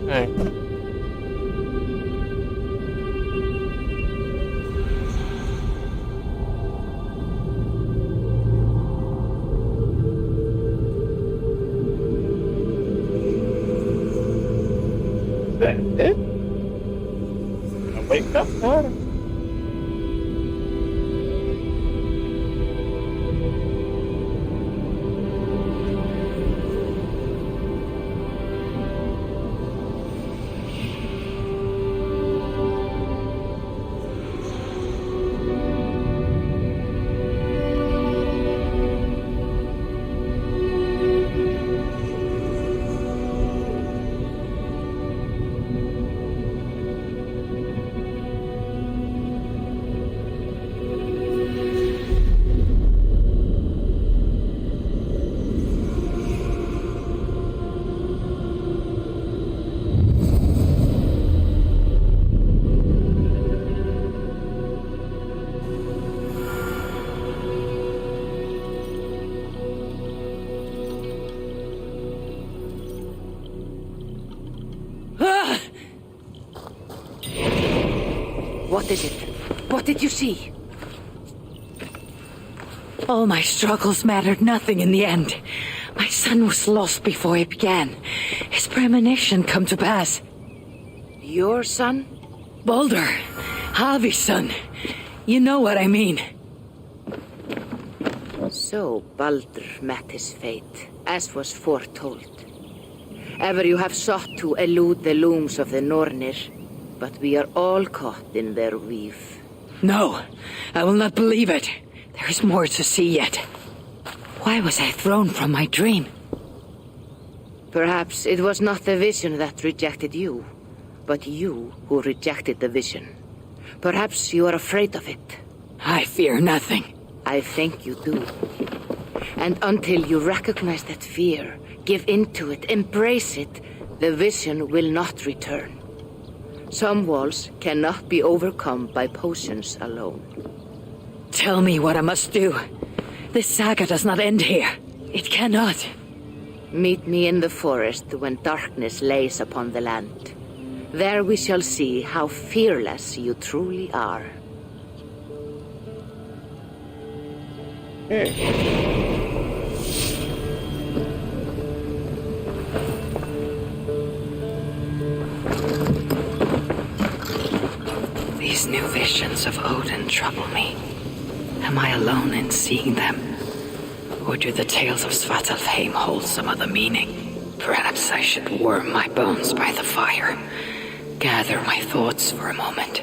Hey. That it? I wake up, daughter. What is it? What did you see? All my struggles mattered nothing in the end. My son was lost before it began. His premonition come to pass. Your son? Baldur. Havi's son. You know what I mean. So Baldur met his fate, as was foretold. Ever you have sought to elude the looms of the Nornir, but we are all caught in their weave. No, I will not believe it. There is more to see yet. Why was I thrown from my dream? Perhaps it was not the vision that rejected you, but you who rejected the vision. Perhaps you are afraid of it. I fear nothing. I think you do. And until you recognize that fear, give in to it, embrace it, the vision will not return. Some walls cannot be overcome by potions alone. Tell me what I must do. This saga does not end here. It cannot. Meet me in the forest when darkness lays upon the land. There we shall see how fearless you truly are. These new visions of Odin trouble me. Am I alone in seeing them? Or do the tales of Svartalfheim hold some other meaning? Perhaps I should warm my bones by the fire. Gather my thoughts for a moment.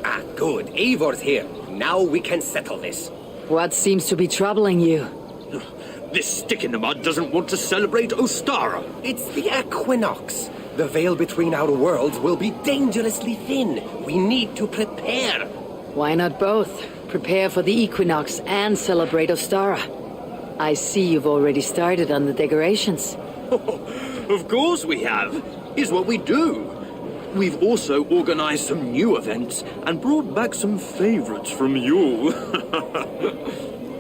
Ah, good. Eivor's here. Now we can settle this. What seems to be troubling you? This stick in the mud doesn't want to celebrate Ostara. It's the equinox. The veil between our worlds will be dangerously thin. We need to prepare. Why not both? Prepare for the equinox and celebrate Ostara. I see you've already started on the decorations. Of course we have. It's what we do. We've also organized some new events and brought back some favorites from you.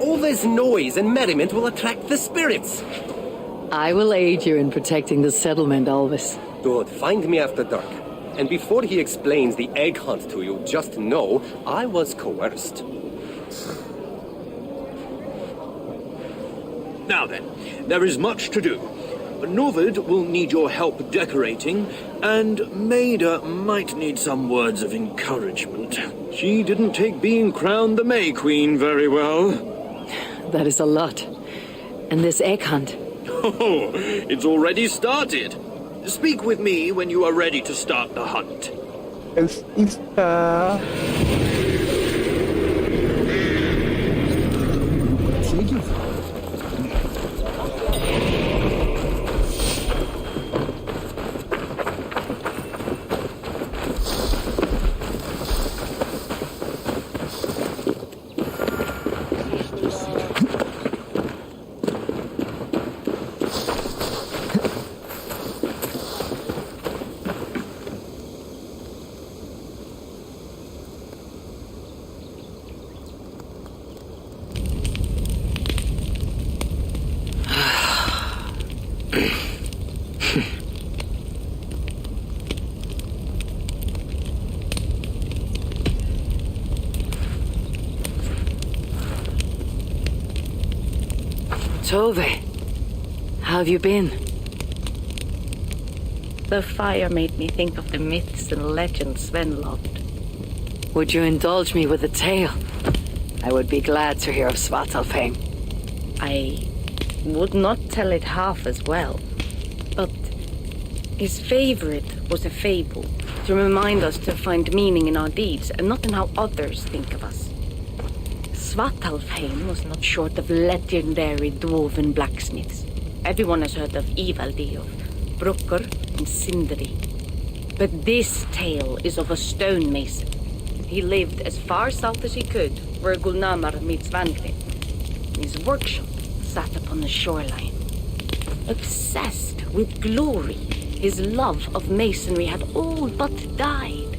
All this noise and merriment will attract the spirits. I will aid you in protecting the settlement, Alvis. Good. Find me after dark. And before he explains the egg hunt to you, just know I was coerced. Now then, there is much to do. Novid will need your help decorating, and Maida might need some words of encouragement. She didn't take being crowned the May Queen very well. That is a lot. And this egg hunt? Oh, it's already started. Speak with me when you are ready to start the hunt. It's Easter. Tove, how have you been? The fire made me think of the myths and legends Sven loved. Would you indulge me with a tale? I would be glad to hear of Svartalfheim. I would not tell it half as well, but his favorite was a fable to remind us to find meaning in our deeds and not in how others think of us. Svartalfheim was not short of legendary dwarven blacksmiths. Everyone has heard of Ivaldi, of Brukker and Sindri. But this tale is of a stonemason. He lived as far south as he could, where Gulnamar meets Vangrid. His workshop sat upon the shoreline. Obsessed with glory, his love of masonry had all but died.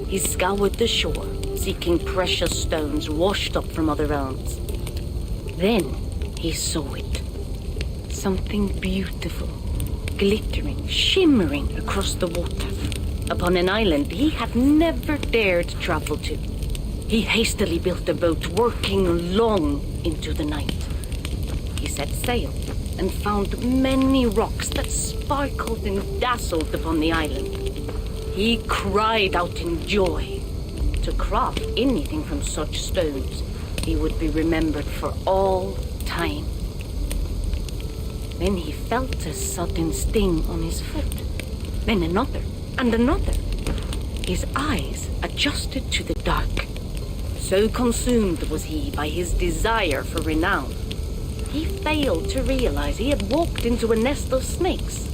He scoured the shore, seeking precious stones washed up from other realms. Then he saw it. Something beautiful, glittering, shimmering across the water, upon an island he had never dared travel to. He hastily built a boat, working long into the night. He set sail and found many rocks that sparkled and dazzled upon the island. He cried out in joy. To craft anything from such stones, he would be remembered for all time. Then he felt a sudden sting on his foot, then another and another. His eyes adjusted to the dark. So consumed was he by his desire for renown, he failed to realize he had walked into a nest of snakes,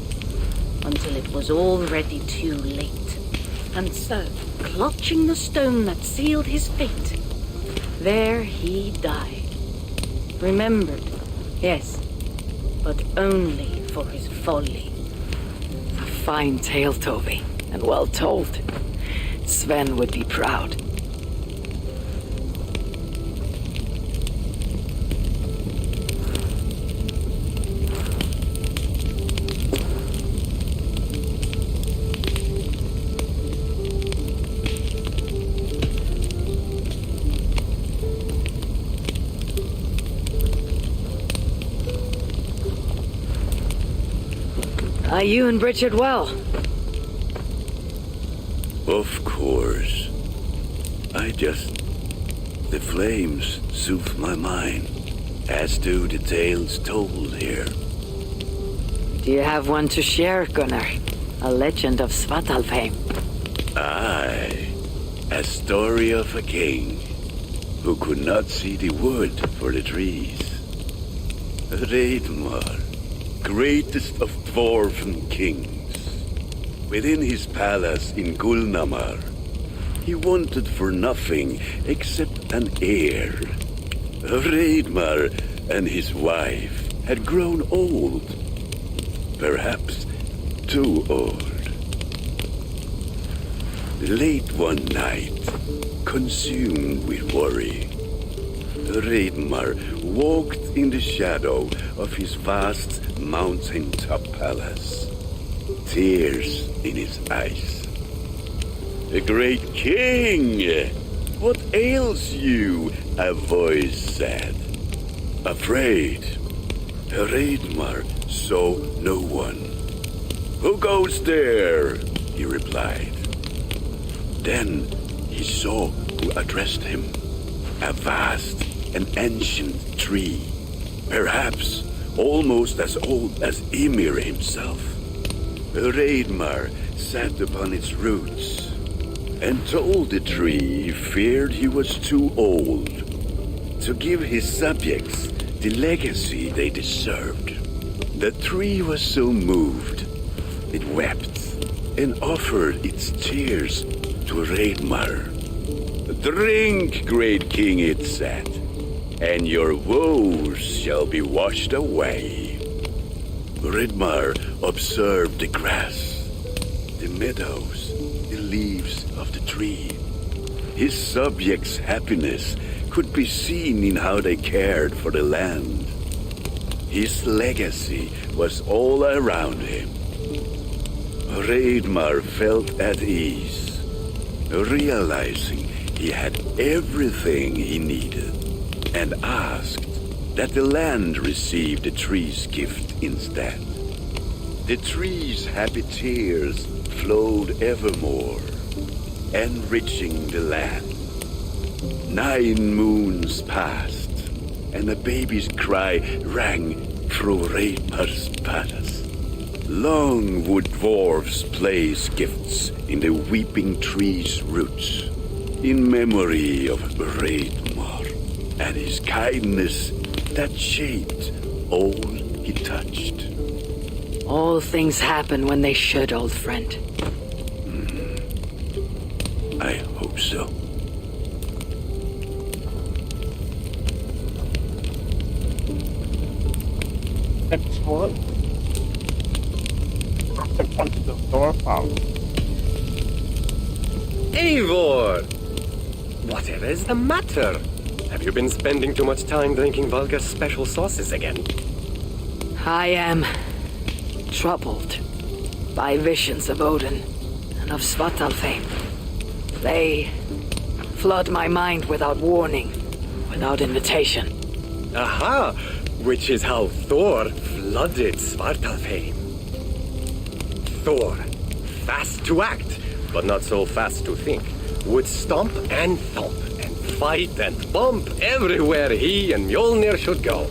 until it was already too late. And so, clutching the stone that sealed his fate, there he died. Remembered, yes, but only for his folly. A fine tale, Tove, and well told. Sven would be proud. Are you and Bridget well? Of course. The flames soothe my mind, as do the tales told here. Do you have one to share, Gunnar? A legend of Svartalfheim. Aye. A story of a king who could not see the wood for the trees. Ragnarok, greatest of dwarven kings. Within his palace in Gulnamar, he wanted for nothing except an heir. Ragnarok and his wife had grown old. Perhaps too old. Late one night, consumed with worry, Ragnarok walked in the shadow of his vast mountaintop palace, tears in his eyes. "The great king! What ails you?" a voice said. Afraid, Ragnarok saw no one. "Who goes there?" he replied. Then he saw who addressed him. A vast and ancient tree, perhaps almost as old as Ymir himself. Ragnarok sat upon its roots and told the tree he feared he was too old to give his subjects the legacy they deserved. The tree was so moved, it wept and offered its tears to Ragnarok. "Drink, great king," it said, "and your woes shall be washed away." Ragnarok observed the grass, the meadows, the leaves of the tree. His subjects' happiness could be seen in how they cared for the land. His legacy was all around him. Ragnarok felt at ease, realizing he had everything he needed, and asked that the land receive the tree's gift instead. The tree's happy tears flowed evermore, enriching the land. 9 moons passed, and a baby's cry rang through Ragnarok's palace. Long would dwarves place gifts in the weeping tree's roots, in memory of Ragnarok and his kindness that shaped all he touched. All things happen when they should, old friend. I hope so. Excellent. Onto the door file. Eivor! Whatever is the matter? Have you been spending too much time drinking Valga's special sauces again? I am troubled by visions of Odin and of Svartalfheim. They flood my mind without warning, without invitation. Aha! Which is how Thor flooded Svartalfheim. Thor, fast to act, but not so fast to think, would stomp and thump and fight and bump everywhere he and Mjolnir should go.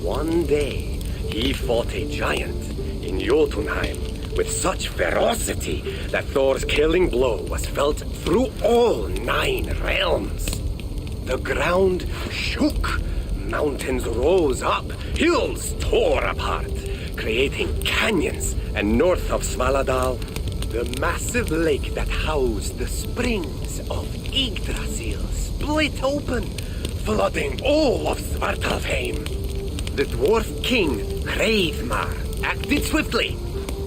One day, he fought a giant in Jotunheim with such ferocity that Thor's killing blow was felt through all 9 realms. The ground shook, mountains rose up, hills tore apart, creating canyons, and north of Svaladal, the massive lake that housed the springs of Yggdrasil split open, flooding all of Svartalfheim. The dwarf king, Hreidmar, acted swiftly.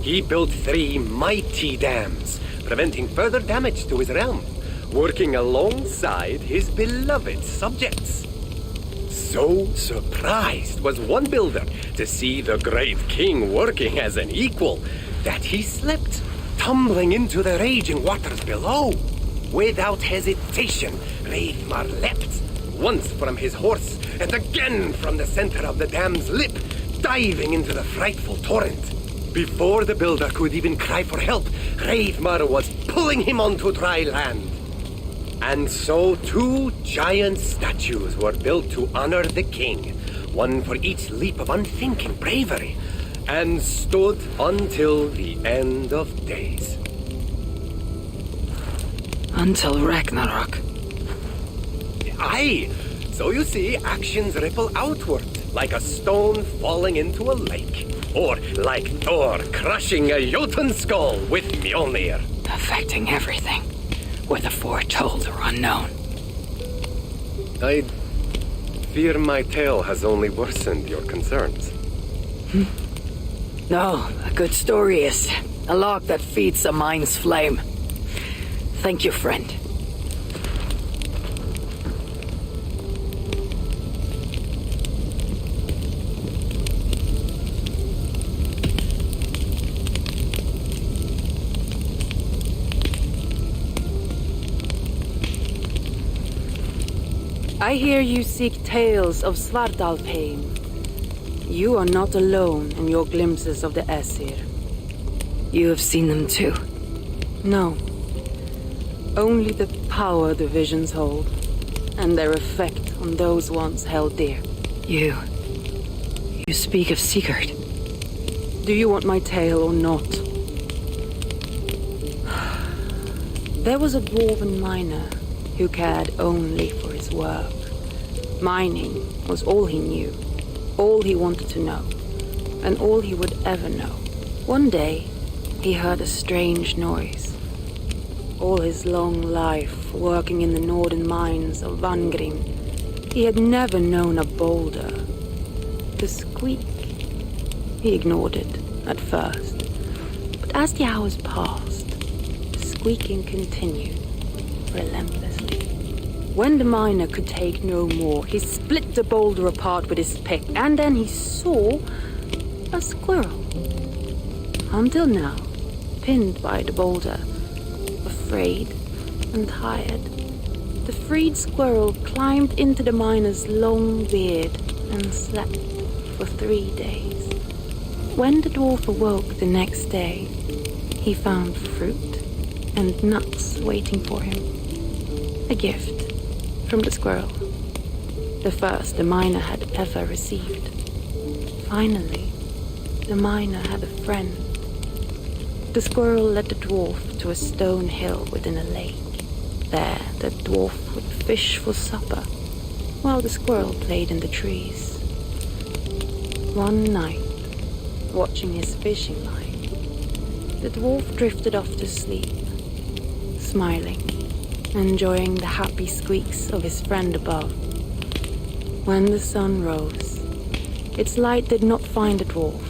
He built 3 mighty dams, preventing further damage to his realm, working alongside his beloved subjects. So surprised was one builder to see the great king working as an equal that he slipped, tumbling into the raging waters below. Without hesitation, Hreidmar leapt, once from his horse and again from the center of the dam's lip, diving into the frightful torrent. Before the builder could even cry for help, Hreidmar was pulling him onto dry land. And so 2 giant statues were built to honor the king, one for each leap of unthinking bravery, and stood until the end of days. Until Ragnarok. Aye! So you see, actions ripple outward, like a stone falling into a lake. Or like Thor crushing a Jotun skull with Mjolnir. Affecting everything, whether foretold or unknown. I fear my tale has only worsened your concerns. No, a good story is a log that feeds a mind's flame. Thank you, friend. I hear you seek tales of Svartalfheim. You are not alone in your glimpses of the Aesir. You have seen them too. No. Only the power the visions hold, and their effect on those once held dear. You speak of Sigurd. Do you want my tale or not? There was a dwarven miner who cared only for his work. Mining was all he knew, all he wanted to know, and all he would ever know. One day, he heard a strange noise. All his long life, working in the northern mines of Vangrim, he had never known a boulder. The squeak. He ignored it at first, but as the hours passed, the squeaking continued relentlessly. When the miner could take no more, he split the boulder apart with his pick, and then he saw a squirrel. Until now, pinned by the boulder, afraid and tired, the freed squirrel climbed into the miner's long beard and slept for 3 days. When the dwarf awoke the next day, he found fruit and nuts waiting for him. A gift from the squirrel, the first the miner had ever received. Finally, the miner had a friend. The squirrel led the dwarf to a stone hill within a lake. There, the dwarf would fish for supper, while the squirrel played in the trees. One night, watching his fishing line, the dwarf drifted off to sleep, smiling, enjoying the happy squeaks of his friend above. When the sun rose, its light did not find the dwarf,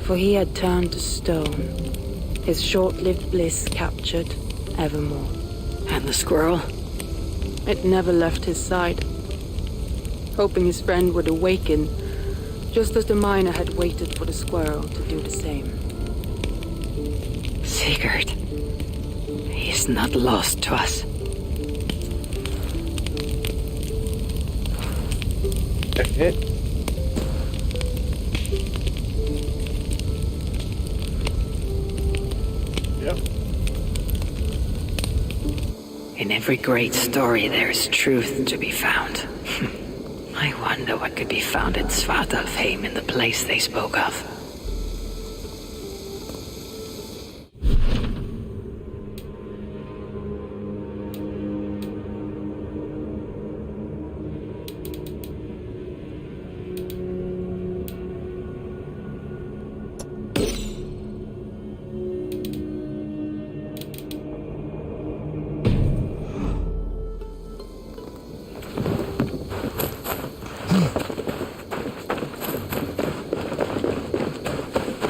for he had turned to stone, his short-lived bliss captured evermore. And the squirrel? It never left his side, hoping his friend would awaken, just as the miner had waited for the squirrel to do the same. Sigurd, he is not lost to us. That's it. Yep. In every great story there is truth to be found. I wonder what could be found in Svartalfheim in the place they spoke of.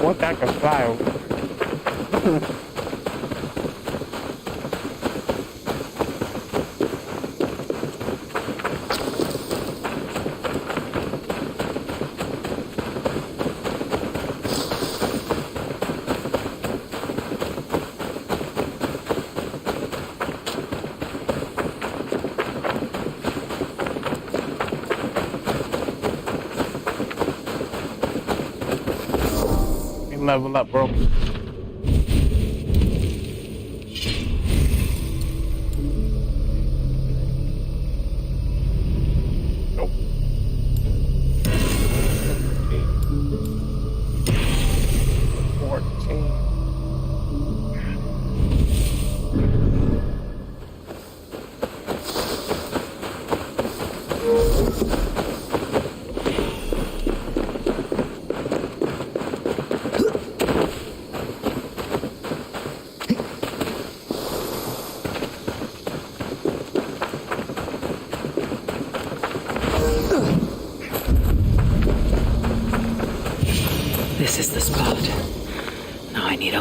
What that could fly over. Level up, bro. Nope. 14.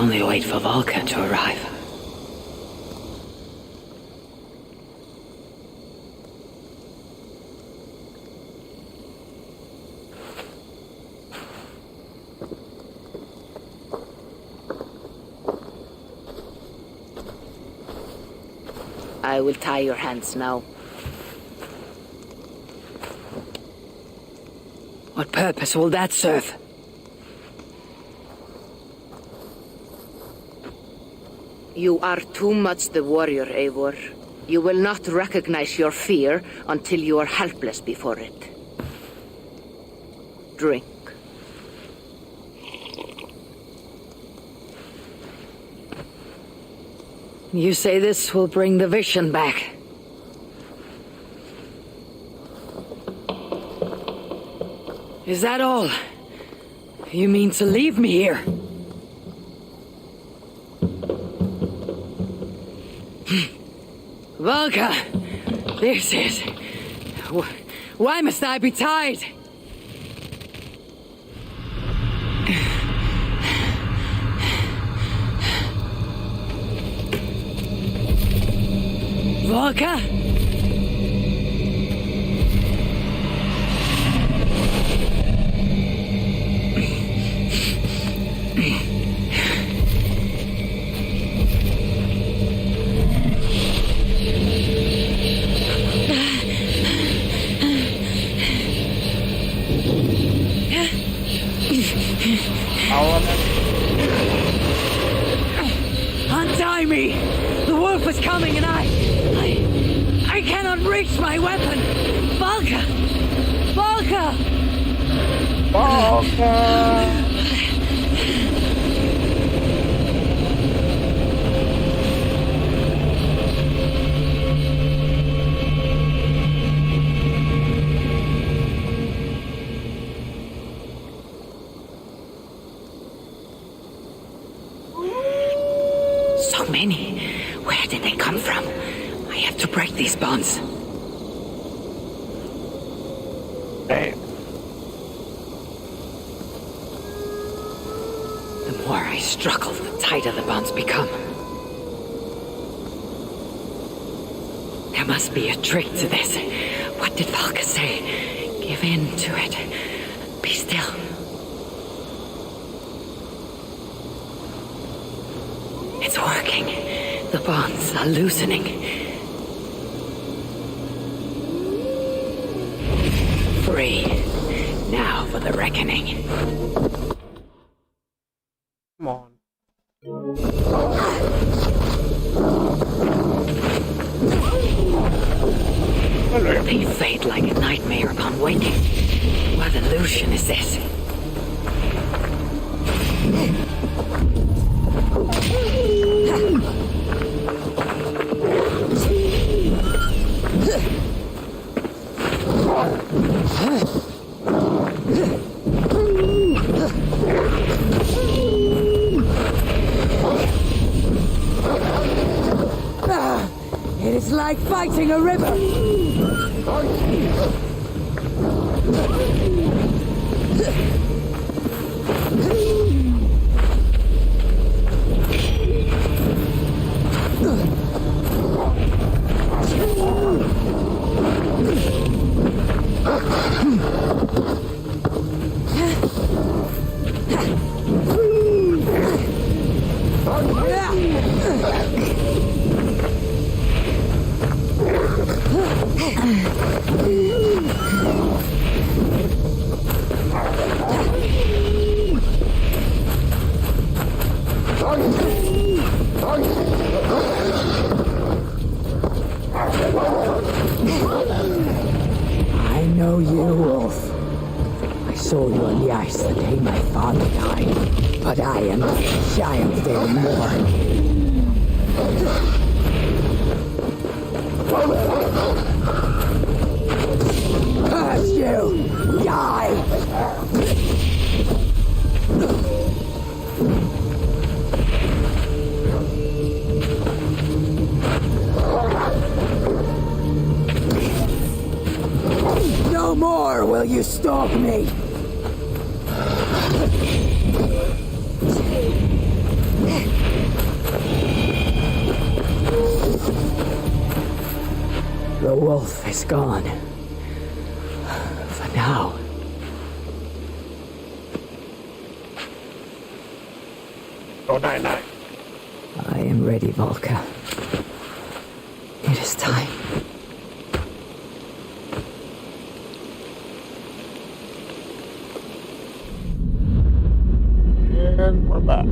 only wait for Volker to arrive. I will tie your hands now. What purpose will that serve? You are too much the warrior, Eivor. You will not recognize your fear until you are helpless before it. Drink. You say this will bring the vision back? Is that all? You mean to leave me here? Volker! This is... Why must I be tied? Volker? Untie me! The wolf is coming and I cannot reach my weapon! Volker! Volker! Volker! So many. Where did they come from? I have to break these bonds. Hey. The more I struggle, the tighter the bonds become. There must be a trick to this. What did Valka say? Give in to it. Be still. It's working. The bonds are loosening. Free. Now for the reckoning. Come on. They fade like a nightmare upon waking. What illusion is this? It is like fighting a river. I know you, Wolf. I saw you on the ice the day my father died, but I am not a child anymore. Curse you! Die! No more will you stalk me! The wolf is gone. For now. Oh, night-night. I am ready, Volker. It is time. And we're back.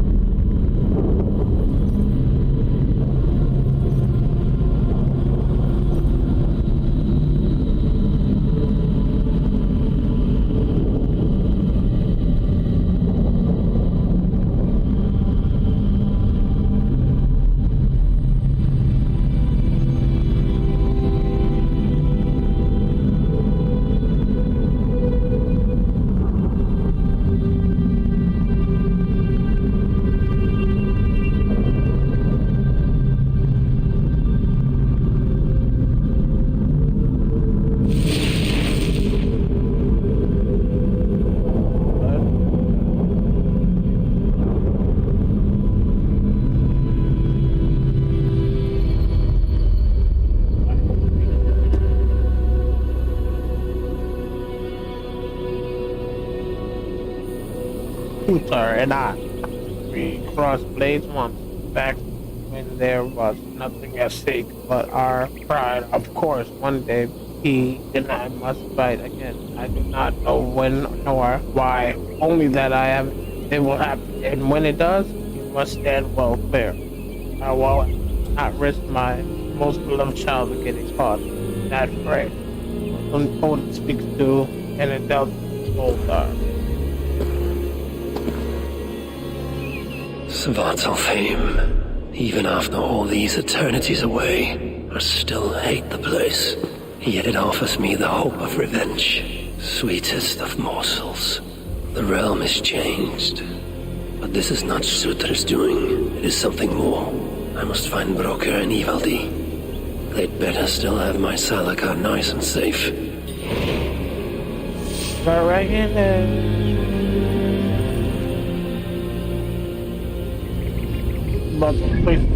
Uther and I, we crossed blades once, back when there was nothing at stake but our pride. Of course, one day he and I must fight again. I do not know when nor why, only that it will happen. And when it does, you must stand well clear. I will not risk my most beloved child getting caught in that fray. Odin speaks to an adult Voltar. Svartalfheim, even after all these eternities away, I still hate the place. Yet it offers me the hope of revenge. Sweetest of morsels. The realm is changed. But this is not Sutra's doing. It is something more. I must find Broker and Ivaldi. They'd better still have my Salakar nice and safe. Right in there. But please.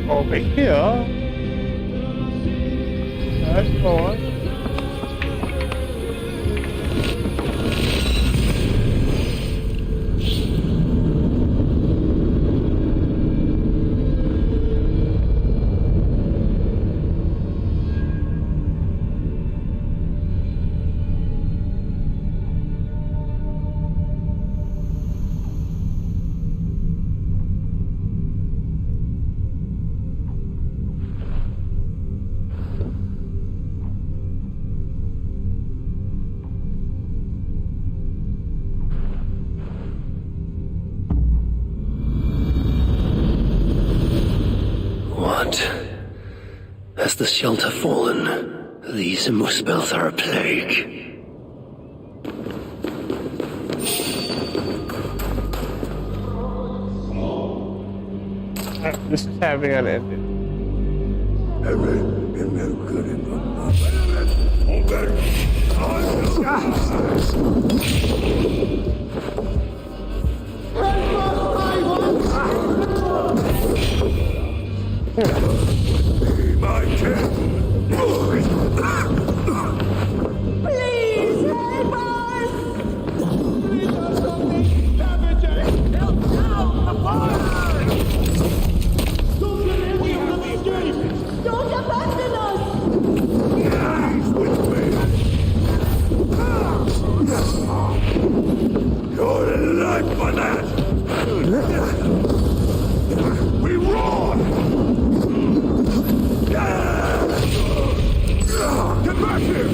Over here. That's going. But has the shelter fallen? These muspels are a plague. This is having an ending. My king! Please help us! Don't abandon us! You're alive for that! We roar! Get back here!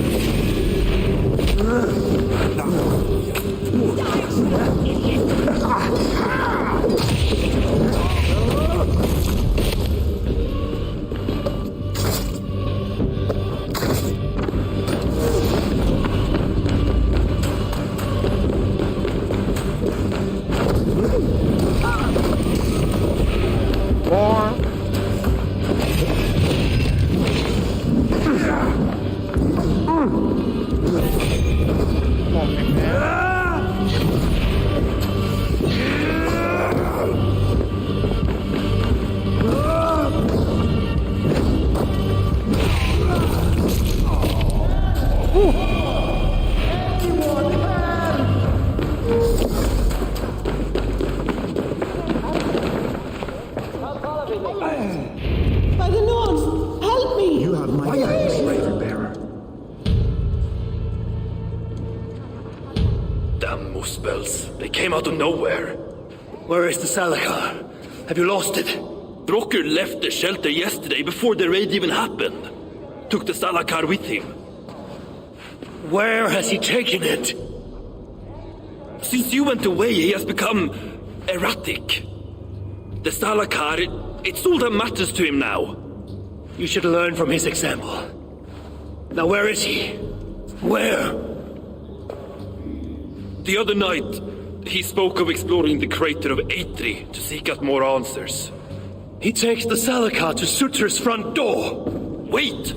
By the Nords, help me! You have my thanks, Raven Bearer. Damn muspels. They came out of nowhere. Where is the Salakar? Have you lost it? Brokkr left the shelter yesterday before the raid even happened. Took the Salakar with him. Where has he taken it? Since you went away, he has become erratic. The Salakar, it's all that matters to him now. You should learn from his example. Now where is he? Where? The other night, he spoke of exploring the crater of Eitri to seek out more answers. He takes the Salakar to Surtr's front door. Wait!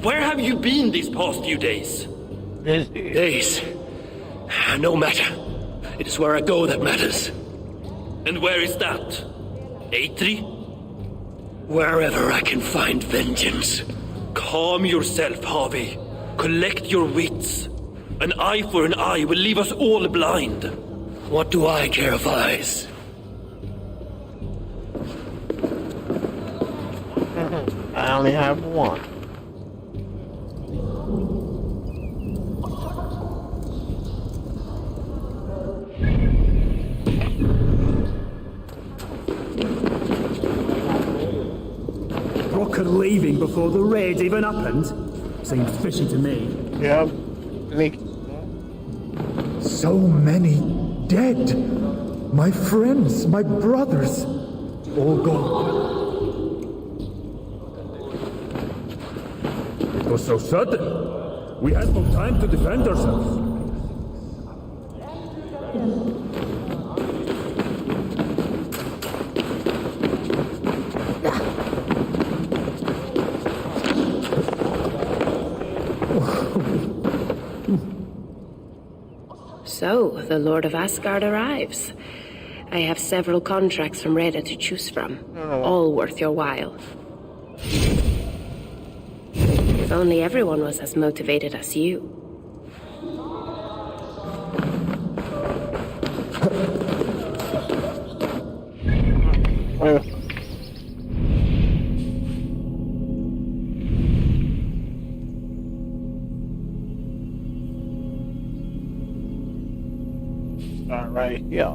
Where have you been these past few days? Days. No matter. It is where I go that matters. And where is that? Eitri? Wherever I can find vengeance. Calm yourself, Harvey. Collect your wits. An eye for an eye will leave us all blind. What do I care of eyes? I only have one. Brokkr leaving before the raid even happened? Seems fishy to me. Yep. So many dead. My friends, my brothers, all gone. It was so sudden. We had no time to defend ourselves. So, the Lord of Asgard arrives. I have several contracts from Reda to choose from, all worth your while. If only everyone was as motivated as you. Right here.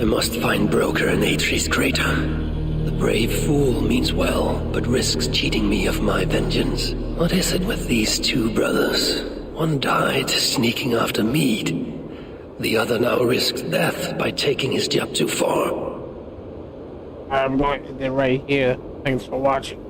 must find Broker in Atri's crater. The brave fool means well, but risks cheating me of my vengeance. What is it with these two brothers? One died sneaking after mead. The other now risks death by taking his job too far. I'm going to end it right here. Thanks for watching.